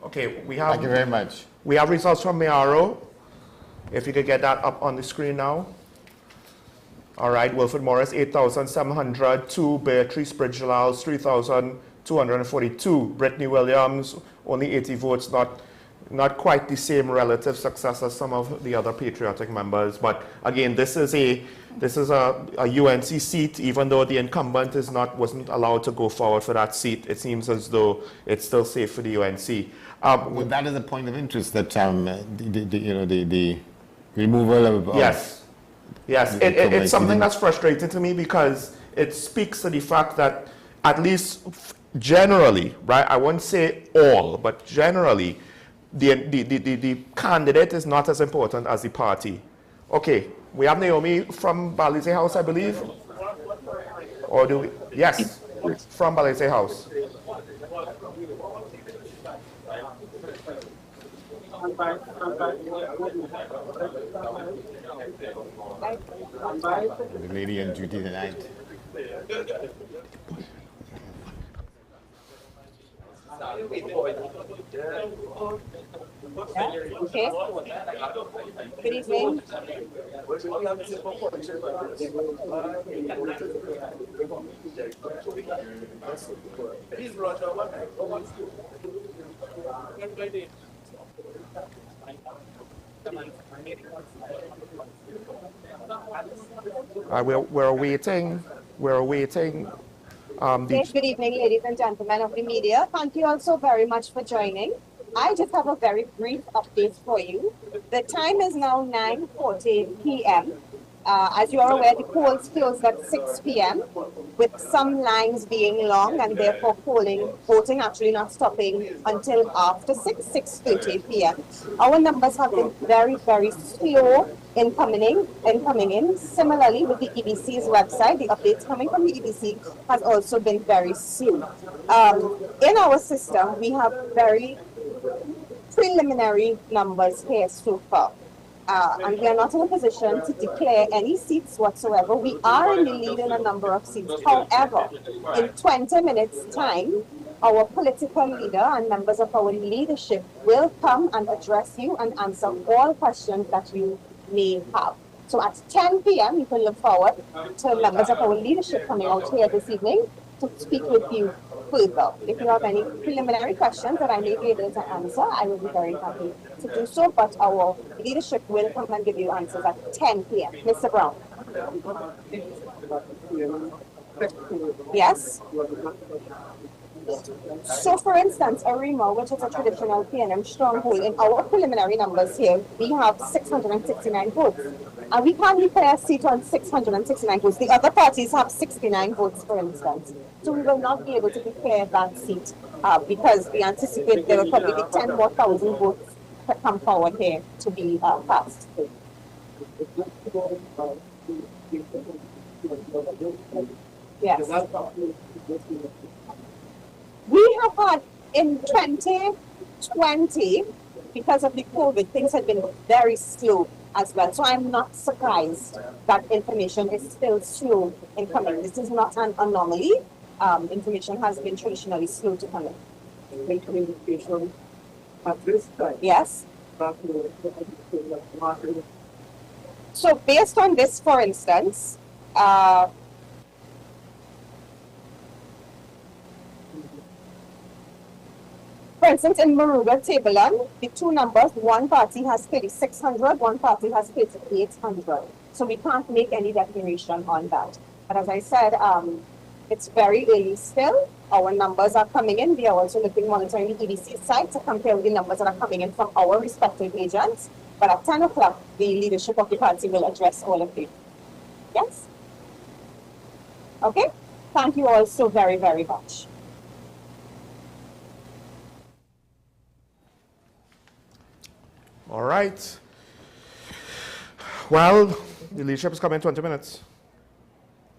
Okay, we have... Thank you very much. We have results from Mayaro. If you could get that up on the screen now. All right, Wilfred Morris, 8,702. Beatrice Bridgelals, 3,242. Brittany Williams, only 80 votes, not quite the same relative success as some of the other patriotic members. But again, this is a UNC seat, even though the incumbent wasn't allowed to go forward for that seat. It seems as though it's still safe for the UNC. Well, that is a point of interest that the removal of yes, it's something that's frustrating to me because it speaks to the fact that at least generally, right? I won't say all, but generally, the candidate is not as important as the party. Okay, we have Naomi from Balisier House, I believe, or do we? Yes, from Balisier House. The lady on duty tonight. Okay. Good evening. We're awaiting. Yes, good evening, ladies and gentlemen of the media. Thank you all so very much for joining. I just have a very brief update for you. The time is now 9:40 p.m. As you are aware, the polls closed at 6 p.m. with some lines being long and therefore voting actually not stopping until after 6:30 p.m. Our numbers have been very, very slow in coming in. Similarly, with the EBC's website, the updates coming from the EBC has also been very slow. In our system, we have very preliminary numbers here so far. and we are not in a position to declare any seats whatsoever. We are in the lead in a number of seats. However, in 20 minutes' time, our political leader and members of our leadership will come and address you and answer all questions that you may have. So at 10 p.m., you can look forward to members of our leadership coming out here this evening to speak with you further. If you have any preliminary questions that I may be able to answer, I will be very happy to do so, but our leadership will come and give you answers at 10 p.m. Mr. Brown. Yes? So, for instance, Arima, which is a traditional PNM stronghold, in our preliminary numbers here, we have 669 votes. And we can't declare a seat on 669 votes. The other parties have 69 votes, for instance. So we will not be able to declare that seat because we anticipate there will probably be 10 more thousand votes to come forward here to be passed. Yes. We have had in 2020, because of the COVID, things have been very slow as well. So I'm not surprised that information is still slow in coming. This is not an anomaly. Information has been traditionally slow to come in. Communication at this time. Yes. So based on this, for instance, for instance, in Maruga Tabelon, the two numbers, one party has 3,600, one party has 3,800. So we can't make any declaration on that. But as I said, it's very early still. Our numbers are coming in. We are also monitoring the EDC site to compare with the numbers that are coming in from our respective agents. But at 10 o'clock, the leadership of the party will address all of you. Yes? Okay? Thank you all so very, very much. All right. Well, the leadership is coming in 20 minutes.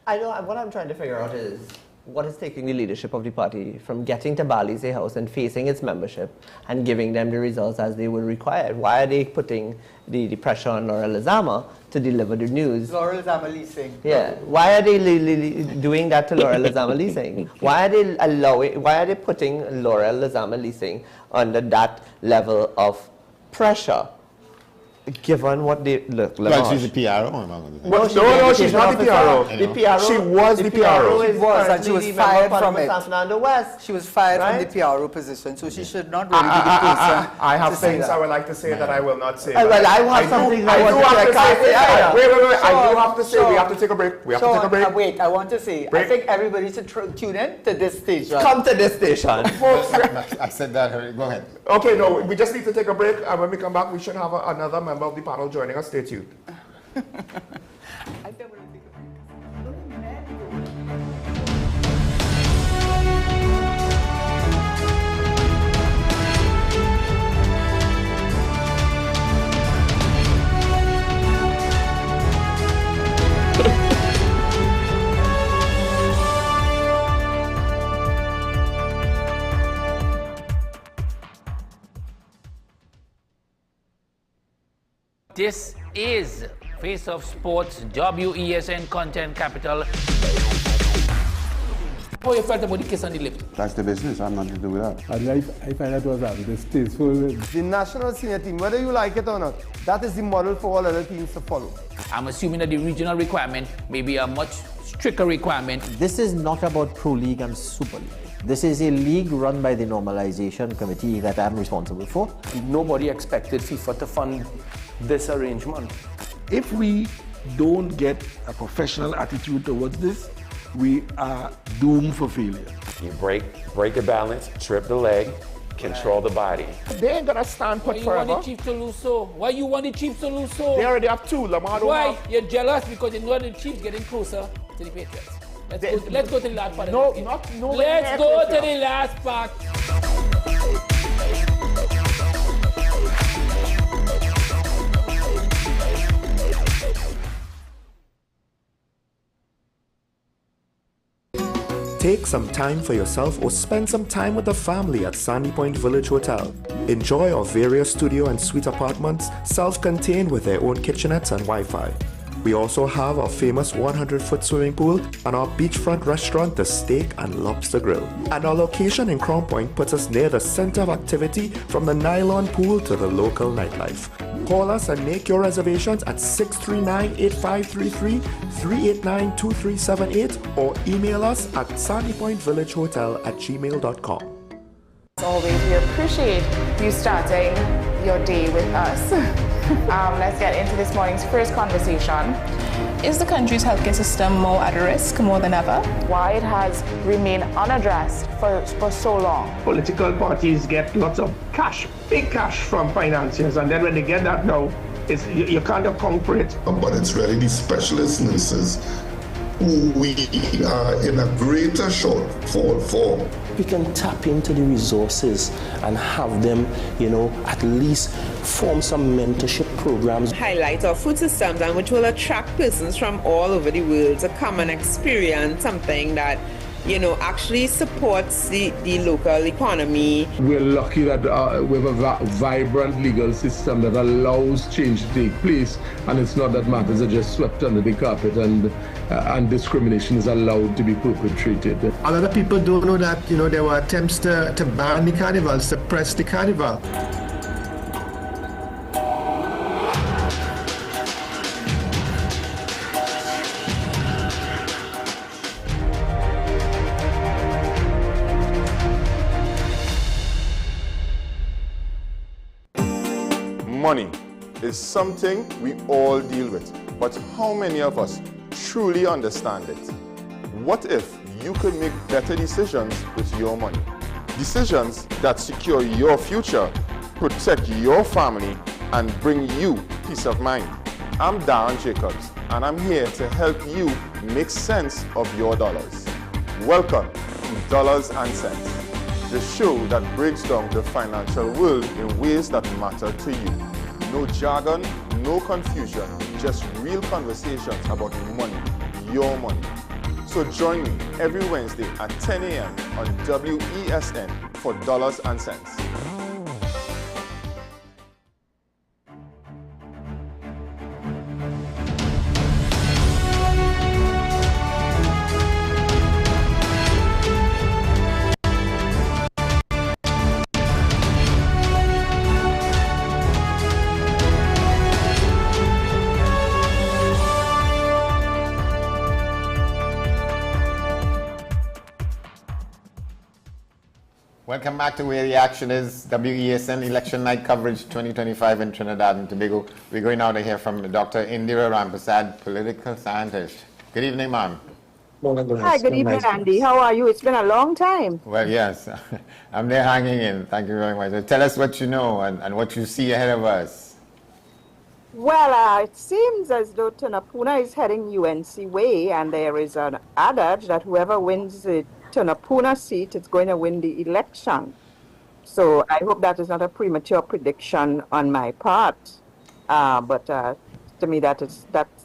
I know what I'm trying to figure out is what is taking the leadership of the party from getting to Balisier House and facing its membership and giving them the results as they would require? Why are they putting the pressure on Laura Lezama to deliver the news? Laura Lezama leasing. Yeah. Why are they doing that to Laura Lezama leasing? Why are they putting Laura Lezama leasing under that level of pressure? Given what they look like. Well, she's the PRO. No, she's not the PRO. The PRO. She was the PRO. She was, and she was fired from it. San Fernando West. She was fired from the PRO position, so she should not really be the person. I have things I would like to say that I will not say. Well, I have something I want to say. I can't say either. Wait. I do have to say, we have to take a break. We have to take a break. Wait, I want to say, I think everybody should tune in to this station. Come to this station. Folks, I said that. Go ahead. Okay, no, we just need to take a break, and when we come back, we should have another member of the panel joining us. Stay tuned. This is Face of Sports, WESN Content Capital. How you felt about the kiss on the lip? That's the business. I'm nothing to do with that. I find that was distasteful. The national senior team, whether you like it or not, that is the model for all other teams to follow. I'm assuming that the regional requirement may be a much stricter requirement. This is not about Pro League and Super League. This is a league run by the Normalization Committee that I'm responsible for. Nobody expected FIFA to fund this arrangement. If we don't get a professional attitude towards this, we are doomed for failure. You break the balance, trip the leg, control the body. They ain't gonna stand put forever. Why you want the Chiefs to lose so? Why you want the Chiefs to lose so? They already have two. Lamar don't Why? have. You're jealous because you know the Chiefs getting closer to the Patriots. Let's go to the last part. No, of the not no. Let's go to the last part. Take some time for yourself or spend some time with the family at Sandy Point Village Hotel. Enjoy our various studio and suite apartments, self-contained with their own kitchenettes and Wi-Fi. We also have our famous 100-foot swimming pool and our beachfront restaurant, the Steak and Lobster Grill. And our location in Crown Point puts us near the center of activity from the nylon pool to the local nightlife. Call us and make your reservations at 639-8533, 389-2378, or email us at sandypointvillagehotel@gmail.com. As always, we appreciate you starting your day with us. Let's get into this morning's first conversation. Is the country's healthcare system more at risk more than ever? Why it has remained unaddressed for so long. Political parties get lots of cash, big cash from financiers, and then when they get that now, you can't account for it. But it's really the specialist nurses who we are in a greater shortfall for. We can tap into the resources and have them, at least form some mentorship programs. Highlight our food systems, and which will attract persons from all over the world to come and experience something that actually supports the local economy. We're lucky that we have a vibrant legal system that allows change to take place, and it's not that matters are just swept under the carpet and discrimination is allowed to be perpetrated. A lot of people don't know that, there were attempts to ban the carnival, suppress the carnival. Money is something we all deal with, but how many of us truly understand it? What if you could make better decisions with your money? Decisions that secure your future, protect your family, and bring you peace of mind. I'm Darren Jacobs, and I'm here to help you make sense of your dollars. Welcome to Dollars and Cents, the show that breaks down the financial world in ways that matter to you. No jargon, no confusion, just real conversations about money, your money. So join me every Wednesday at 10 a.m. on WESN for Dollars and Cents. Welcome back to Where the Action Is, WESN Election Night Coverage 2025 in Trinidad and Tobago. We're going now to hear from Dr. Indira Ramprasad, political scientist. Good evening, ma'am. Hi, good evening, Andy. How are you? It's been a long time. Well, yes, I'm there hanging in. Thank you very much. So tell us what you know and what you see ahead of us. Well, it seems as though Tunapuna is heading UNC way, and there is an adage that whoever wins the Tunapuna seat is going to win the election. So I hope that is not a premature prediction on my part. But to me, that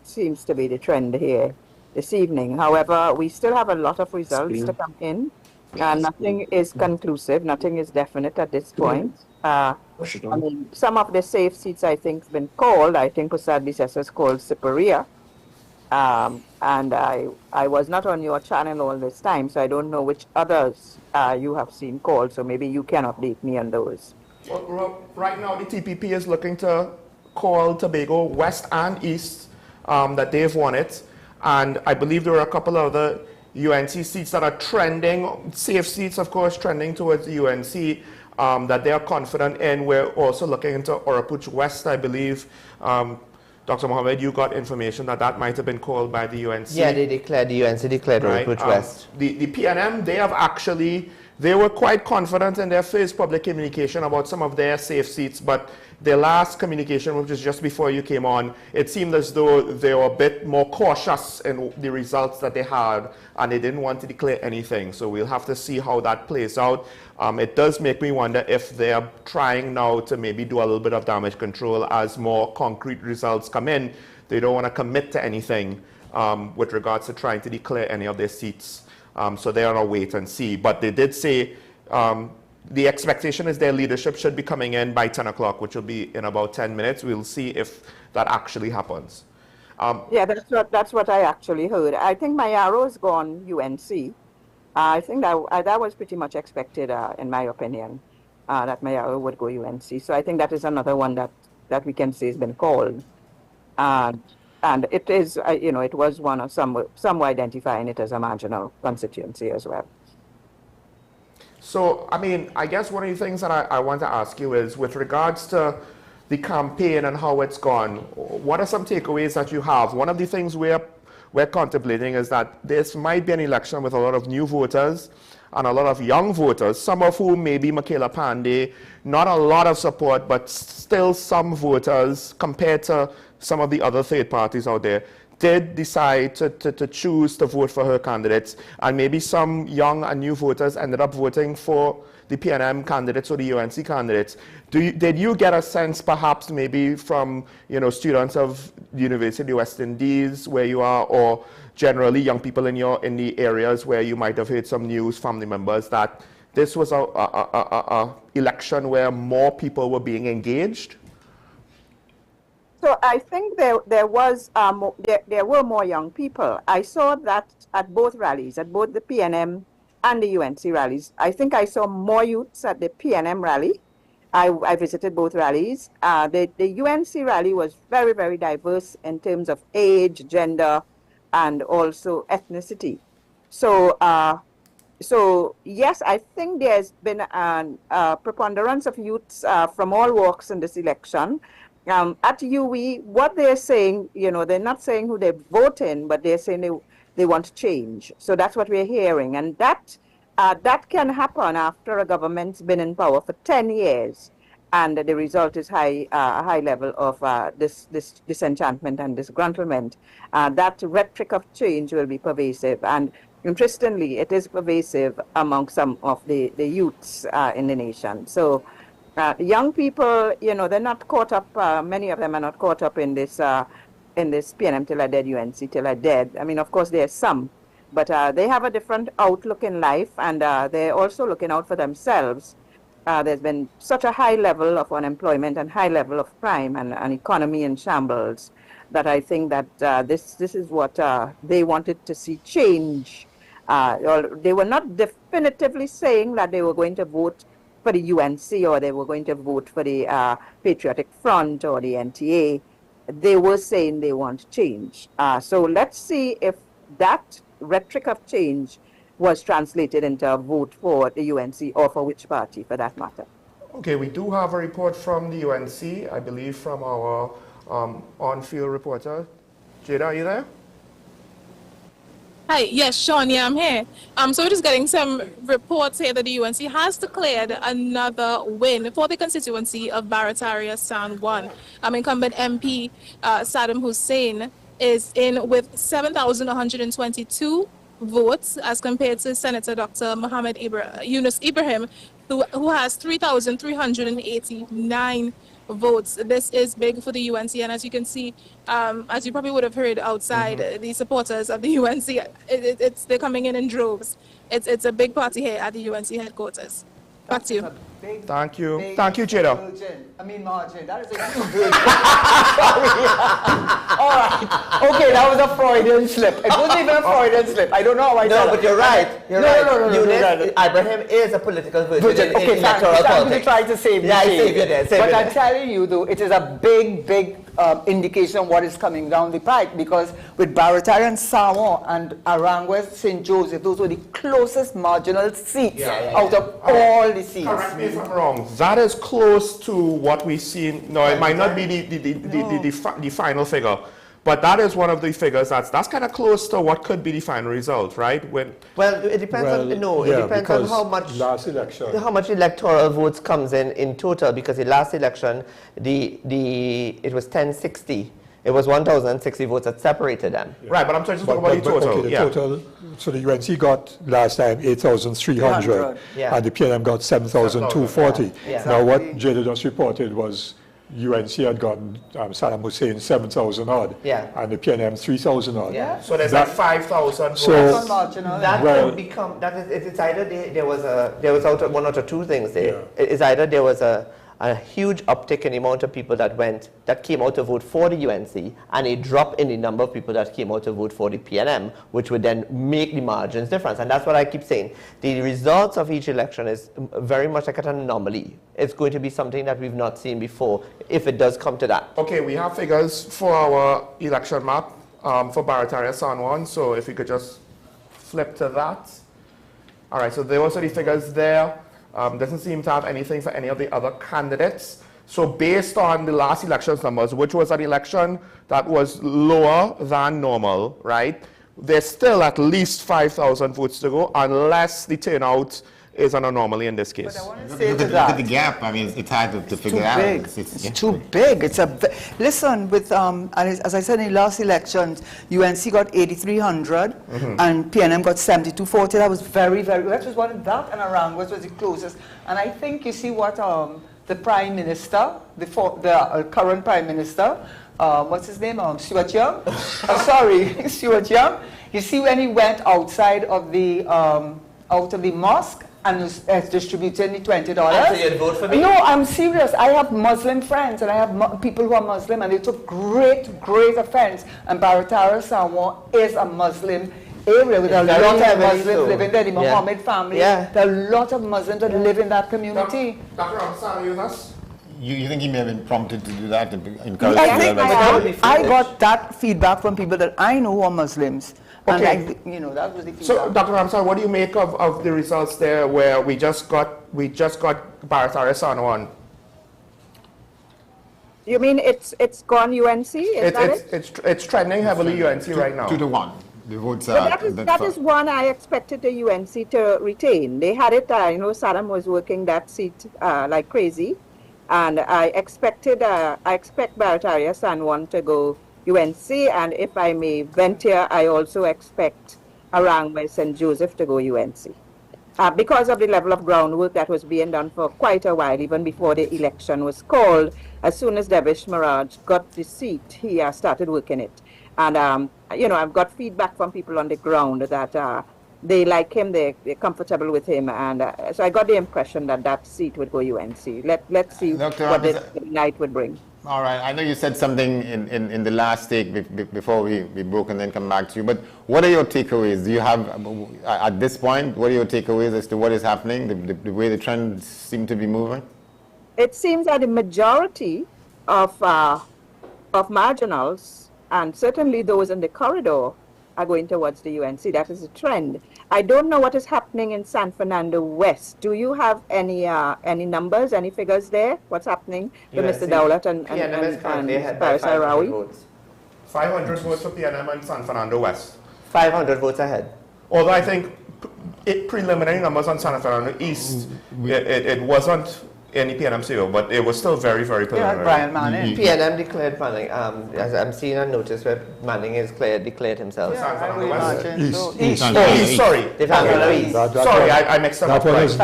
seems to be the trend here this evening. However, we still have a lot of results to come in. Nothing is conclusive. Nothing is definite at this point. I mean, some of the safe seats, I think, have been called. I think Pusad Bisesas called Siparia. And I was not on your channel all this time, so I don't know which others you have seen called, so maybe you can update me on those. Well, right now the TPP is looking to call Tobago West and East, that they've won it. And I believe there are a couple of other UNC seats that are trending, safe seats, of course, trending towards the UNC, that they are confident in. We're also looking into Orapuch West, I believe. Dr. Mohammed, you got information that might have been called by the UNC. Yeah, the UNC declared Orapuch West. The PNM, they were quite confident in their first public communication about some of their safe seats, but their last communication, which was just before you came on, it seemed as though they were a bit more cautious in the results that they had, and they didn't want to declare anything. So we'll have to see how that plays out. It does make me wonder if they're trying now to maybe do a little bit of damage control as more concrete results come in. They don't want to commit to anything with regards to trying to declare any of their seats. So they're on a wait and see. But they did say the expectation is their leadership should be coming in by 10 o'clock, which will be in about 10 minutes. We'll see if that actually happens. Yeah, that's what I actually heard. I think Mayaro's gone UNC. I think that was pretty much expected, in my opinion, that Mayaro would go UNC. So I think that is another one that we can say has been called. And it is, it was one of some were identifying it as a marginal constituency as well. So, I mean, I guess one of the things that I want to ask you is with regards to the campaign and how it's gone, what are some takeaways that you have? One of the things we're contemplating is that this might be an election with a lot of new voters and a lot of young voters, some of whom may be Michaela Pandey, not a lot of support, but still some voters compared to some of the other third parties out there did decide to choose to vote for her candidates, and maybe some young and new voters ended up voting for the PNM candidates or the UNC candidates. Did you get a sense perhaps maybe from students of the University of the West Indies where you are, or generally young people in the areas where you might have heard some news, family members, that this was a election where more people were being engaged? So I think there were more young people. I saw that at both rallies, at both the PNM and the UNC rallies. I think I saw more youths at the PNM rally. I visited both rallies. The UNC rally was very, very diverse in terms of age, gender, and also ethnicity. So yes, I think there's been a preponderance of youths from all walks in this election. At UE, what they're saying, they're not saying who they're voting, but they're saying they want change. So that's what we're hearing. And that can happen after a government's been in power for 10 years. And the result is a high level of this disenchantment and disgruntlement. That rhetoric of change will be pervasive. And interestingly, it is pervasive among some of the youths in the nation. So young people, they're not caught up, many of them are not caught up in this PNM till I dead, UNC till I dead. I mean, of course, there's some, but they have a different outlook in life, and they're also looking out for themselves. There's been such a high level of unemployment and high level of crime and an economy in shambles that I think that this is what they wanted to see change. They were not definitively saying that they were going to vote for the UNC or they were going to vote for the Patriotic Front or the NTA. They were saying they want change. So let's see if that rhetoric of change was translated into a vote for the UNC or for which party for that matter. Okay, we do have a report from the UNC, I believe from our on-field reporter. Jada, are you there? Hi, yes, Sean, yeah, I'm here. So we're just getting some reports here that the UNC has declared another win for the constituency of Barataria San Juan. Incumbent MP Saddam Hussein is in with 7,122 votes as compared to Senator Dr. Mohammed Yunus Ibrahim, who has 3,389 votes. This is big for the UNC, and as you can see, as you probably would have heard outside, the supporters of the UNC, they're coming in droves. It's a big party here at the UNC headquarters. Back to you. Thank you. Thank you, Jada. Margin, that is a huge virgin. All right. Okay, that was a Freudian slip. It wasn't even a Freudian slip. I don't know how I said No, but you're right. You're right. No. Ibrahim is a political virgin. Okay, thank you. Trying to save Yeah, I save you there. But I'm telling you, though, it is a big indication of what is coming down the pipe, because with Barataria and San Juan and Aranguez, St. Joseph, those were the closest marginal seats out of all the seats. Correct me if I'm wrong. That is close to what we've seen. No, it might not be the final figure, but that is one of the figures that's kind of close to what could be the final result, right? It depends on how much last election, how much electoral votes comes in total, because the last election it was 1060. It was 1,060 votes that separated them. Yeah. Right, but I'm trying to talk about the total. Okay, the total. So the UNC got last time 8,300, and the PNM got 7,240. Yeah. Now what Jada just reported was UNC had gotten Saddam Hussein 7,000 odd, and the PNM 3,000 odd. Yeah. So there's like 5,000. So that could become it's either there was one or two things there. Yeah. It's either there was a huge uptick in the amount of people that came out to vote for the UNC, and a drop in the number of people that came out to vote for the PNM, which would then make the margins difference. And that's what I keep saying. The results of each election is very much like an anomaly. It's going to be something that we've not seen before, if it does come to that. Okay, we have figures for our election map for Barataria San Juan, so if you could just flip to that. All right, so there was the figures there. Doesn't seem to have anything for any of the other candidates. So based on the last election's numbers, which was an election that was lower than normal, right? There's still at least 5,000 votes to go, unless the turnout is an anomaly in this case. But I want to say look at the gap. I mean, it's hard to figure out. It's too big. Listen, with as I said in the last elections, UNC got 8,300 and PNM got 7,240. That was very, very. That was one of that and Aranguez was the closest. And I think you see what the Prime Minister, the current Prime Minister, what's his name? Stuart Young. Stuart Young. You see when he went outside of the mosque and was distributing the $20. So you'd vote for me? No, I'm serious. I have Muslim friends and I have people who are Muslim, and they took great offense. And Barataria San Juan is a Muslim area with a lot of Muslims living there. The Muhammad family. Yeah. There are a lot of Muslims that live in that community. Dr. Ramsar, are you with us? You think he may have been prompted to do that, to encourage I got that feedback from people that I know who are Muslims. Okay. And that was the feedback. So, Dr. Ramsar, what do you make of the results there, where we just got Barataria San Juan? You mean it's gone UNC? It's trending heavily UNC right now. 2-1. The votes that is one I expected the UNC to retain. They had it. Saddam was working that seat like crazy, and I expect Barataria San Juan to go UNC, and if I may venture, I also expect Aranguez and Joseph to go UNC. Because of the level of groundwork that was being done for quite a while, even before the election was called. As soon as Devish Maraj got the seat, he started working it. And, I've got feedback from people on the ground that they like him, they're comfortable with him, and so I got the impression that seat would go UNC. Let's see what the night would bring. All right. I know you said something in the last take before we broke and then come back to you, but what are your takeaways? Do you have, at this point, what are your takeaways as to what is happening, the way the trends seem to be moving? It seems that the majority of marginals, and certainly those in the corridor, are going towards the UNC. That is a trend. I don't know what is happening in San Fernando West. Do you have any numbers, any figures there? What's happening with Mr. Dowlett and Paris Arawi? 500 votes for PNM and San Fernando West. 500 votes ahead. Although I think preliminary numbers on San Fernando East, it wasn't any PNM zero, but it was still very, very preliminary. Brian Manning. PNM declared Manning. As I'm seeing a notice where Manning is declared himself. East. Sorry. Sorry, I mixed them up. That's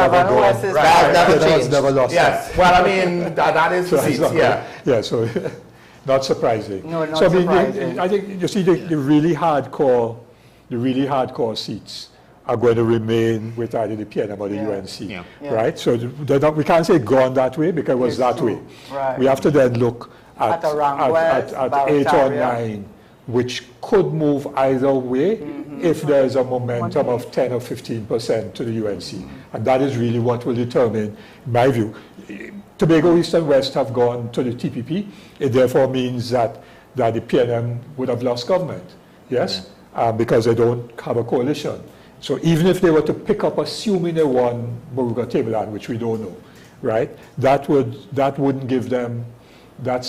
never lost. Yes. Well, I mean, that is the seat, Yeah, so not surprising. No, not surprising. I think, you see, the really hardcore seats are going to remain with either the PNM or the UNC, right? So we can't say gone that way because it was that way. Right. We have to then look at 8 or 9, which could move either way if there is a momentum of 10 or 15% to the UNC. And that is really what will determine, in my view. Tobago East and West have gone to the TPP. It therefore means that the PNM would have lost government, yes? Because they don't have a coalition. So even if they were to pick up, assuming they won Moruga Tableland, which we don't know, right? That still wouldn't give them, that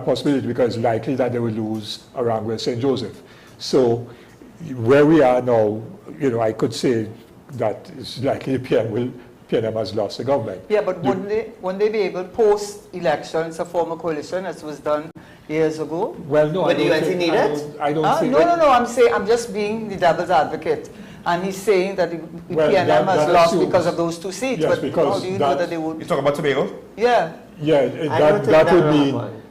possibility, because it's likely that they would lose Aranguez St. Joseph. So where we are now, I could say that it's likely the PNM has lost the government. Yeah, but wouldn't they be able, post-elections, to form a coalition as was done years ago? Well, no, I don't think. I don't think. No. I'm just being the devil's advocate. And he's saying that the PNM has lost because of those 2 seats. Yes, but because how do you know that they would? You talk about Tobago? Yeah. Yeah,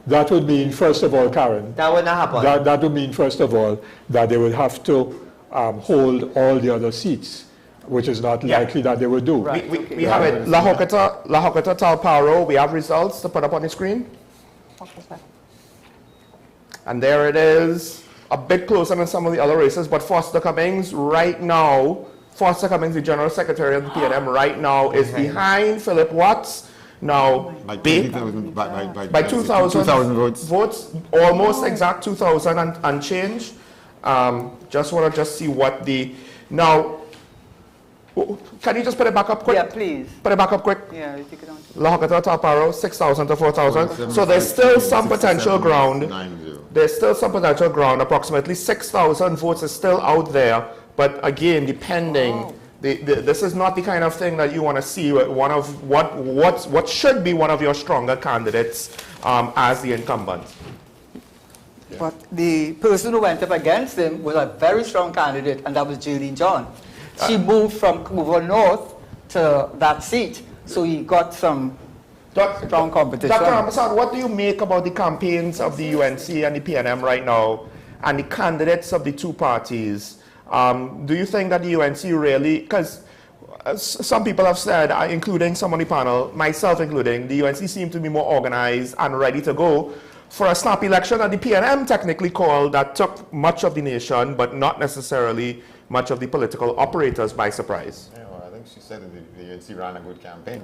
that would mean, first of all, Karen. That would not happen. That would mean, first of all, that they would have to hold all the other seats, which is not likely that they would do. Right. We have it. La Joqueta, Talparo. We have results to put up on the screen. And there it is. A bit closer than some of the other races, but Foster Cummings right now, the General Secretary of the PNM right now, is behind Philip Watts. Now, by 2,000 votes, almost exact 2,000 and change. Just want to see what the, now, can you just put it back up quick? Yeah, please. Put it back up quick. Yeah, you take it on. La Joqueta, Talparo, 6,000 to 4,000. So there's still some potential ground. There's still some potential ground. Approximately 6,000 votes is still out there. But again, depending, this is not the kind of thing that you want to see. One of what should be one of your stronger candidates as the incumbent. But the person who went up against him was a very strong candidate, and that was Jaylene John. She moved from Couva North to that seat, so he got some strong competition. Dr. Ampersand, what do you make about the campaigns of the UNC and the PNM right now, and the candidates of the two parties? Do you think that the UNC really, because some people have said, including some on the panel, myself including, the UNC seem to be more organized and ready to go for a snap election that the PNM technically called that took much of the nation, but not necessarily much of the political operators by surprise. Yeah, well, I think she said that the UNC ran a good campaign.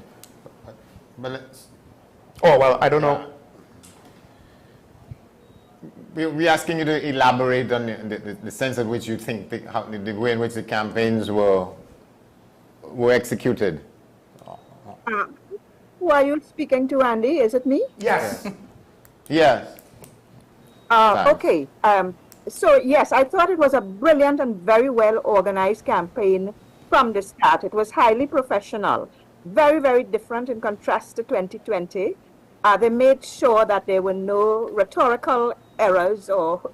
But let's... Oh, well, I don't know. We're asking you to elaborate on the sense in which you think, the way in which the campaigns were executed. Who are you speaking to, Andy? Is it me? Yes. Yes. Okay. So, yes, I thought it was a brilliant and very well organized campaign from the start. It was highly professional, very, very different in contrast to 2020. They made sure that there were no rhetorical errors or,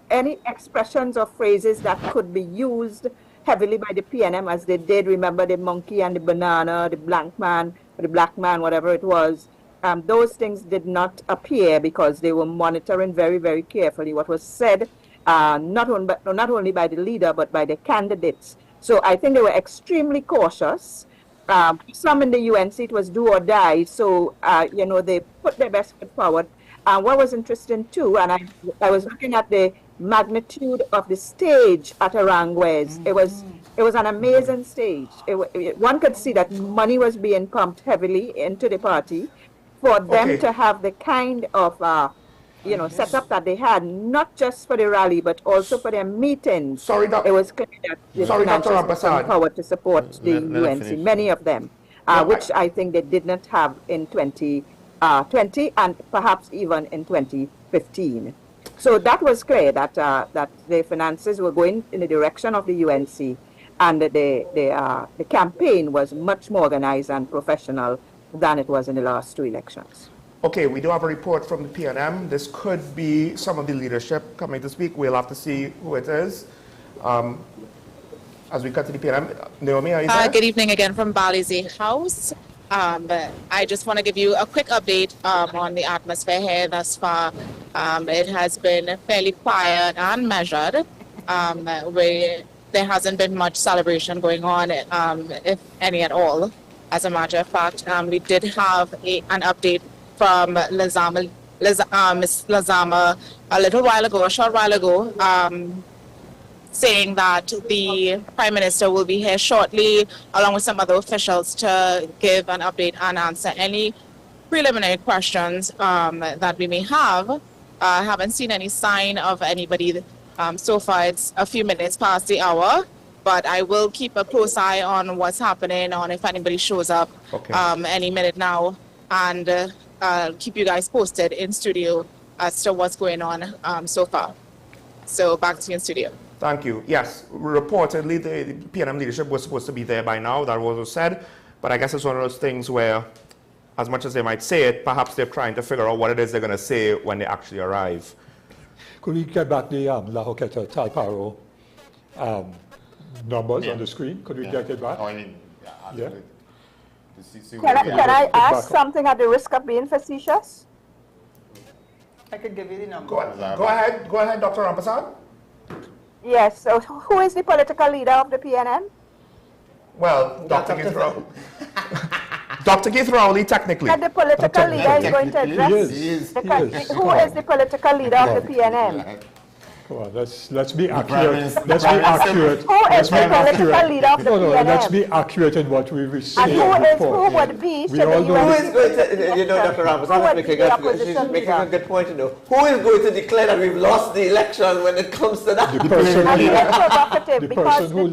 any expressions or phrases that could be used heavily by the PNM, as they did. Remember the monkey and the banana, the black man, whatever it was. Those things did not appear because they were monitoring very, very carefully what was said, not only by the leader, but by the candidates. So I think they were extremely cautious. Some in the UNC, it was do or die. So, they put their best foot forward. What was interesting too, and I was looking at the magnitude of the stage at Aranguez. It was an amazing stage. One could see that money was being pumped heavily into the party for them to have the kind of setup that they had, not just for the rally, but also for their meetings. It was clear that the financiers were empowered to support the UNC, many of them, which I think they did not have in 2020 and perhaps even in 2015. So that was clear that that the finances were going in the direction of the UNC, and the campaign was much more organized and professional than it was in the last two elections. Okay, we do have a report from the PNM. This could be some of the leadership coming to speak. We'll have to see who it is. As we cut to the PNM, Naomi, are you there? Good evening again from Balisier House. I just want to give you a quick update on the atmosphere here thus far. It has been fairly quiet and measured. Where there hasn't been much celebration going on, if any at all. As a matter of fact, we did have an update from Ms. Lazama a short while ago, saying that the Prime Minister will be here shortly, along with some other officials, to give an update and answer any preliminary questions that we may have. I haven't seen any sign of anybody so far. It's a few minutes past the hour. But I will keep a close eye on what's happening, on if anybody shows up any minute now, and I'll keep you guys posted in studio as to what's going on so far. So back to you in studio. Thank you. Yes, reportedly the PNM leadership was supposed to be there by now. That was said, but I guess it's one of those things where, as much as they might say it, perhaps they're trying to figure out what it is they're going to say when they actually arrive. Could we get back the La Joqueta, Talparo numbers on the screen. Could we get it back? Oh, I mean, yeah. Can I ask something at the risk of being facetious? I could give you the number. Go ahead, Dr. Rampasad. Yes, so who is the political leader of the PNM? Well, Dr. Keith Rowley, technically. And the political leader is going to address who is the political leader of the PNM? Come on, let's be accurate. Let's be accurate. Who is the political leader of the PNM? Let's be accurate in what we receive. And who would be? We all know who is going to, Dr. Ramos, she's making a good point, Who is going to declare that we've lost the election when it comes to that? The person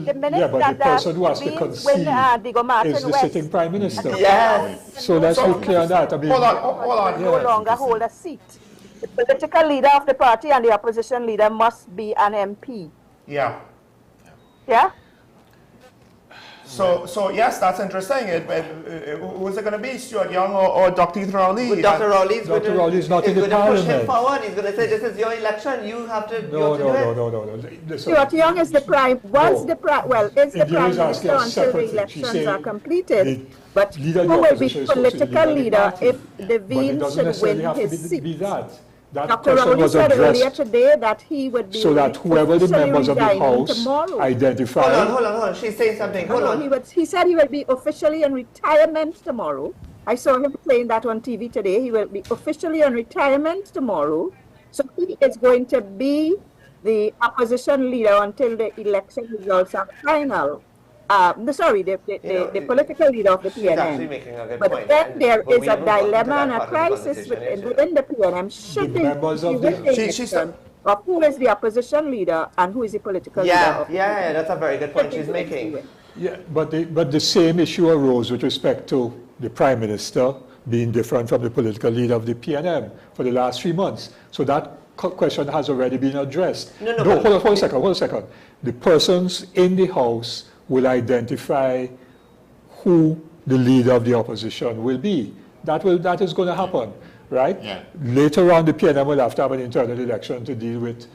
the minute the person who has to concede is the sitting prime minister. Yes. So let's be clear on that. I mean, hold on. No longer hold a seat. The political leader of the party and the opposition leader must be an MP. Yeah. Yeah? So yes, that's interesting. Who is it going to be, Stuart Young or Dr. Keith Rowley? Dr. Rowley is not in the going to push him forward. He's going to say, this is your election. You have to do it. Stuart Young is the prime. Is the prime minister until the elections are completed. But who will be political leader if Devine should win his seat? Dr. Rowley said earlier today that he would be so that whoever the members of the House identify. Hold on. She's saying something. Hold on. He said he will be officially in retirement tomorrow. I saw him saying that on TV today. He will be officially on retirement tomorrow. So he is going to be the opposition leader until the election results are final. The political leader of the PNM. But then there is a dilemma and a crisis within the PNM. Should of who is the opposition leader and who is the political leader? Yeah, that's a very good point she's making. Yeah, but the same issue arose with respect to the prime minister being different from the political leader of the PNM for the last 3 months. So that question has already been addressed. Hold on a second. The persons in the House will identify who the leader of the opposition will be. That is going to happen, right? Yeah. Later on, the PNM will have to have an internal election to deal with.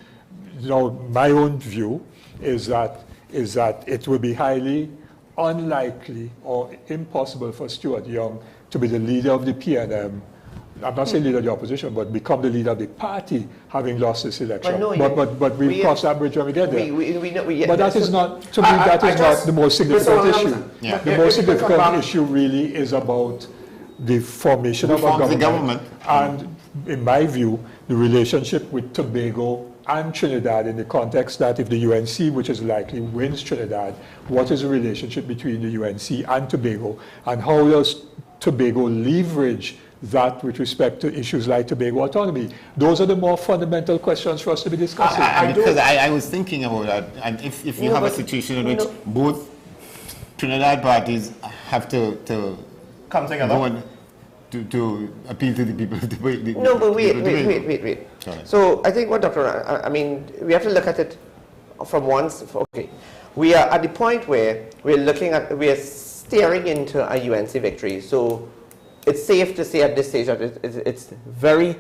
My own view is that it will be highly unlikely or impossible for Stuart Young to be the leader of the PNM. I'm not saying leader of the opposition, but become the leader of the party, having lost this election. But we'll cross that bridge when we get there. But that is not, to me, that is not the most significant issue. Yeah. The most significant issue really is about the formation of a government. And in my view, the relationship with Tobago and Trinidad in the context that if the UNC, which is likely, wins Trinidad, what is the relationship between the UNC and Tobago? And how does Tobago leverage that with respect to issues like Tobago autonomy? Those are the more fundamental questions for us to be discussing. I was thinking about that, and if you have a situation in which both Trinidad parties have to come together go and to appeal to the people of Tobago. No, but wait. So I think what we have to look at it from once. Okay, we are at the point where we are staring into a UNC victory. So it's safe to say at this stage that it's very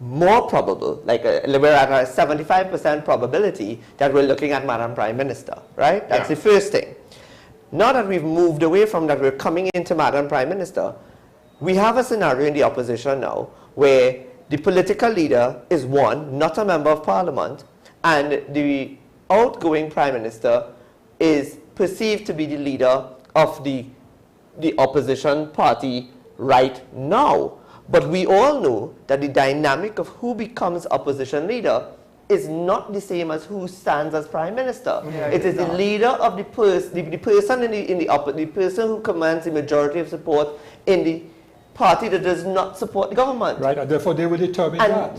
more probable, we're at a 75% probability that we're looking at Madam Prime Minister, right? That's the first thing. Now that we've moved away from that, we're coming into Madam Prime Minister, we have a scenario in the opposition now where the political leader is one, not a member of Parliament, and the outgoing Prime Minister is perceived to be the leader of the opposition party right now. But we all know that the dynamic of who becomes opposition leader is not the same as who stands as prime minister. It is the leader of the person the person who commands the majority of support in the party that does not support the government. Right, and therefore they will determine that.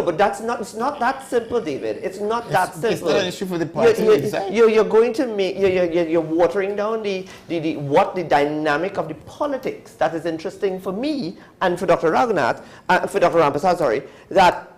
But it's not that simple, David. It's not that simple. It's not an issue for the party. You're going to make, you're watering down the dynamic of the politics that is interesting for me and for Dr. Raghunath, for Dr. Rampasad, that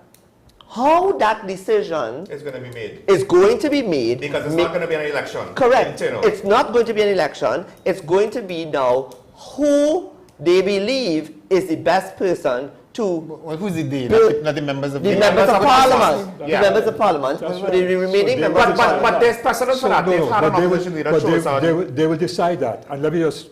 how that decision is going to be made. Is going to be made. Because it's not going to be an election. Correct. It's not going to be an election. It's going to be now who they believe is the best person Well, who's the they? Build, Not the members of the members of parliament. Yeah. The members of parliament. Right. The remaining members of parliament. But there's precedent for that. They've had an opposition leader they will decide that. And let me just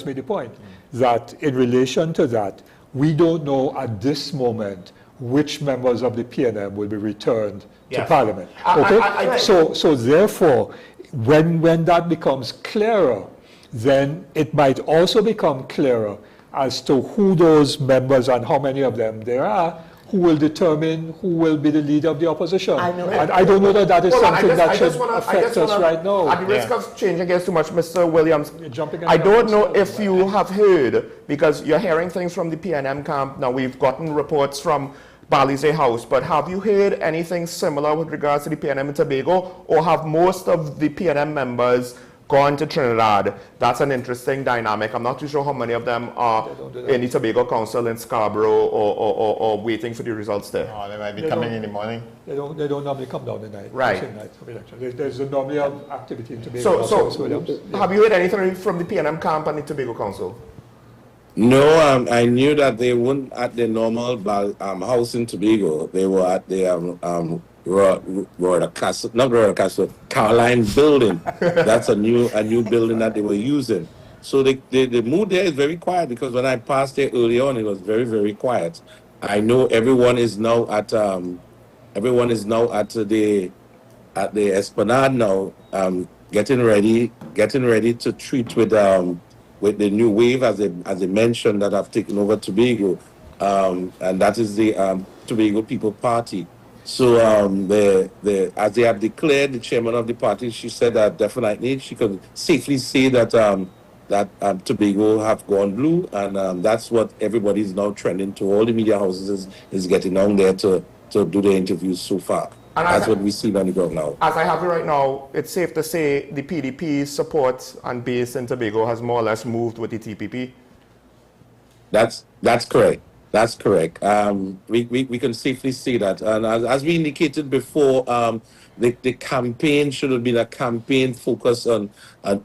make the point that in relation to that, we don't know at this moment which members of the PNM will be returned to Parliament. Okay? So therefore, when that becomes clearer, then it might also become clearer as to who those members and how many of them there are, who will determine who will be the leader of the opposition. And I don't know that is something that should affect us right now. At the risk of changing gears too much, Mr. Williams, I don't know if you have heard, because you're hearing things from the PNM camp. Now, we've gotten reports from Balisier House, but have you heard anything similar with regards to the PNM and Tobago, or have most of the PNM members gone to Trinidad? That's an interesting dynamic. I'm not too sure how many of them are in the Tobago Council in Scarborough or waiting for the results there. Oh, they might be coming in the morning. They don't normally come down at night. Right. There's normally activity in Tobago. So have you heard anything from the PNM camp and the Tobago Council? No, I knew that they weren't at the normal house in Tobago. They were at the Caroline building. That's a new building that they were using. So the mood there is very quiet, because when I passed there early on, it was very, very quiet. I know everyone is now at the Esplanade now, getting ready to treat with the new wave, as they mentioned, that have taken over Tobago, and that is the Tobago People Party. So as they have declared, the chairman of the party, she said that definitely she could safely say that Tobago have gone blue, and that's what everybody is now trending to. All the media houses is getting down there to do the interviews so far. And that's what we see on the ground now. As I have it right now, it's safe to say the PDP's support and base in Tobago has more or less moved with the TPP. That's correct. That's correct. We can safely say that. And as we indicated before, the campaign should have been a campaign focused on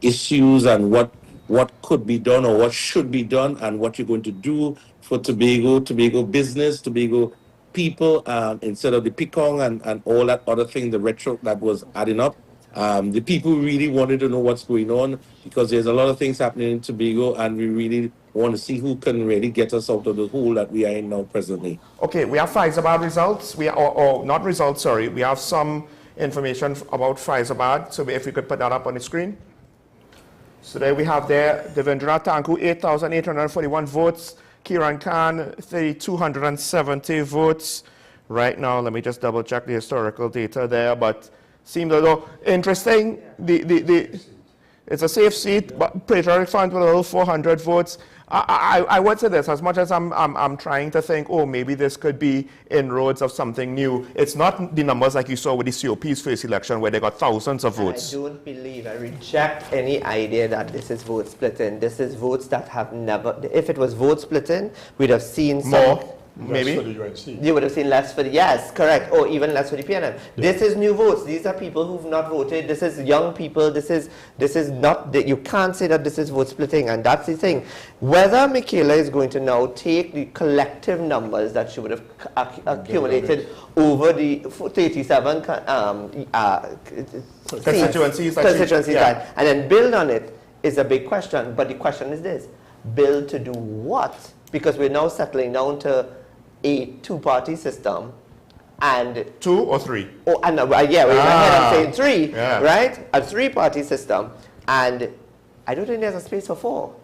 issues and what could be done or what should be done and what you're going to do for Tobago business, Tobago people, instead of the picong and all that other thing, the rhetoric that was adding up. The people really wanted to know what's going on, because there's a lot of things happening in Tobago, and we really want to see who can really get us out of the hole that we are in now presently. Okay, we have Faizabad results. We have some information about Faizabad. So if we could put that up on the screen. So there we have there, Devendranath Tanku, 8,841 votes. Kiran Khan, 3,270 votes. Right now, let me just double check the historical data there, but seems as though interesting. It's a safe seat, but Patriotic Front with a little 400 votes. I would say this, as much as I'm trying to think, oh, maybe this could be inroads of something new. It's not the numbers like you saw with the COP's first election, where they got thousands of votes. I don't believe, I reject any idea that this is vote splitting. This is votes that have never, if it was vote splitting, we'd have seen some. More. Maybe for the UNC. You would have seen less for the, yes, correct, or even less for the PNM. Yeah. This is new votes. These are people who've not voted. This is young people. This is not, you can't say that this is vote splitting, and that's the thing. Whether Michaela is going to now take the collective numbers that she would have accumulated over the 37 constituencies, and then build on it is a big question. But the question is this: build to do what? Because we're now settling down to a two-party system, and 2 or 3. Oh, and we're ahead of saying 3, right? A 3-party system, and I don't think there's a space for 4.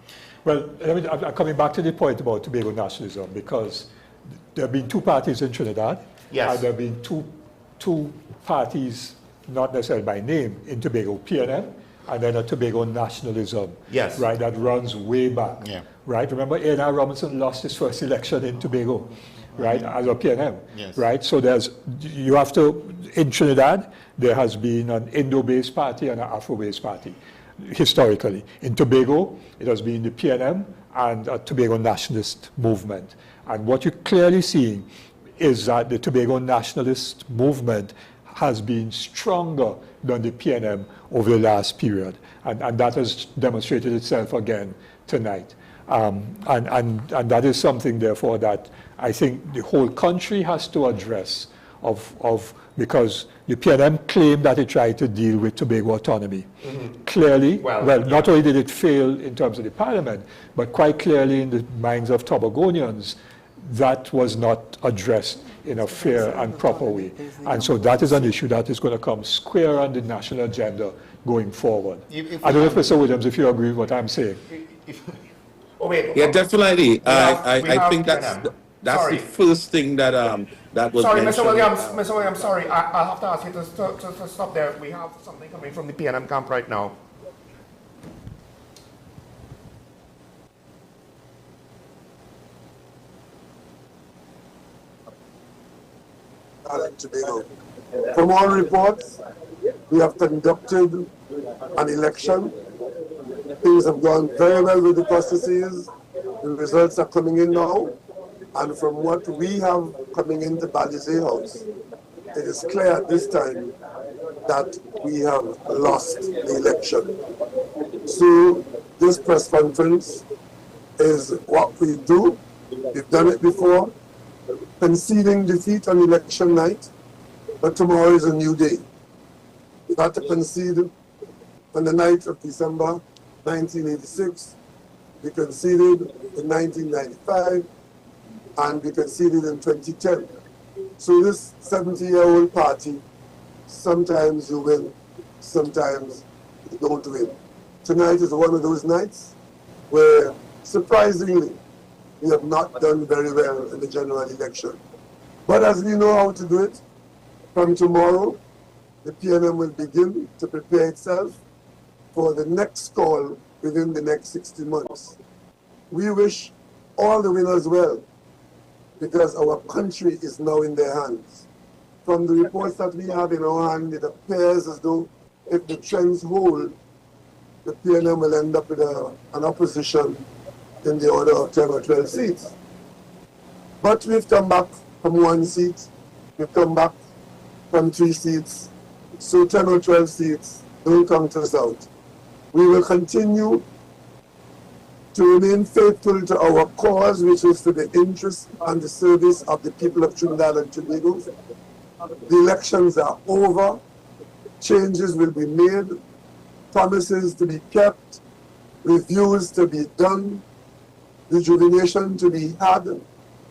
Well, I'm coming back to the point about Tobago nationalism, because there have been 2 parties in Trinidad. Yes. And there have been two parties, not necessarily by name, in Tobago, PNM, and then a Tobago nationalism, yes, right, that runs way back. Yeah. Right, remember A.N.R. Robinson lost his first election in Tobago, right, as a PNM, yes, right? So you have to, in Trinidad, there has been an Indo-based party and an Afro-based party, historically. In Tobago, it has been the PNM and a Tobago nationalist movement. And what you're clearly seeing is that the Tobago nationalist movement has been stronger than the PNM over the last period. And that has demonstrated itself again tonight. And that is something, therefore, that I think the whole country has to address because the PNM claimed that it tried to deal with Tobago autonomy. Clearly, not only did it fail in terms of the parliament, but quite clearly in the minds of Tobagonians, that was not addressed in a fair and proper way. And so that is an issue that is going to come square on the national agenda going forward. I don't know if Mr. Williams, if you agree with what I'm saying. Yeah, definitely. I think that's the first thing that that was sorry, mentioned. Mr. Williams, sorry. I have to ask you to stop there. We have something coming from the PNM camp right now. Tobago. From all reports, we have conducted an election. Things have gone very well with the processes. The results are coming in now. And from what we have coming into Balisier House, it is clear at this time that we have lost the election. So this press conference is what we do. We've done it before, conceding defeat on election night, but tomorrow is a new day. We had to concede on the night of December 1986, we conceded in 1995, and we conceded in 2010. So this 70-year-old party, sometimes you win, sometimes you don't win. Tonight is one of those nights where, surprisingly, we have not done very well in the general election. But as we know how to do it, from tomorrow, the PNM will begin to prepare itself for the next call within the next 60 months. We wish all the winners well, because our country is now in their hands. From the reports that we have in our hand, it appears as though if the trends hold, the PNM will end up with an opposition in the order of 10 or 12 seats. But we've come back from 1 seat, we've come back from 3 seats, so 10 or 12 seats don't count us out. We will continue to remain faithful to our cause, which is to the interest and the service of the people of Trinidad and Tobago. The elections are over, changes will be made, promises to be kept, reviews to be done, rejuvenation to be had.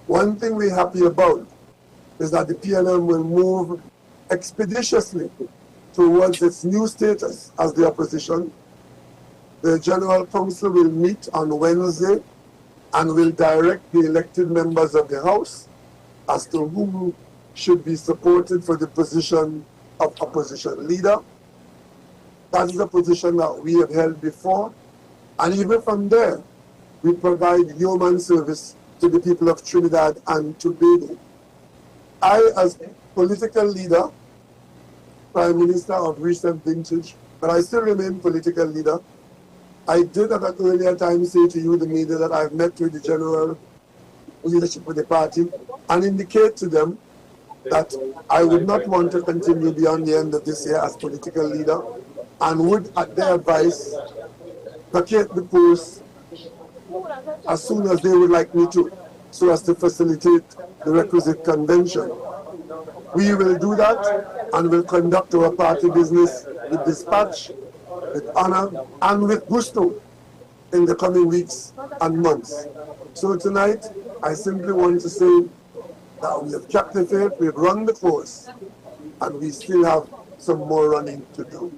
One thing we're happy about is that the PNM will move expeditiously towards its new status as the opposition. The General Council will meet on Wednesday and will direct the elected members of the House as to who should be supported for the position of opposition leader. That is a position that we have held before. And even from there, we provide human service to the people of Trinidad and Tobago. I, as political leader, Prime Minister of recent vintage, but I still remain political leader, I did at an earlier time say to you, the media, that I've met with the general leadership of the party and indicate to them that I would not want to continue beyond the end of this year as political leader and would, at their advice, vacate the post as soon as they would like me to, so as to facilitate the requisite convention. We will do that and will conduct our party business with dispatch, with honor, and with gusto in the coming weeks and months. So tonight, I simply want to say that we have kept the faith, we've run the course, and we still have some more running to do.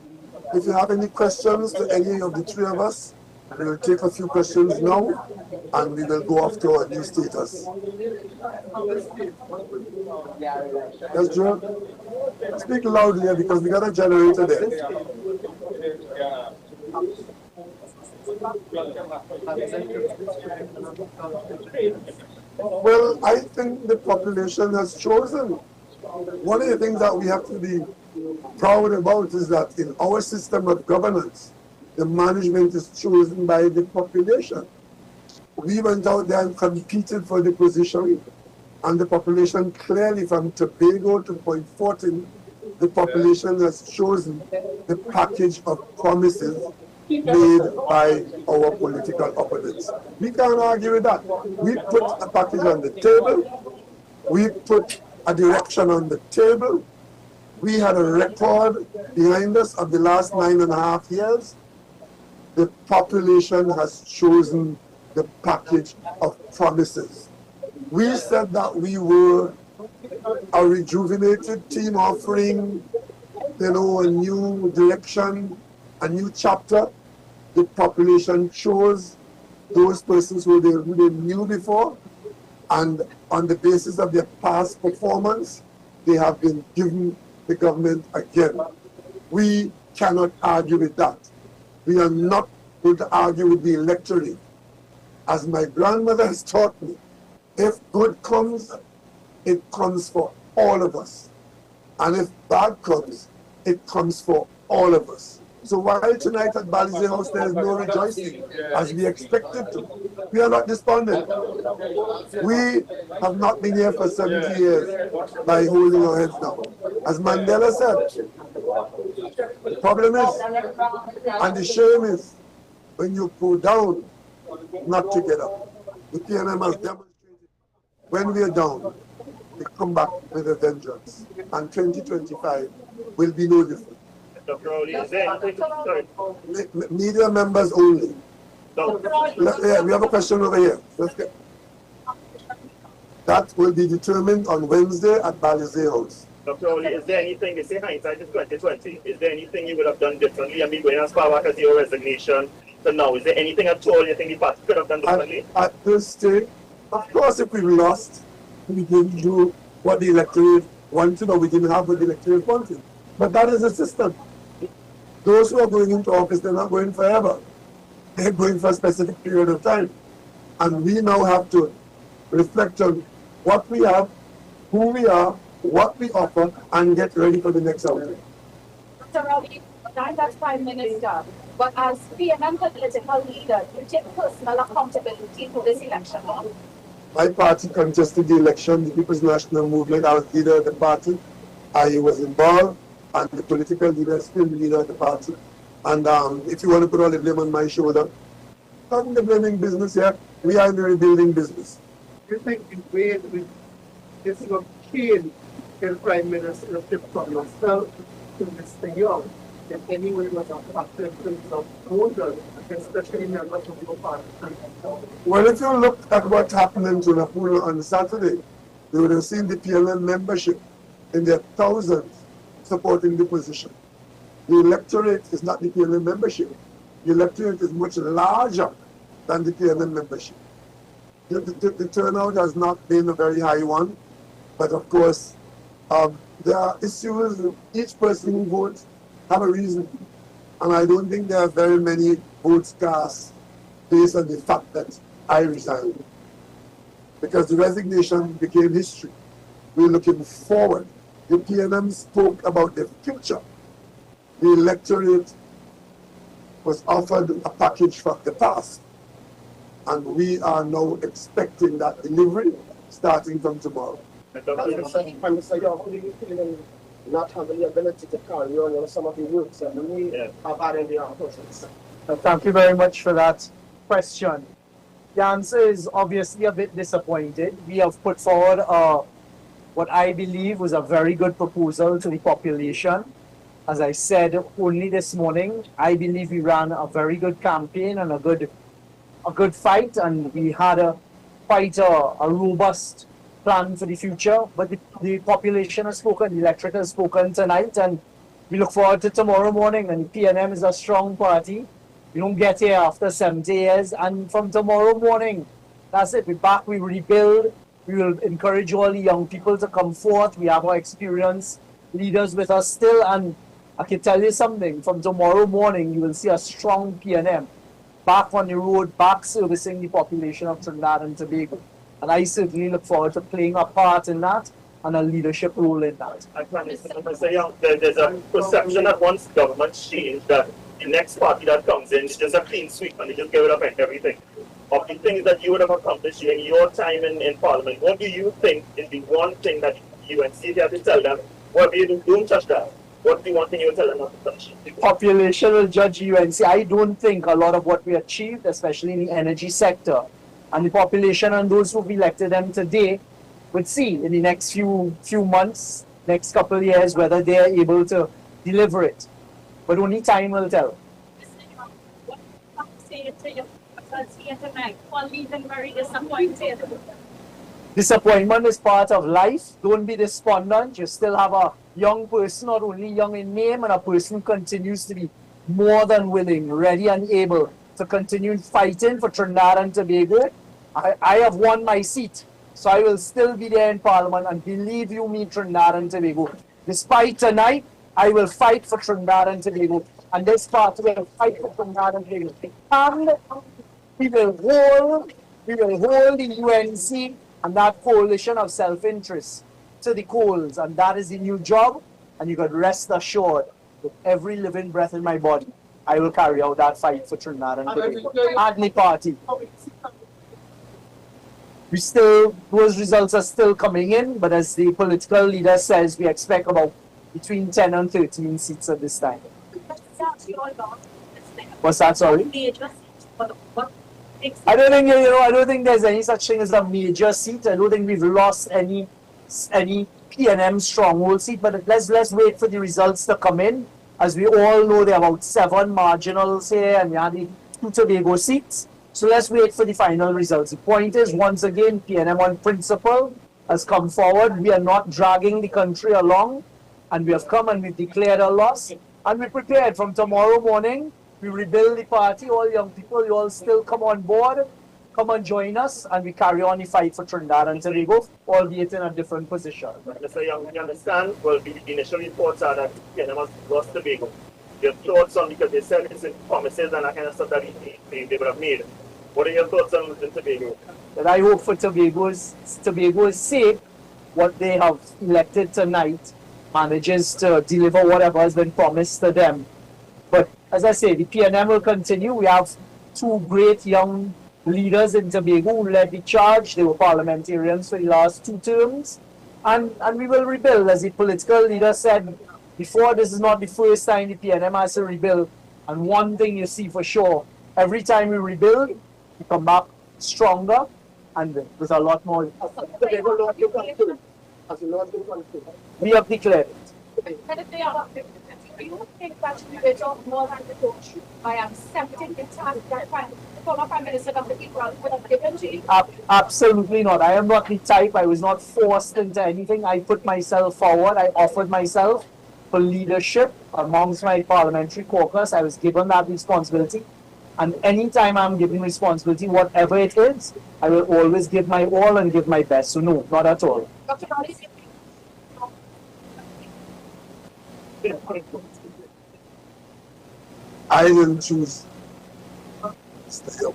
If you have any questions to any of the three of us, we will take a few questions now, and we will go off to our new status. Yes, Joe? Speak loudly because we got a generator there. Well, I think the population has chosen. One of the things that we have to be proud about is that in our system of governance, the management is chosen by the population. We went out there and competed for the position, and the population clearly from Tobago to Point Fortin, the population has chosen the package of promises made by our political opponents. We can't argue with that. We put a package on the table. We put a direction on the table. We had a record behind us of the last 9.5 years. The population has chosen the package of promises. We said that we were a rejuvenated team offering, a new direction, a new chapter. The population chose those persons who they knew before, and on the basis of their past performance, they have been given the government again. We cannot argue with that. We are not going to argue with the electorate. As my grandmother has taught me, if good comes, it comes for all of us. And if bad comes, it comes for all of us. So while tonight at Balisier House there is no rejoicing, as we expected to, we are not despondent. We have not been here for 70 years by holding our heads down. As Mandela said, the problem is, and the shame is, when you go down, not to get up. The PNM has demonstrated when we are down, we come back with a vengeance. And 2025 will be no different. Dr. Rowley, is there anything? Sorry. Media members only. Yeah, we have a question over here. That will be determined on Wednesday at Balisier House. Dr. Rowley, is there anything, they say hindsight is 2020, is there anything you would have done differently? I mean, going as far back as your resignation to now, is there anything at all you think the party could have done differently? At this stage, of course, if we lost, we didn't do what the electorate wanted, or we didn't have what the electorate wanted. But that is the system. Those who are going into office, they're not going forever. They're going for a specific period of time. And we now have to reflect on what we have, who we are, what we offer, and get ready for the next outing. Dr. Rowley, not as Prime Minister, but as PMM political leader, you take personal accountability for this election. My party contested the election, the People's National Movement. I was leader of the party. I was involved, and the political leader is still the leader of the party. And if you want to put all the blame on my shoulder, not in the blaming business here, we are in the rebuilding business. You think the way this will change the Prime Ministership from yourself to Mr. Young, in any way was a factor in terms of voters, especially members of your party? Well, if you look at what happened in Tunapuna on Saturday, you would have seen the PLM membership in their thousands supporting the position. The electorate is not the PLM membership. The electorate is much larger than the PLM membership. The turnout has not been a very high one, but of course, there are issues. Each person who votes have a reason, and I don't think there are very many votes cast based on the fact that I resigned, because the resignation became history. We're looking forward. The PNM spoke about the future. The electorate was offered a package from the past, and we are now expecting that delivery starting from tomorrow. Not having the ability to carry on some of the works that we have added in our process. Thank you very much for that question. The answer is obviously a bit disappointed. We have put forward what I believe was a very good proposal to the population. As I said only this morning, I believe we ran a very good campaign and a good fight, and we had quite a robust plan for the future. But the population has spoken, the electorate has spoken tonight, and we look forward to tomorrow morning. And the PNM is a strong party. We don't get here after 70 years, and from tomorrow morning, that's it. We're back, we rebuild. We will encourage all the young people to come forth. We have our experienced leaders with us still, and I can tell you something, from tomorrow morning, you will see a strong PNM back on the road, back servicing the population of Trinidad and Tobago. And I certainly look forward to playing a part in that and a leadership role in that. Mr. Young, there's a perception that once governments change, that the next party that comes in is just a clean sweep and they just give it up and everything. Of the things that you would have accomplished during your time in Parliament, what do you think is the one thing that UNC have to tell them Well, you don't touch that. What do you want you to tell them not to touch? The population will judge UNC. I don't think a lot of what we achieved, especially in the energy sector, and the population and those who've elected them today would see in the next few months, next couple of years, whether they are able to deliver it. But only time will tell. What do you say to your persons here tonight for leaving very disappointed? Disappointment is part of life. Don't be despondent. You still have a young person, not only young in name, and a person continues to be more than willing, ready and able to continue fighting for Trinidad and Tobago. I have won my seat, so I will still be there in Parliament, and believe you me, Trinidad and Tobago. Despite tonight, I will fight for Trinidad and Tobago, and this party will fight for Trinidad and Tobago. And we will hold the UNC and that coalition of self-interest to the coals, and that is the new job, and you can rest assured with every living breath in my body, I will carry out that fight for Trinidad and Tobago and the party. Those results are still coming in, but as the political leader says, we expect about between 10 and 13 seats at this time. What's that, sorry? I don't think, I don't think there's any such thing as a major seat. I don't think we've lost any PNM stronghold seat, but let's wait for the results to come in. As we all know, there are about 7 marginals here, and we have the 2 Tobago seats. So let's wait for the final results. The point is, once again, PNM on principle has come forward. We are not dragging the country along, and we have come and we've declared a loss, and we're prepared. From tomorrow morning, we rebuild the party. All young people, you all still come on board, come and join us, and we carry on the fight for Trinidad and Tobago, albeit in a different position. Mr. Young, we understand, well, the initial reports are that PNM has lost Tobago. Your thoughts on, because they said it's in promises and that kind of stuff that they would have made. What are your thoughts on Tobago? But I hope for Tobago's sake, what they have elected tonight manages to deliver whatever has been promised to them. But as I say, the PNM will continue. We have 2 great young leaders in Tobago who led the charge. They were parliamentarians for the last 2 terms. And we will rebuild. As the political leader said before, this is not the first time the PNM has to rebuild. And one thing you see for sure, every time we rebuild, we come back stronger and with a lot more. We have declared it. Do you think that we will talk more than the coach by accepting the task that former Prime Minister Dr. Ibrahim would have given to you? Absolutely not. I am not the type. I was not forced into anything. I put myself forward. I offered myself for leadership amongst my parliamentary caucus. I was given that responsibility. And anytime I'm given responsibility, whatever it is, I will always give my all and give my best. So no, not at all. Dr. I didn't choose to stay up.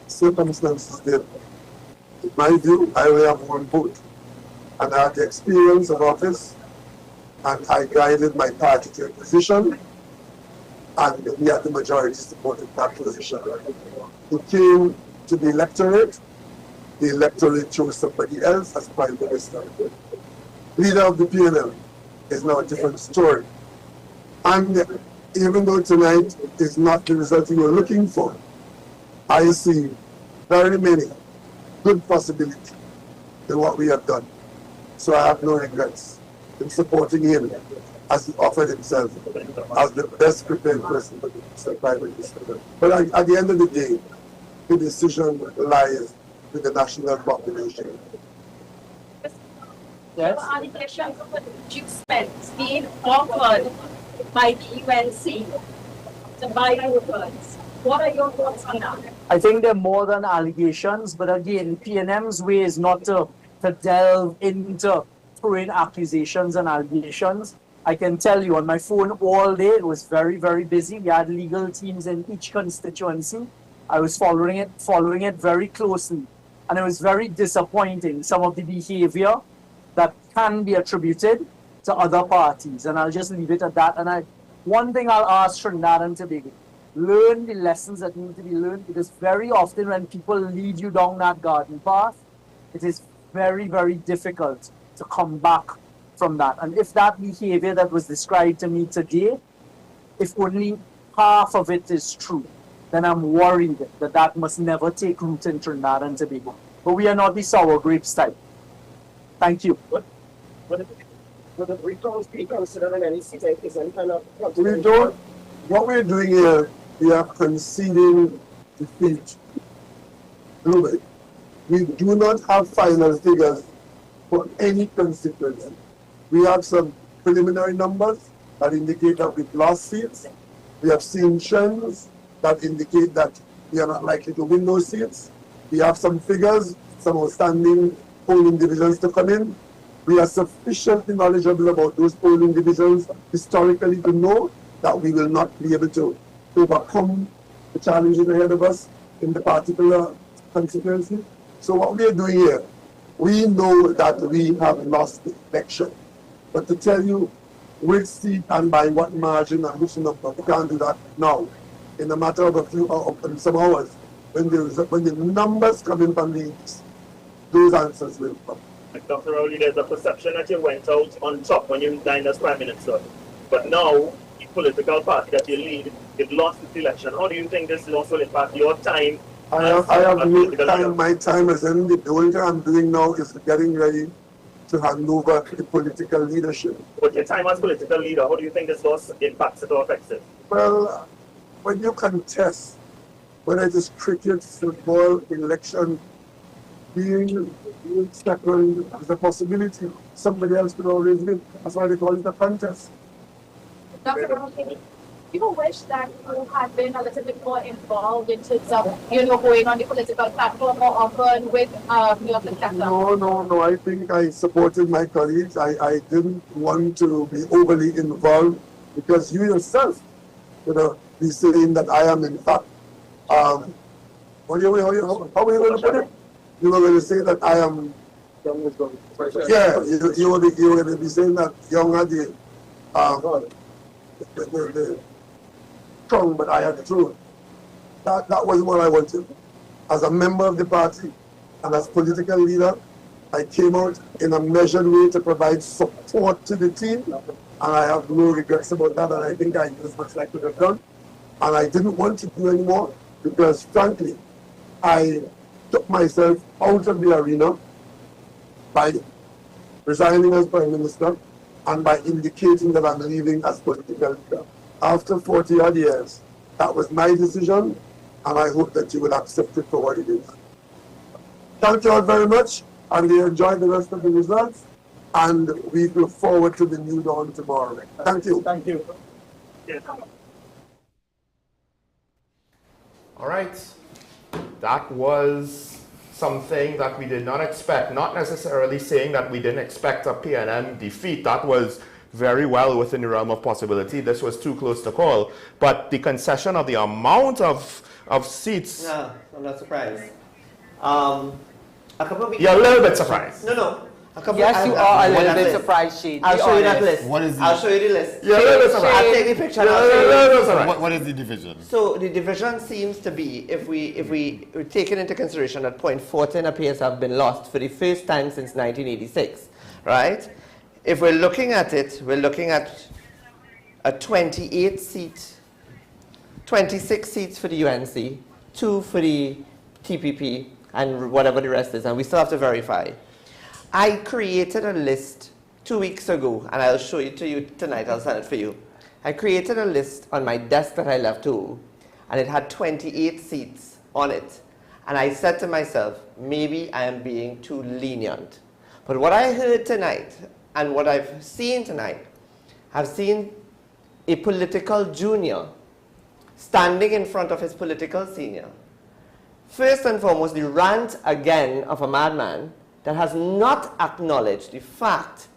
Circumstances did. In my view, I only have one vote. And I had the experience of office, and I guided my party to a position, and we had the majority supported that position. It came to the electorate. The electorate chose somebody else as Prime Minister. Leader of the PNM is now a different story. And even though tonight is not the result we were looking for, I see very many good possibilities in what we have done. So I have no regrets in supporting him as he offered himself as the best prepared person to be Prime Minister. But at the end of the day, the decision lies with the national population. Yes. Allegations of inducements being offered by the UNC to buy votes. What are your thoughts on that? I think they're more than allegations, but again, PNM's way is not to delve into throwing accusations and allegations. I can tell you on my phone all day, it was very, very busy. We had legal teams in each constituency. I was following it very closely. And it was very disappointing, some of the behavior that can be attributed to other parties. And I'll just leave it at that. And one thing I'll ask Trinidad and Tobago, learn the lessons that need to be learned, because very often when people lead you down that garden path, it is very, very difficult to come back from that. And if that behavior that was described to me today, if only half of it is true, then I'm worried that that must never take root in Trinidad and Tobago. But we are not the sour grapes type. Thank you. Would the recalls be considered in any state? Is any kind of... We don't. What we're doing here, we are conceding defeat globally. We do not have final figures for any constituency. We have some preliminary numbers that indicate that we've lost seats. We have seen trends that indicate that we are not likely to win those seats. We have some figures, some outstanding polling divisions to come in. We are sufficiently knowledgeable about those polling divisions historically to know that we will not be able to overcome the challenges ahead of us in the particular constituency. So what we are doing here, we know that we have lost the election. But to tell you which seat and by what margin and which number, we can't do that now. In a matter of a few hours, some hours, when the numbers come in from the East, those answers will come. Dr. Rowley, there's a perception that you went out on top when you resigned as Prime Minister. But now, the political party that you lead, you've lost this election. How do you think this loss will impact your time? I have no time. My time is ended. The only thing I'm doing now is getting ready to hand over the political leadership. But your time as political leader, how do you think this loss impacts it or affects it? Well, when you contest, whether it is cricket, football, election, being second is a possibility. Somebody else could always win. That's why they call it a contest. Dr. Rowley, you wish that you had been a little bit more involved in terms of, going on the political platform more often with your successor? No. I think I supported my colleagues. I didn't want to be overly involved because you yourself, be saying that I am in fact, how are you going to put it? You were going to say that I am, yeah, you were going to be saying that young had the tongue, but I had the truth. That wasn't what I wanted. As a member of the party and as political leader, I came out in a measured way to provide support to the team, and I have no regrets about that, and I think I did as much as I could have done. And I didn't want to do anymore because, frankly, I took myself out of the arena by resigning as Prime Minister and by indicating that I'm leaving as political leader. After 40 odd years, that was my decision, and I hope that you will accept it for what it is. Thank you all very much, and enjoy the rest of the results, and we look forward to the new dawn tomorrow. Thank you. Thank you. All right. That was something that we did not expect. Not necessarily saying that we didn't expect a PNM defeat. That was very well within the realm of possibility. This was too close to call. But the concession of the amount of seats... No, I'm not surprised. A couple of weeks You're a little bit surprised. No. Yes, you are a little bit surprised, Shane. I'll show you that list. What is I'll show you the list. You're a little bit surprised. I'll take the picture and I'll show you. What is the division? So the division seems to be, if we take it into consideration that point 14 appears to have been lost for the first time since 1986, right? If we're looking at it, we're looking at a 26 seats for the UNC, 2 for the TPP, and whatever the rest is, and we still have to verify. I created a list 2 weeks ago, and I'll show it to you tonight. I'll send it for you. I created a list on my desk that I left home, and it had 28 seats on it. And I said to myself, maybe I am being too lenient. But what I heard tonight, and what I've seen tonight, I've seen a political junior standing in front of his political senior. First and foremost, the rant again of a madman that has not acknowledged the fact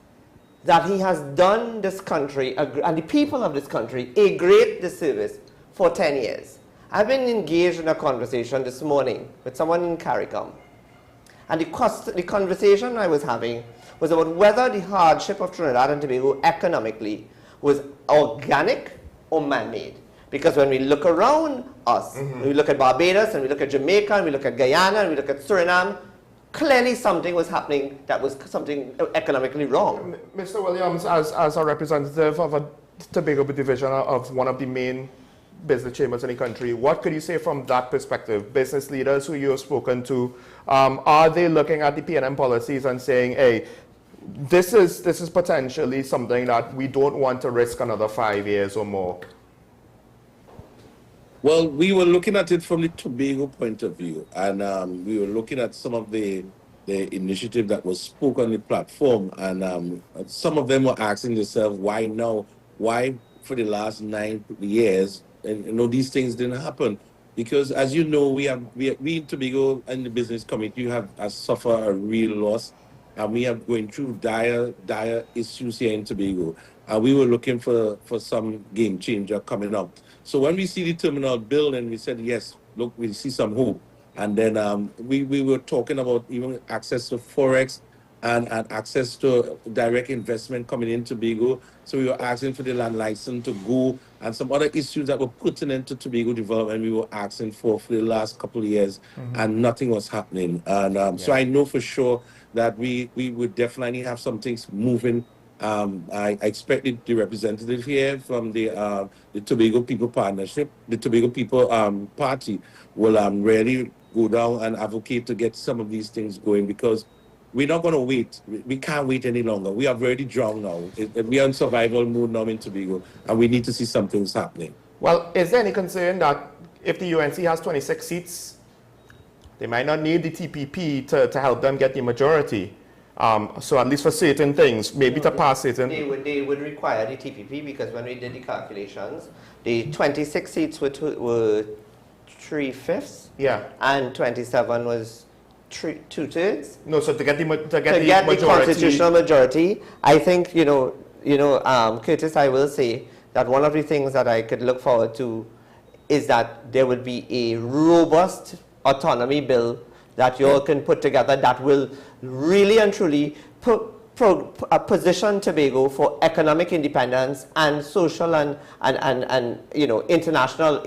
that he has done this country and the people of this country a great disservice for 10 years. I've been engaged in a conversation this morning with someone in CARICOM, and the conversation I was having was about whether the hardship of Trinidad and Tobago economically was organic or man-made. Because when we look around us, we look at Barbados, and we look at Jamaica, and we look at Guyana, and we look at Suriname, clearly something was happening that was something economically wrong. Mr. Williams, as a representative of a Tobago division of one of the main business chambers in the country, what could you say from that perspective? Business leaders who you have spoken to, are they looking at the P&M policies and saying, hey, this is potentially something that we don't want to risk another 5 years or more? Well, we were looking at it from the Tobago point of view, and we were looking at some of the initiative that was spoken on the platform, and some of them were asking themselves, why now? Why for the last 9 years? And these things didn't happen. Because as you know, we in Tobago and the business community have suffered a real loss, and we are going through dire issues here in Tobago. And we were looking for some game changer coming up. So when we see the terminal bill, and we said, yes, look, we see some hope. And then we were talking about even access to Forex and access to direct investment coming in Tobago. So we were asking for the land license to go, and some other issues that were putting into Tobago development we were asking for the last couple of years, and nothing was happening. And so I know for sure that we would definitely have some things moving. I expected the representative here from the Tobago People Partnership, the Tobago People Party, will really go down and advocate to get some of these things going, because we're not going to wait. We can't wait any longer. We are already drowned now. We are in survival mode now in Tobago, and we need to see some things happening. Well, is there any concern that if the UNC has 26 seats, they might not need the TPP to help them get the majority? So at least for certain things, maybe to pass it. They would require the TPP, because when we did the calculations, the 26 seats were 3/5. Yeah. And 27 was 2/3. No, so to get the constitutional majority, I think, Curtis, I will say that one of the things that I could look forward to is that there would be a robust autonomy bill that you all can put together that will really and truly position Tobago for economic independence and social and international,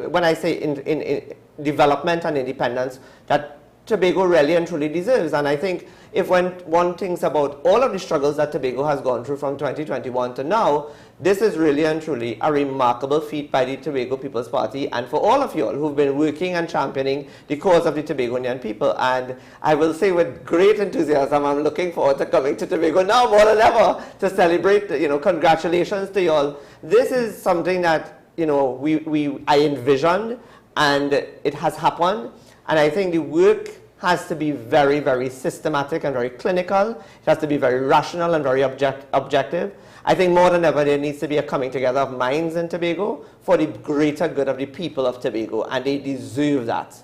when I say in development and independence, that Tobago really and truly deserves. And I think if one thinks about all of the struggles that Tobago has gone through from 2021 to now, this is really and truly a remarkable feat by the Tobago People's Party, and for all of you all who've been working and championing the cause of the Tobagonian people. And I will say with great enthusiasm, I'm looking forward to coming to Tobago now more than ever to celebrate. Congratulations to you all. This is something that I envisioned, and it has happened. And I think the work has to be very, very systematic and very clinical. It has to be very rational and very objective. I think more than ever there needs to be a coming together of minds in Tobago for the greater good of the people of Tobago, and they deserve that.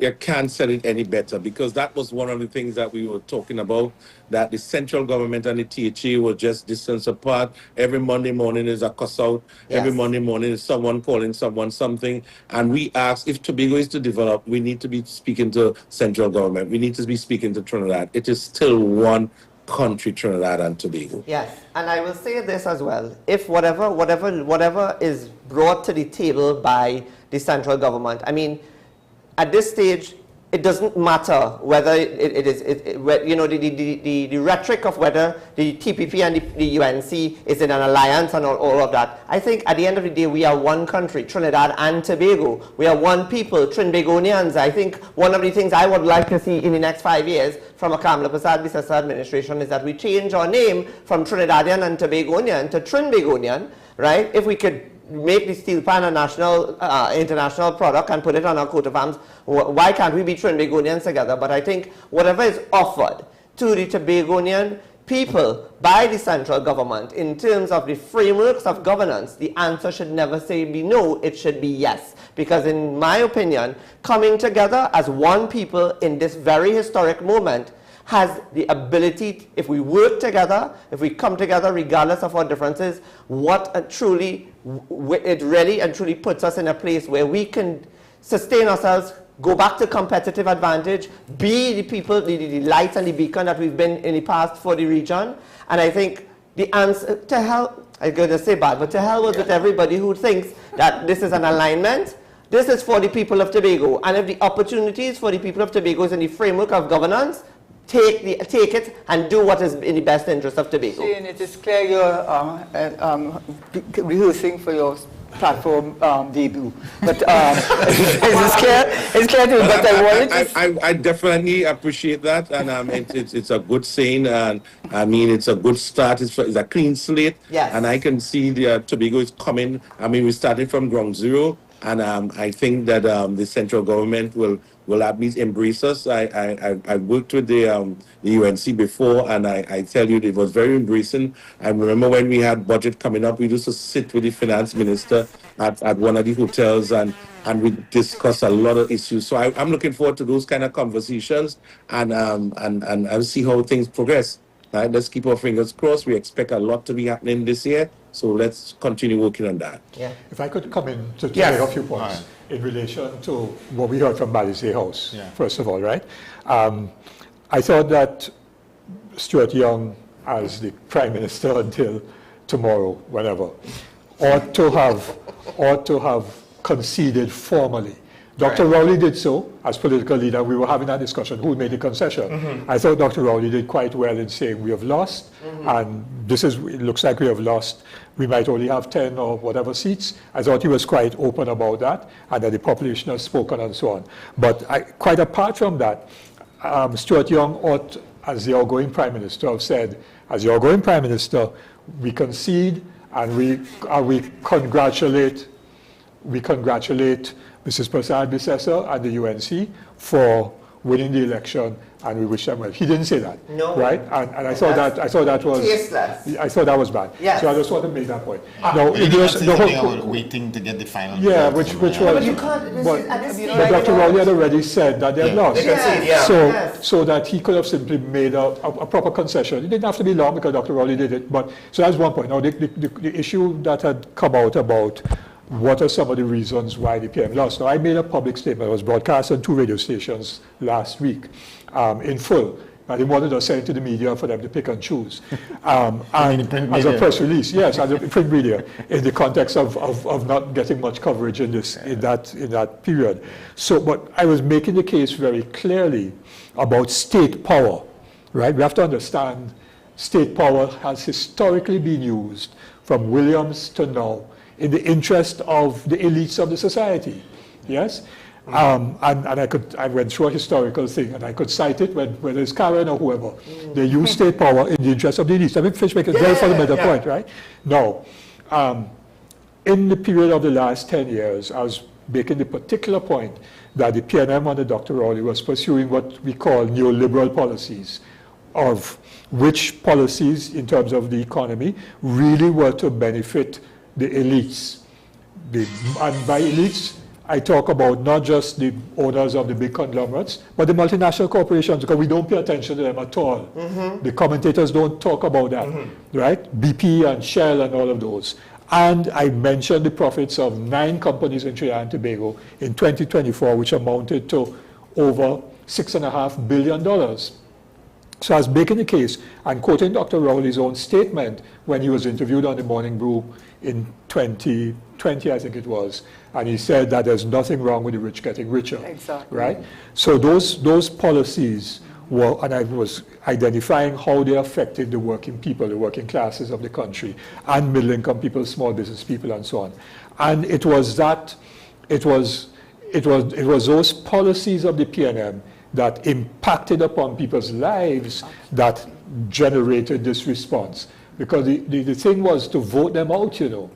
You can't say it any better, because that was one of the things that we were talking about, that the central government and the THA were just distance apart. Every Monday morning is a cuss out. Yes. Every Monday morning is someone calling someone something. And we asked, if Tobago is to develop, we need to be speaking to central government. We need to be speaking to Trinidad. It is still one country, Trinidad and Tobago. Yes, and I will say this as well. If whatever is brought to the table by the central government, I mean, at this stage, it doesn't matter whether the rhetoric of whether the TPP and the UNC is in an alliance and all of that. I think at the end of the day, we are one country, Trinidad and Tobago. We are one people, Trinbagonians. I think one of the things I would like to see in the next 5 years from a Kamala Persad-Bissessar administration is that we change our name from Trinidadian and Tobagonian to Trinbagonian, right? If we could make the steel pan a national, international product and put it on our coat of arms, why can't we be Trinbagonians together? But I think whatever is offered to the Tobagonian people by the central government in terms of the frameworks of governance, the answer should never be no, it should be yes. Because in my opinion, coming together as one people in this very historic moment has the ability, if we work together, if we come together regardless of our differences, it really and truly puts us in a place where we can sustain ourselves, go back to competitive advantage, be the people, the light and the beacon that we've been in the past for the region. And I think the answer, to hell, I'm going to say bad, but to hell with everybody who thinks that this is an alignment. This is for the people of Tobago. And if the opportunities for the people of Tobago is in the framework of governance, take it and do what is in the best interest of Tobago. Shane, it is clear you're rehearsing for your platform debut, but it's clear to me. But I wanted I definitely appreciate that, and it's a good saying, and I mean it's a good start. It's a clean slate, yes. And I can see the Tobago is coming. I mean, we started from ground zero, and I think that the central government will at least embrace us. I worked with the UNC before, and I tell you, it was very embracing. I remember when we had budget coming up, we used to sit with the finance minister at one of the hotels, and we discuss a lot of issues. So I'm looking forward to those kind of conversations, and I'll see how things progress. Right? Let's keep our fingers crossed. We expect a lot to be happening this year, so let's continue working on that. Yeah. If I could come in to yes. make a few points in relation to what we heard from Balisier House, first of all, right? I thought that Stuart Young, as the Prime Minister until tomorrow, whenever, ought to have conceded formally. Dr. Rowley did so as political leader. We were having that discussion, who made the concession. I thought Dr. Rowley did quite well in saying we have lost, and it looks like we have lost. We might only have 10 or whatever seats. I thought he was quite open about that, and that the population has spoken and so on. But quite apart from that, Stuart Young ought, as the outgoing Prime Minister, have said, as the outgoing Prime Minister, we concede and we congratulate Mrs. Prasad Bissessar and the UNC for winning the election, and we wish them well. He didn't say that, no. Right? And I thought that was tasteless. I thought that was bad. Yes. So I just want to make that point. They were waiting to get the final. Yeah, which was. But you can't. But Dr. Rowley had already said that they had lost. Yes. So that he could have simply made a proper concession. It didn't have to be long because Dr. Rowley did it. But so that's one point. Now the issue that had come out about what are some of the reasons why the PM lost? Now, I made a public statement. It was broadcast on 2 radio stations last week in full. I didn't want to send it to the media for them to pick and choose. And as a press release, yes, as a print media, in the context of not getting much coverage in that period. So, but I was making the case very clearly about state power, right? We have to understand state power has historically been used from Williams to now in the interest of the elites of the society, yes? And I went through a historical thing, and I could cite it whether it's Karen or whoever. They use state power in the interest of the elites. I mean, Fishbeck is a very fundamental point, right? Now, in the period of the last 10 years, I was making the particular point that the PNM under Dr. Rowley was pursuing what we call neoliberal policies, of which policies in terms of the economy really were to benefit the elites. And by elites, I talk about not just the owners of the big conglomerates, but the multinational corporations, because we don't pay attention to them at all. The commentators don't talk about that, right? BP and Shell and all of those. And I mentioned the profits of 9 companies in Trinidad and Tobago in 2024, which amounted to over $6.5 billion. So I was making the case and quoting Dr. Rowley's own statement when he was interviewed on the Morning Brew in 2020, I think it was, and he said that there's nothing wrong with the rich getting richer. Exactly. Right? So those policies were, and I was identifying how they affected the working people, the working classes of the country, and middle-income people, small business people, and so on. And it was those policies of the PNM that impacted upon people's lives that generated this response. Because the thing was to vote them out, you know.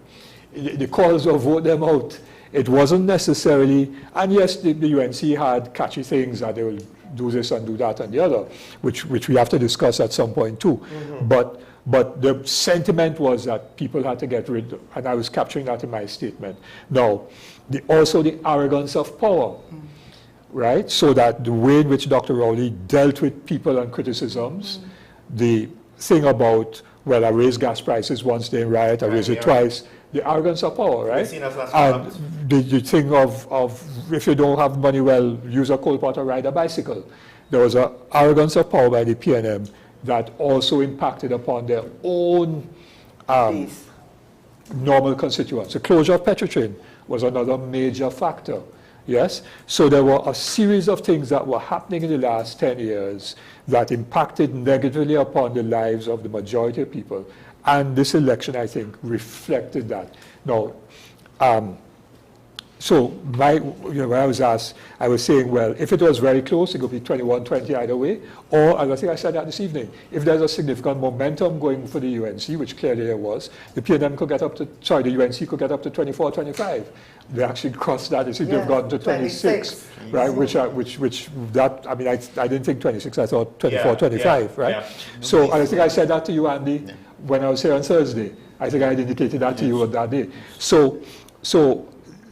The calls of vote them out. It wasn't necessarily, and yes, the UNC had catchy things that they will do this and do that and the other, which we have to discuss at some point too. But the sentiment was that people had to get rid of, and I was capturing that in my statement. Now, also the arrogance of power. Right? So that the way in which Dr. Rowley dealt with people and criticisms, the thing about, well, I raised gas prices once, they riot, I raised it twice, the arrogance of power, right? And the thing of if you don't have money, well, use a coal pot or ride a bicycle. There was an arrogance of power by the PNM that also impacted upon their own normal constituents. The closure of Petrotrain was another major factor. Yes? So there were a series of things that were happening in the last 10 years that impacted negatively upon the lives of the majority of people. And this election, I think, reflected that. Now, so when I was asked, I was saying, well, if it was very close, it could be 21-20 either way. Or, as I think I said that this evening, if there's a significant momentum going for the UNC, which clearly there was, the PNM could get up to, the UNC could get up to 24-25. They actually crossed that. They seem to have gotten to 26, right? Which that, I mean, I didn't think 26, I thought 24, 25, right? Yeah. So, and I think I said that to you, Andy, when I was here on Thursday. I think I had indicated that to you on that day. So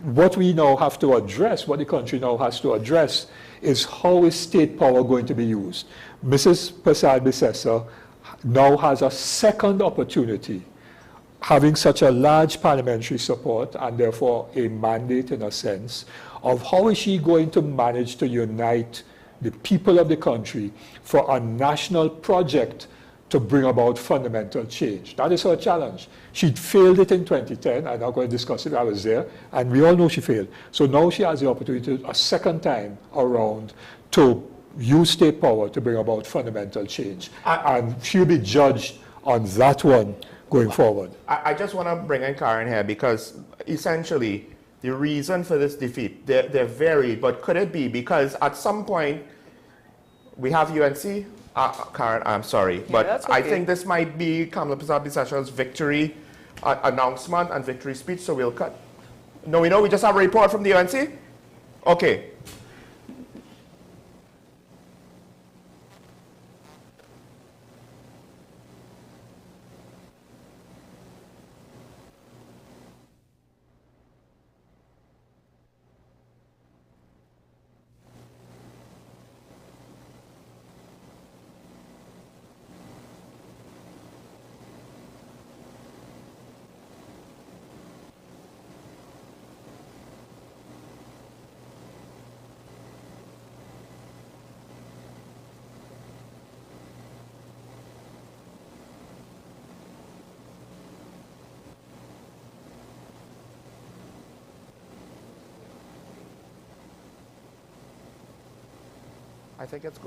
what we now have to address, what the country now has to address, is how is state power going to be used? Mrs. Prasad-Bissessar now has a second opportunity, having such a large parliamentary support and therefore a mandate in a sense, of how is she going to manage to unite the people of the country for a national project to bring about fundamental change. That is her challenge. She failed it in 2010. I'm not going to discuss it. I was there. And we all know she failed. So now she has the opportunity a second time around to use state power to bring about fundamental change. And she'll be judged on that one going forward. I just want to bring in Karen here because essentially the reason for this defeat, they're varied, but could it be because at some point we have UNC? Karen, I'm sorry, but okay. I think this might be Kamala Prasad-Bissessar's victory announcement and victory speech, so we'll cut. No, we just have a report from the UNC? Okay.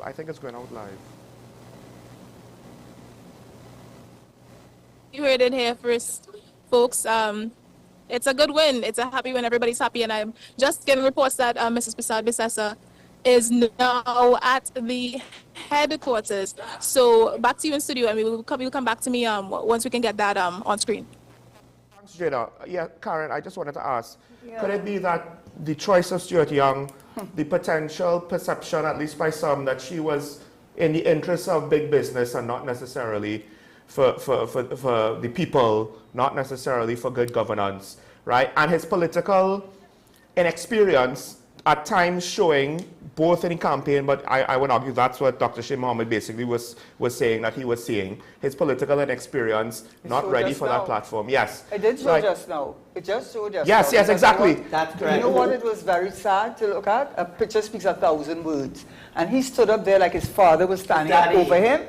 I think it's going out live. You heard it here first, folks. It's a good win. It's a happy win. Everybody's happy, and I'm just getting reports that Mrs. Prasad-Bissessar is now at the headquarters. So back to you in studio, and you'll come back to me once we can get that on screen. Thanks, Jada. Yeah, Karen, I just wanted to ask, could it be that the choice of Stuart Young, the potential perception, at least by some, that she was in the interest of big business and not necessarily for the people, not necessarily for good governance, right? And his political inexperience at times showing both in the campaign, but I would argue that's what Dr. Sheikh Mohammed basically was saying that he was seeing. His political inexperience, not ready for that platform. Yes. It did show just now. It just showed just now. Yes, exactly. That's correct. You know what it was very sad to look at? A picture speaks 1,000 words. And he stood up there like his father was standing up over him,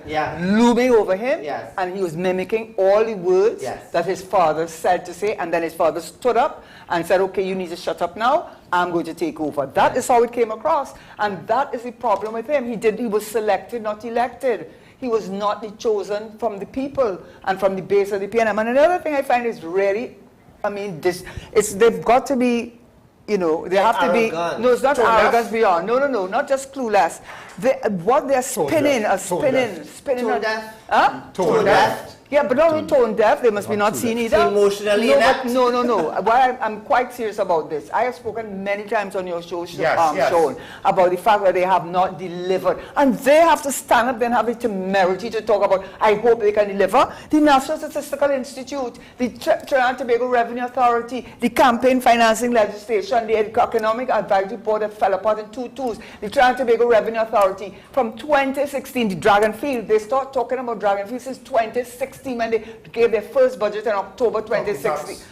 looming over him, and he was mimicking all the words that his father said to say, and then his father stood up and said, okay, you need to shut up now, I'm going to take over. That is how it came across, and that is the problem with him. He was selected, not elected. He was not the chosen from the people and from the base of the PNM. And another thing I find is really, I mean, they've got to be, you know, they have to be, no, it's not arrogance beyond, no, not just clueless. What they're spinning, Tone deaf. Huh? Tone deaf. Yeah, but not tone deaf, they must be not seen either. Emotionally inept. No. Why I'm quite serious about this. I have spoken many times on your show, Sean, about the fact that they have not delivered. And they have to stand up and have the temerity to talk about, I hope they can deliver. The National Statistical Institute, the Trinidad and Tobago Revenue Authority, the campaign financing legislation, the Economic Advisory Board that fell apart in two twos, the Trinidad and Tobago Revenue Authority. From 2016, the Dragonfield, they start talking about Dragonfield since 2016. When they gave their first budget in October 2016.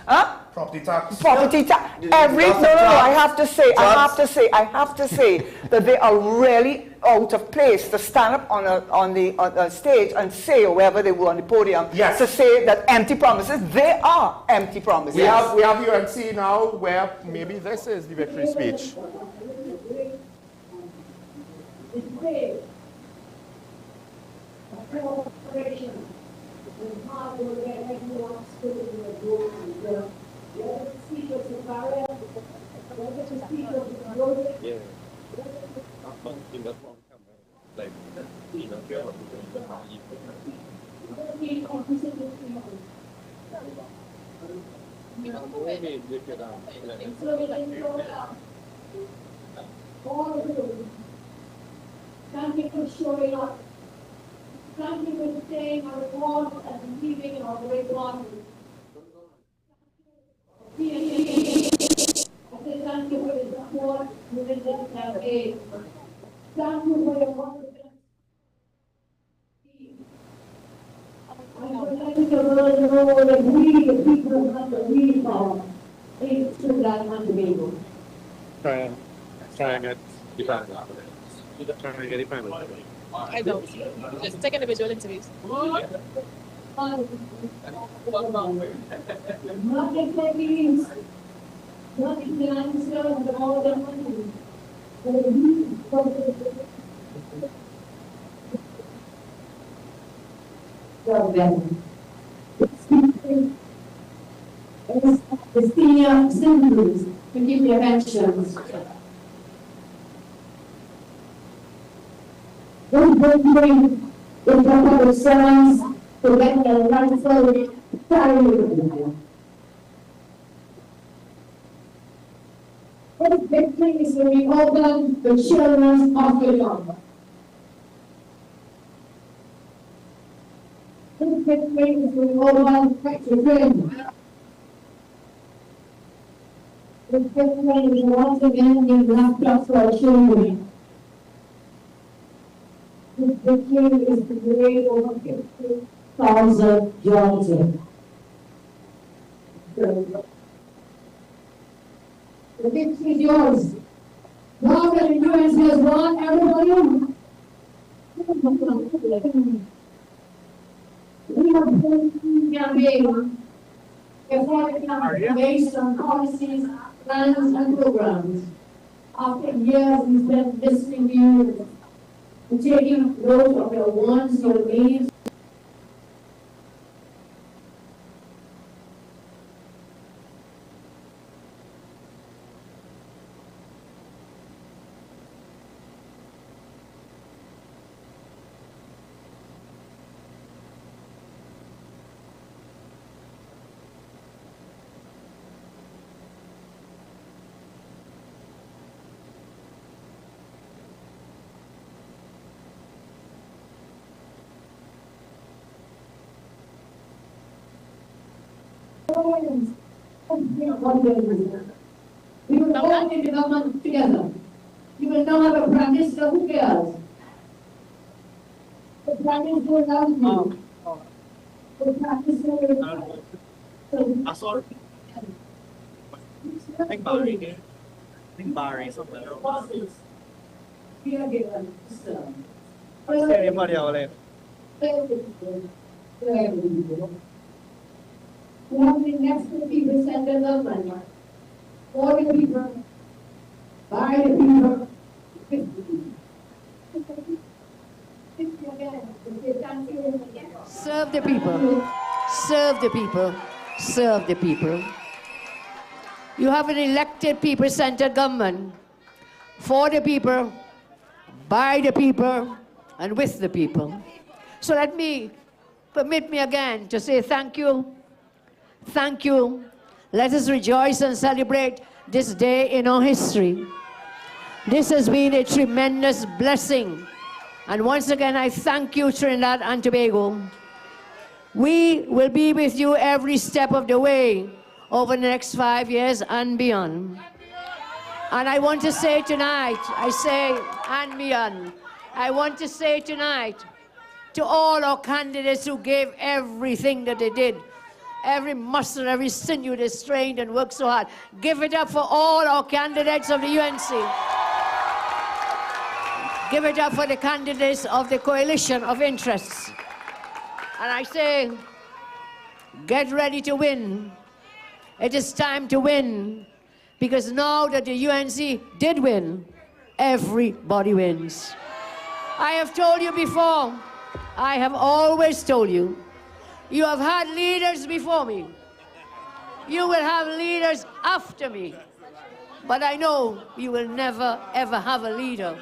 Property tax. Property tax. I have to say that they are really, out of place to stand up on a stage and say, or wherever they were on the podium, to say that empty promises, they are empty promises. We have UNC now where maybe this is the victory speech. Thank you for showing up. Thank you for staying on the board and leaving on the way on. I say thank you for your support within this campaign. Thank you for your wonderful. I'm letting the world know that we, the people of the real power, is to that Tobago. Try and get defined. Try and get defined. I don't. Just take individual interviews. Nothing techniques, nothing financial, but all the money. The senior citizens to give their pensions. Don't bring the proper servants to get their rightful salary. This victory is to be open the children's hospital. This victory is to be open to children. This victory is once again in laptops for our children. This victory is to create over 50,000 jobs. The victory is yours. Now that the US has won, everybody. We have been campaign based on policies, plans, and programs. After years, we spent listening to you, taking note of your wants, your needs. We will all in the government together. You will now have a prime minister who cares. The prime minister will love you. The prime minister will. I saw. I think Barry. I think Barry something. We are given. Everybody out We have been next to the people, send them the money. For the people, by the people. Serve the people. Serve the people. Serve the people. You have an elected people-centered government for the people, by the people, and with the people. So permit me again to say thank you. Thank you. Let us rejoice and celebrate this day in our history. This has been a tremendous blessing. And once again, I thank you, Trinidad and Tobago. We will be with you every step of the way over the next 5 years and beyond. And I want to say tonight, and beyond, I want to say tonight to all our candidates who gave everything that they did, every muscle, every sinew they strained and worked so hard. Give it up for all our candidates of the UNC. Give it up for the candidates of the coalition of interests. And I say, get ready to win. It is time to win, because now that the UNC did win, everybody wins. I have told you before, I have always told you, you have had leaders before me. You will have leaders after me. But I know you will never, ever have a leader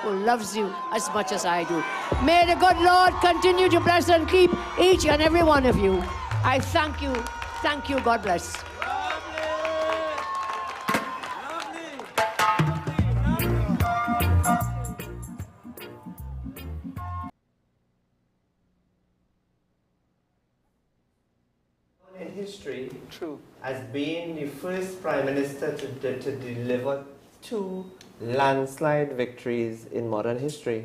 who loves you as much as I do. May the good Lord continue to bless and keep each and every one of you. I thank you. Thank you. God bless. In history, true, as being the first prime minister to deliver 2 landslide victories in modern history.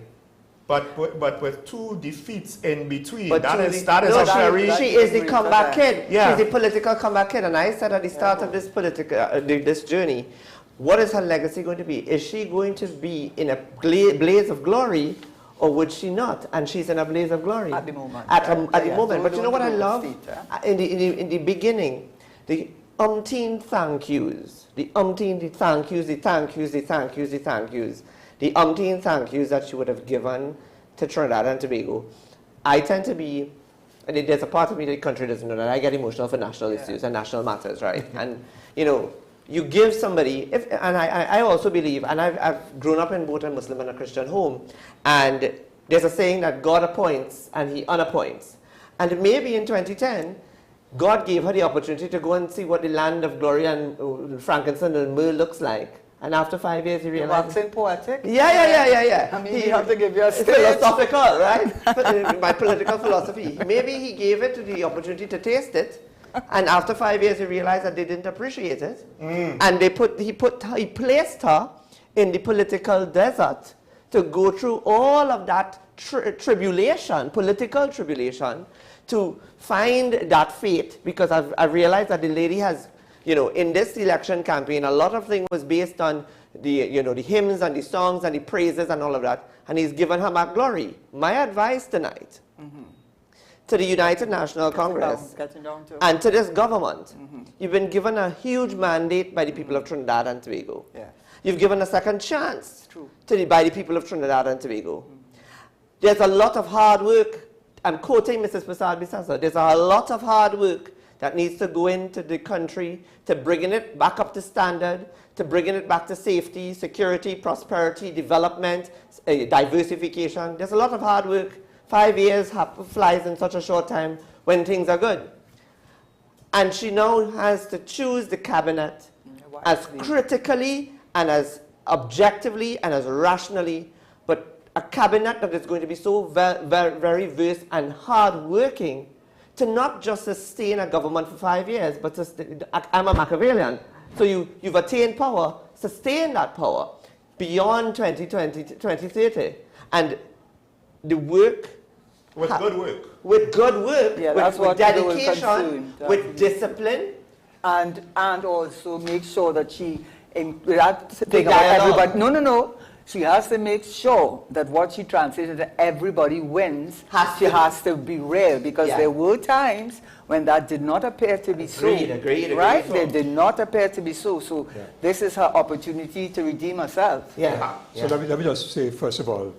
But with 2 defeats in between, But that to is the- a no, very... She is the comeback kid. Yeah. She's the political comeback kid. And I said at the start of this this journey, what is her legacy going to be? Is she going to be in a blaze of glory, or would she not? And she's in a blaze of glory. At the moment. At the moment. But you know what I love? In the beginning, the umpteen thank yous, the umpteen thank yous, the thank yous, the thank yous, the thank yous, the umpteen thank yous that she would have given to Trinidad and Tobago. I tend to be, and there's a part of me that the country doesn't know that I get emotional for national issues and national matters, right? And, you know, you give somebody, and I also believe, and I've grown up in both a Muslim and a Christian home, and there's a saying that God appoints and he unappoints. And maybe in 2010, God gave her the opportunity to go and see what the land of glory and frankincense and myrrh looks like. And after 5 years, he realized... Waxing poetic? Yeah. I mean, you have to give your philosophical, right? My political philosophy. Maybe he gave it to the opportunity to taste it, and after 5 years, he realized that they didn't appreciate it, and he placed her in the political desert to go through all of that tribulation, political tribulation, to find that fate, because I've realized that the lady has, you know, in this election campaign, a lot of things was based on the, you know, the hymns and the songs and the praises and all of that, and he's given her back glory. My advice tonight to the United National Congress and to this government, you've been given a huge mandate by the people of Trinidad and Tobago. You've given a second chance by the people of Trinidad and Tobago. There's a lot of hard work. I'm quoting Mrs. Prasad Bisasa. There's a lot of hard work that needs to go into the country to bringing it back up to standard, to bringing it back to safety, security, prosperity, development, diversification. There's a lot of hard work. 5 years flies in such a short time when things are good. And she now has to choose the cabinet as critically and as objectively and as rationally, but a cabinet that is going to be so very versed and hard-working to not just sustain a government for 5 years, but I'm a Machiavellian. So you've attained power, sustain that power beyond 2020, 2030. And the work... With good work. With good work, with dedication, with discipline. And also make sure that she, without thinking about everybody, no. She has to make sure that what she translated to everybody wins, she has to be real, because there were times when that did not appear to be so. Agreed. Right? They did not appear to be so. So this is her opportunity to redeem herself. So let me just say, first of all,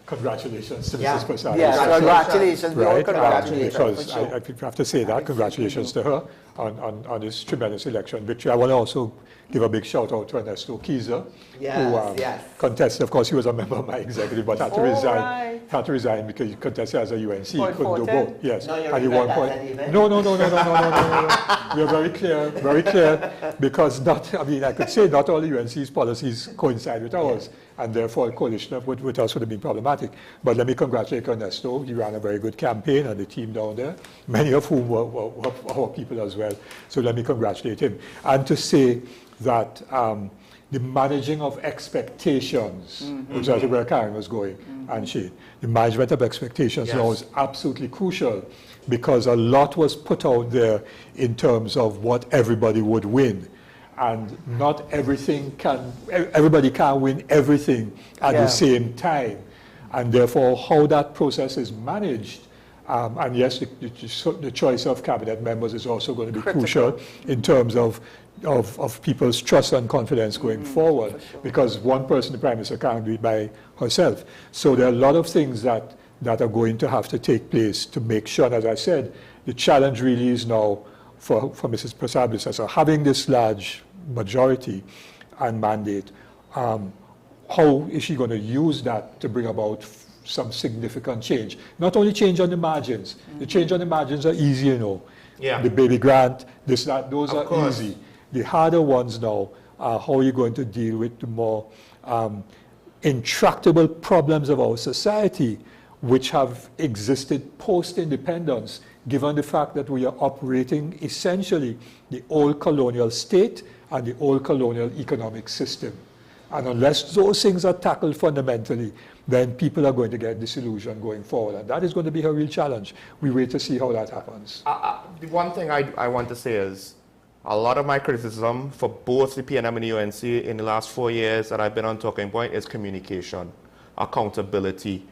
congratulations to Mrs. Prasad. Yes, congratulations. Right? Congratulations. Because I have to say that. Congratulations to her on this tremendous election victory. I want to also give a big shout out to Ernesto Kiza, who contested. Of course, he was a member of my executive, but had to resign. Had to resign because he contested as a UNC. He couldn't do both. Yes. And he won point. No. We are very clear, because I could say not all the UNC's policies coincide with ours, and therefore a coalition with us would have been problematic. But let me congratulate Ernesto. He ran a very good campaign, and the team down there, many of whom were our people as well. So let me congratulate him. And to say that the managing of expectations, which is where Karen was going, and the management of expectations now is absolutely crucial, because a lot was put out there in terms of what everybody would win. and not everybody can't win everything at the same time. And therefore, how that process is managed, and yes, the choice of cabinet members is also going to be crucial in terms of people's trust and confidence going forward, because one person, the Prime Minister, can't do it by herself. So there are a lot of things that are going to have to take place to make sure, and as I said, the challenge really is now for Mrs. Prasad, so having this large majority and mandate, how is she going to use that to bring about some significant change? Not only change on the margins. The change on the margins are easy, you know. Yeah. The baby grant, this, that, those are easy. The harder ones now are how you're going to deal with the more intractable problems of our society, which have existed post-independence, given the fact that we are operating essentially the old colonial state and the old colonial economic system. And unless those things are tackled fundamentally, then people are going to get disillusioned going forward. And that is going to be a real challenge. We wait to see how that happens. The one thing I want to say is, a lot of my criticism for both the PNM and the UNC in the last 4 years that I've been on Talking Point is communication, accountability.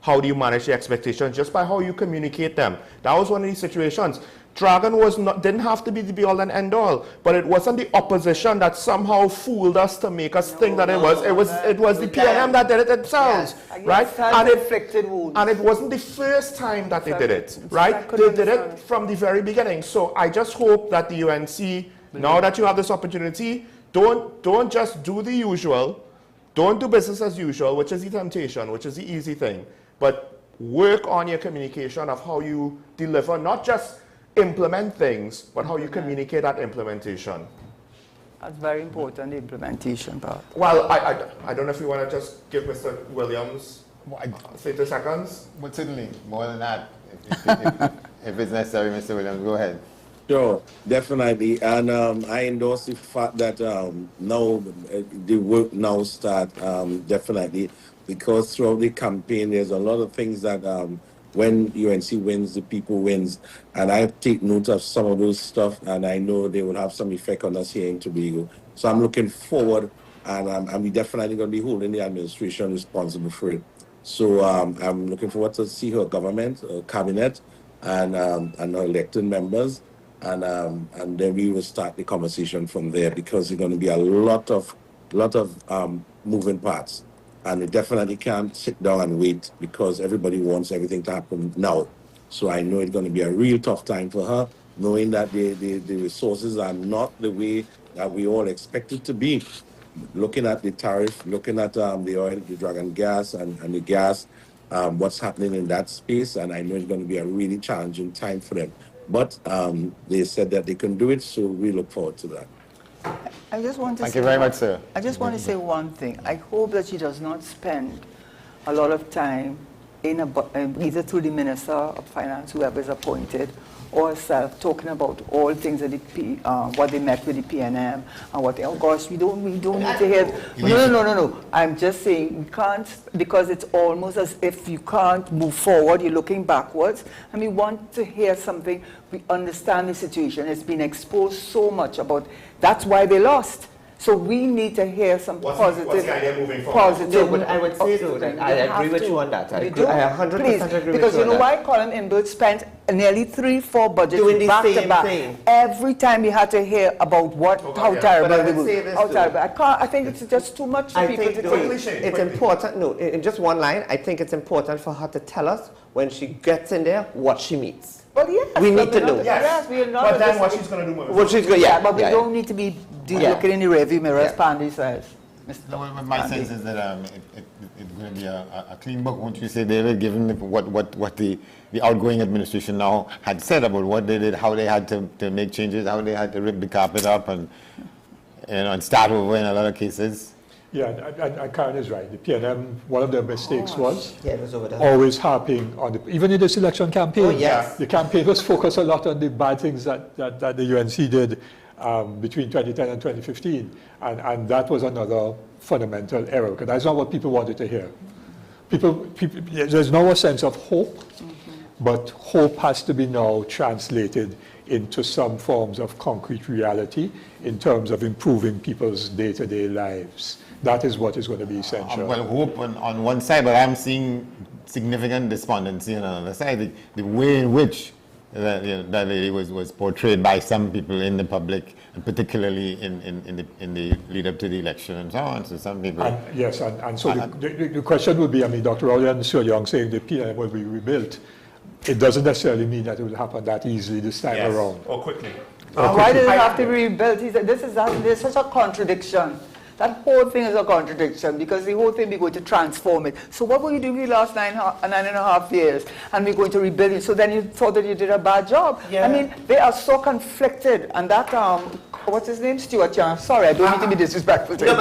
How do you manage the expectations? Just by how you communicate them. That was one of these situations. Dragon didn't have to be the be-all and end-all, but it wasn't the opposition that somehow fooled us to make us think that it was the PNM that did it themselves, right? And it wasn't the first time that they did it, right? They did it from the very beginning. So I just hope that the UNC, now that you have this opportunity, don't just do the usual, don't do business as usual, which is the temptation, which is the easy thing, but work on your communication of how you deliver, not just implement things, but how you communicate that implementation. That's very important, the implementation part. Well, I don't know if you want to just give Mr. Williams 30 seconds. But certainly, more than that, if it's necessary, Mr. Williams, go ahead. Sure, definitely. And I endorse the fact that now the work now start, definitely, because throughout the campaign, there's a lot of things that when UNC wins, the people wins. And I take note of some of those stuff, and I know they will have some effect on us here in Tobago. So I'm looking forward, and I'm definitely going to be holding the administration responsible for it. So I'm looking forward to see her government, her cabinet, and her elected members, and then we will start the conversation from there, because there's going to be a lot of moving parts. And it definitely can't sit down and wait, because everybody wants everything to happen now. So I know it's going to be a real tough time for her, knowing that the resources are not the way that we all expect it to be. Looking at the tariff, looking at the oil, the dragon gas, and the gas, what's happening in that space, and I know it's going to be a really challenging time for them. But they said that they can do it, so we look forward to that. I just want to Thank you very much, sir. I just want to say one thing. I hope that she does not spend a lot of time either through the Minister of Finance, whoever is appointed, or herself, talking about all things that what they met with the PNM and what. Oh gosh, we don't need to hear. No. I'm just saying we can't, because it's almost as if you can't move forward. You're looking backwards, and we want to hear something. We understand the situation. It's been exposed so much about. That's why they lost. So we need to hear some positive. What's the idea moving forward? Positive. No, but I would say so. I agree with you on that. I 100% agree with you. Because you know why Colin Imbert spent nearly 3-4 budgets doing the back same to back. thing. Every time you had to hear about how terrible they were. How terrible. I think it's just too much for people to take. It's important. No, in just one line, I think it's important for her to tell us when she gets in there what she meets. Well, yes. We need to know. Yes, we are not. But then what she's going to do moving what she's going, but we don't need to be looking in the rearview mirror, as Pandy says. My sense is that it's going to be a clean book, won't you say, David, given what the outgoing administration now had said about what they did, how they had to make changes, how they had to rip the carpet up and start over in a lot of cases. Yeah, and Karen is right. The PNM, one of their mistakes was it was over there. Always harping on even in this election campaign. Oh, yes. The campaign was focused a lot on the bad things that the UNC did between 2010 and 2015, and that was another fundamental error, because that's not what people wanted to hear. People there's now a sense of hope, but hope has to be now translated into some forms of concrete reality in terms of improving people's day-to-day lives. That is what is going to be essential. Well, hope on one side, but I'm seeing significant despondency on the other side. The way in which that lady was portrayed by some people in the public, and particularly in the lead up to the election and so on. So some people... And so the question would be, I mean, Dr. Rowley and Sir Young saying the PNM will be rebuilt. It doesn't necessarily mean that it will happen that easily this time around. Or quickly. Why does it have to be rebuilt? He said, there's such a contradiction. That whole thing is a contradiction because the whole thing we're going to transform it. So what were you doing the last 9.5 years? And we're going to rebuild it. So then you thought that you did a bad job. Yeah. I mean, they are so conflicted. And that, what's his name? Stuart Young. Sorry, I don't mean to be disrespectful to him.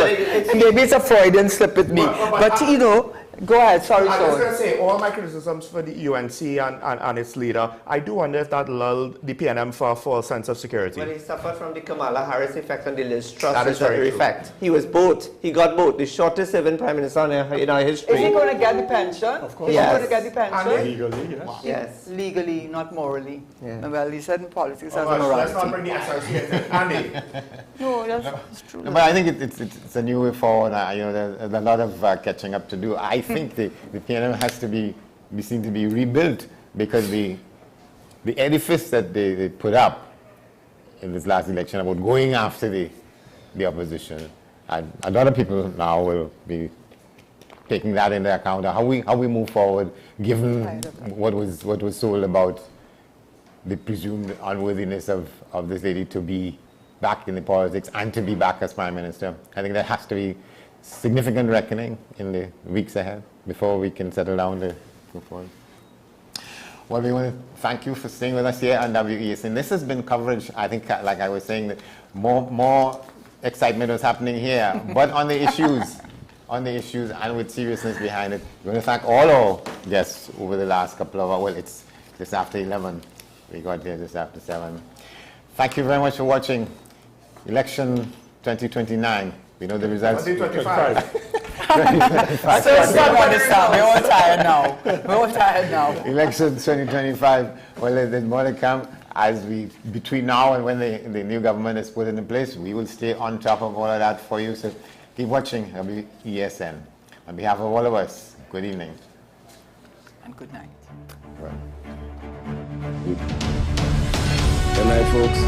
Maybe it's a Freudian slip with me. But you know, go ahead. Sorry, I was going to say, all my criticisms for the UNC and its leader, I do wonder if that lulled the PNM for a false sense of security. Well, he suffered from the Kamala Harris effect and the Liz Truss effect. He was both. He got both. The shortest serving prime minister in our history. Is he going to get the pension? Of course. Yes. Is he going to get the pension? Legally, yes. Yes, legally, not morally. Yeah. Well, he said in politics as a morality. Let's not bring the SRC into Andy. No, that's true. But I think it's a new way forward. There's a lot of catching up to do. I think the PNM has to be seen to be rebuilt because the edifice that they put up in this last election about going after the opposition, and a lot of people now will be taking that into account, how we move forward, given what was told about the presumed unworthiness of this lady to be back in the politics and to be back as Prime Minister. I think there has to be significant reckoning in the weeks ahead before we can settle down to go forward. Well, we want to thank you for staying with us here on WESN. This has been coverage, I think, like I was saying, that more excitement was happening here, but on the issues, and with seriousness behind it. We want to thank all our guests over the last couple of hours. Well, it's just after 11. We got here just after 7. Thank you very much for watching. Election 2029. We know the results. 2025. We're all tired now. Election 2025. Well, there's more to come. As between now and when the new government is put into place, we will stay on top of all of that for you. So keep watching WESN. On behalf of all of us, good evening. And good night. Right. Good night, folks.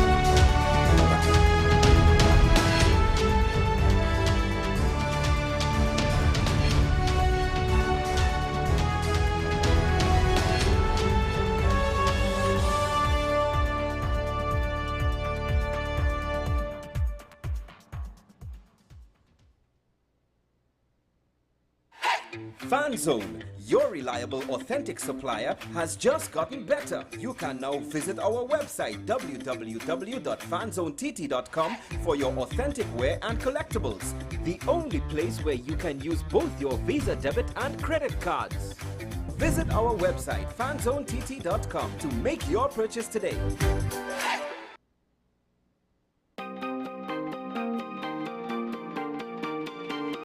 FanZone, your reliable, authentic supplier, has just gotten better. You can now visit our website www.fanzonett.com for your authentic wear and collectibles. The only place where you can use both your Visa debit and credit cards. Visit our website fanzonett.com to make your purchase today.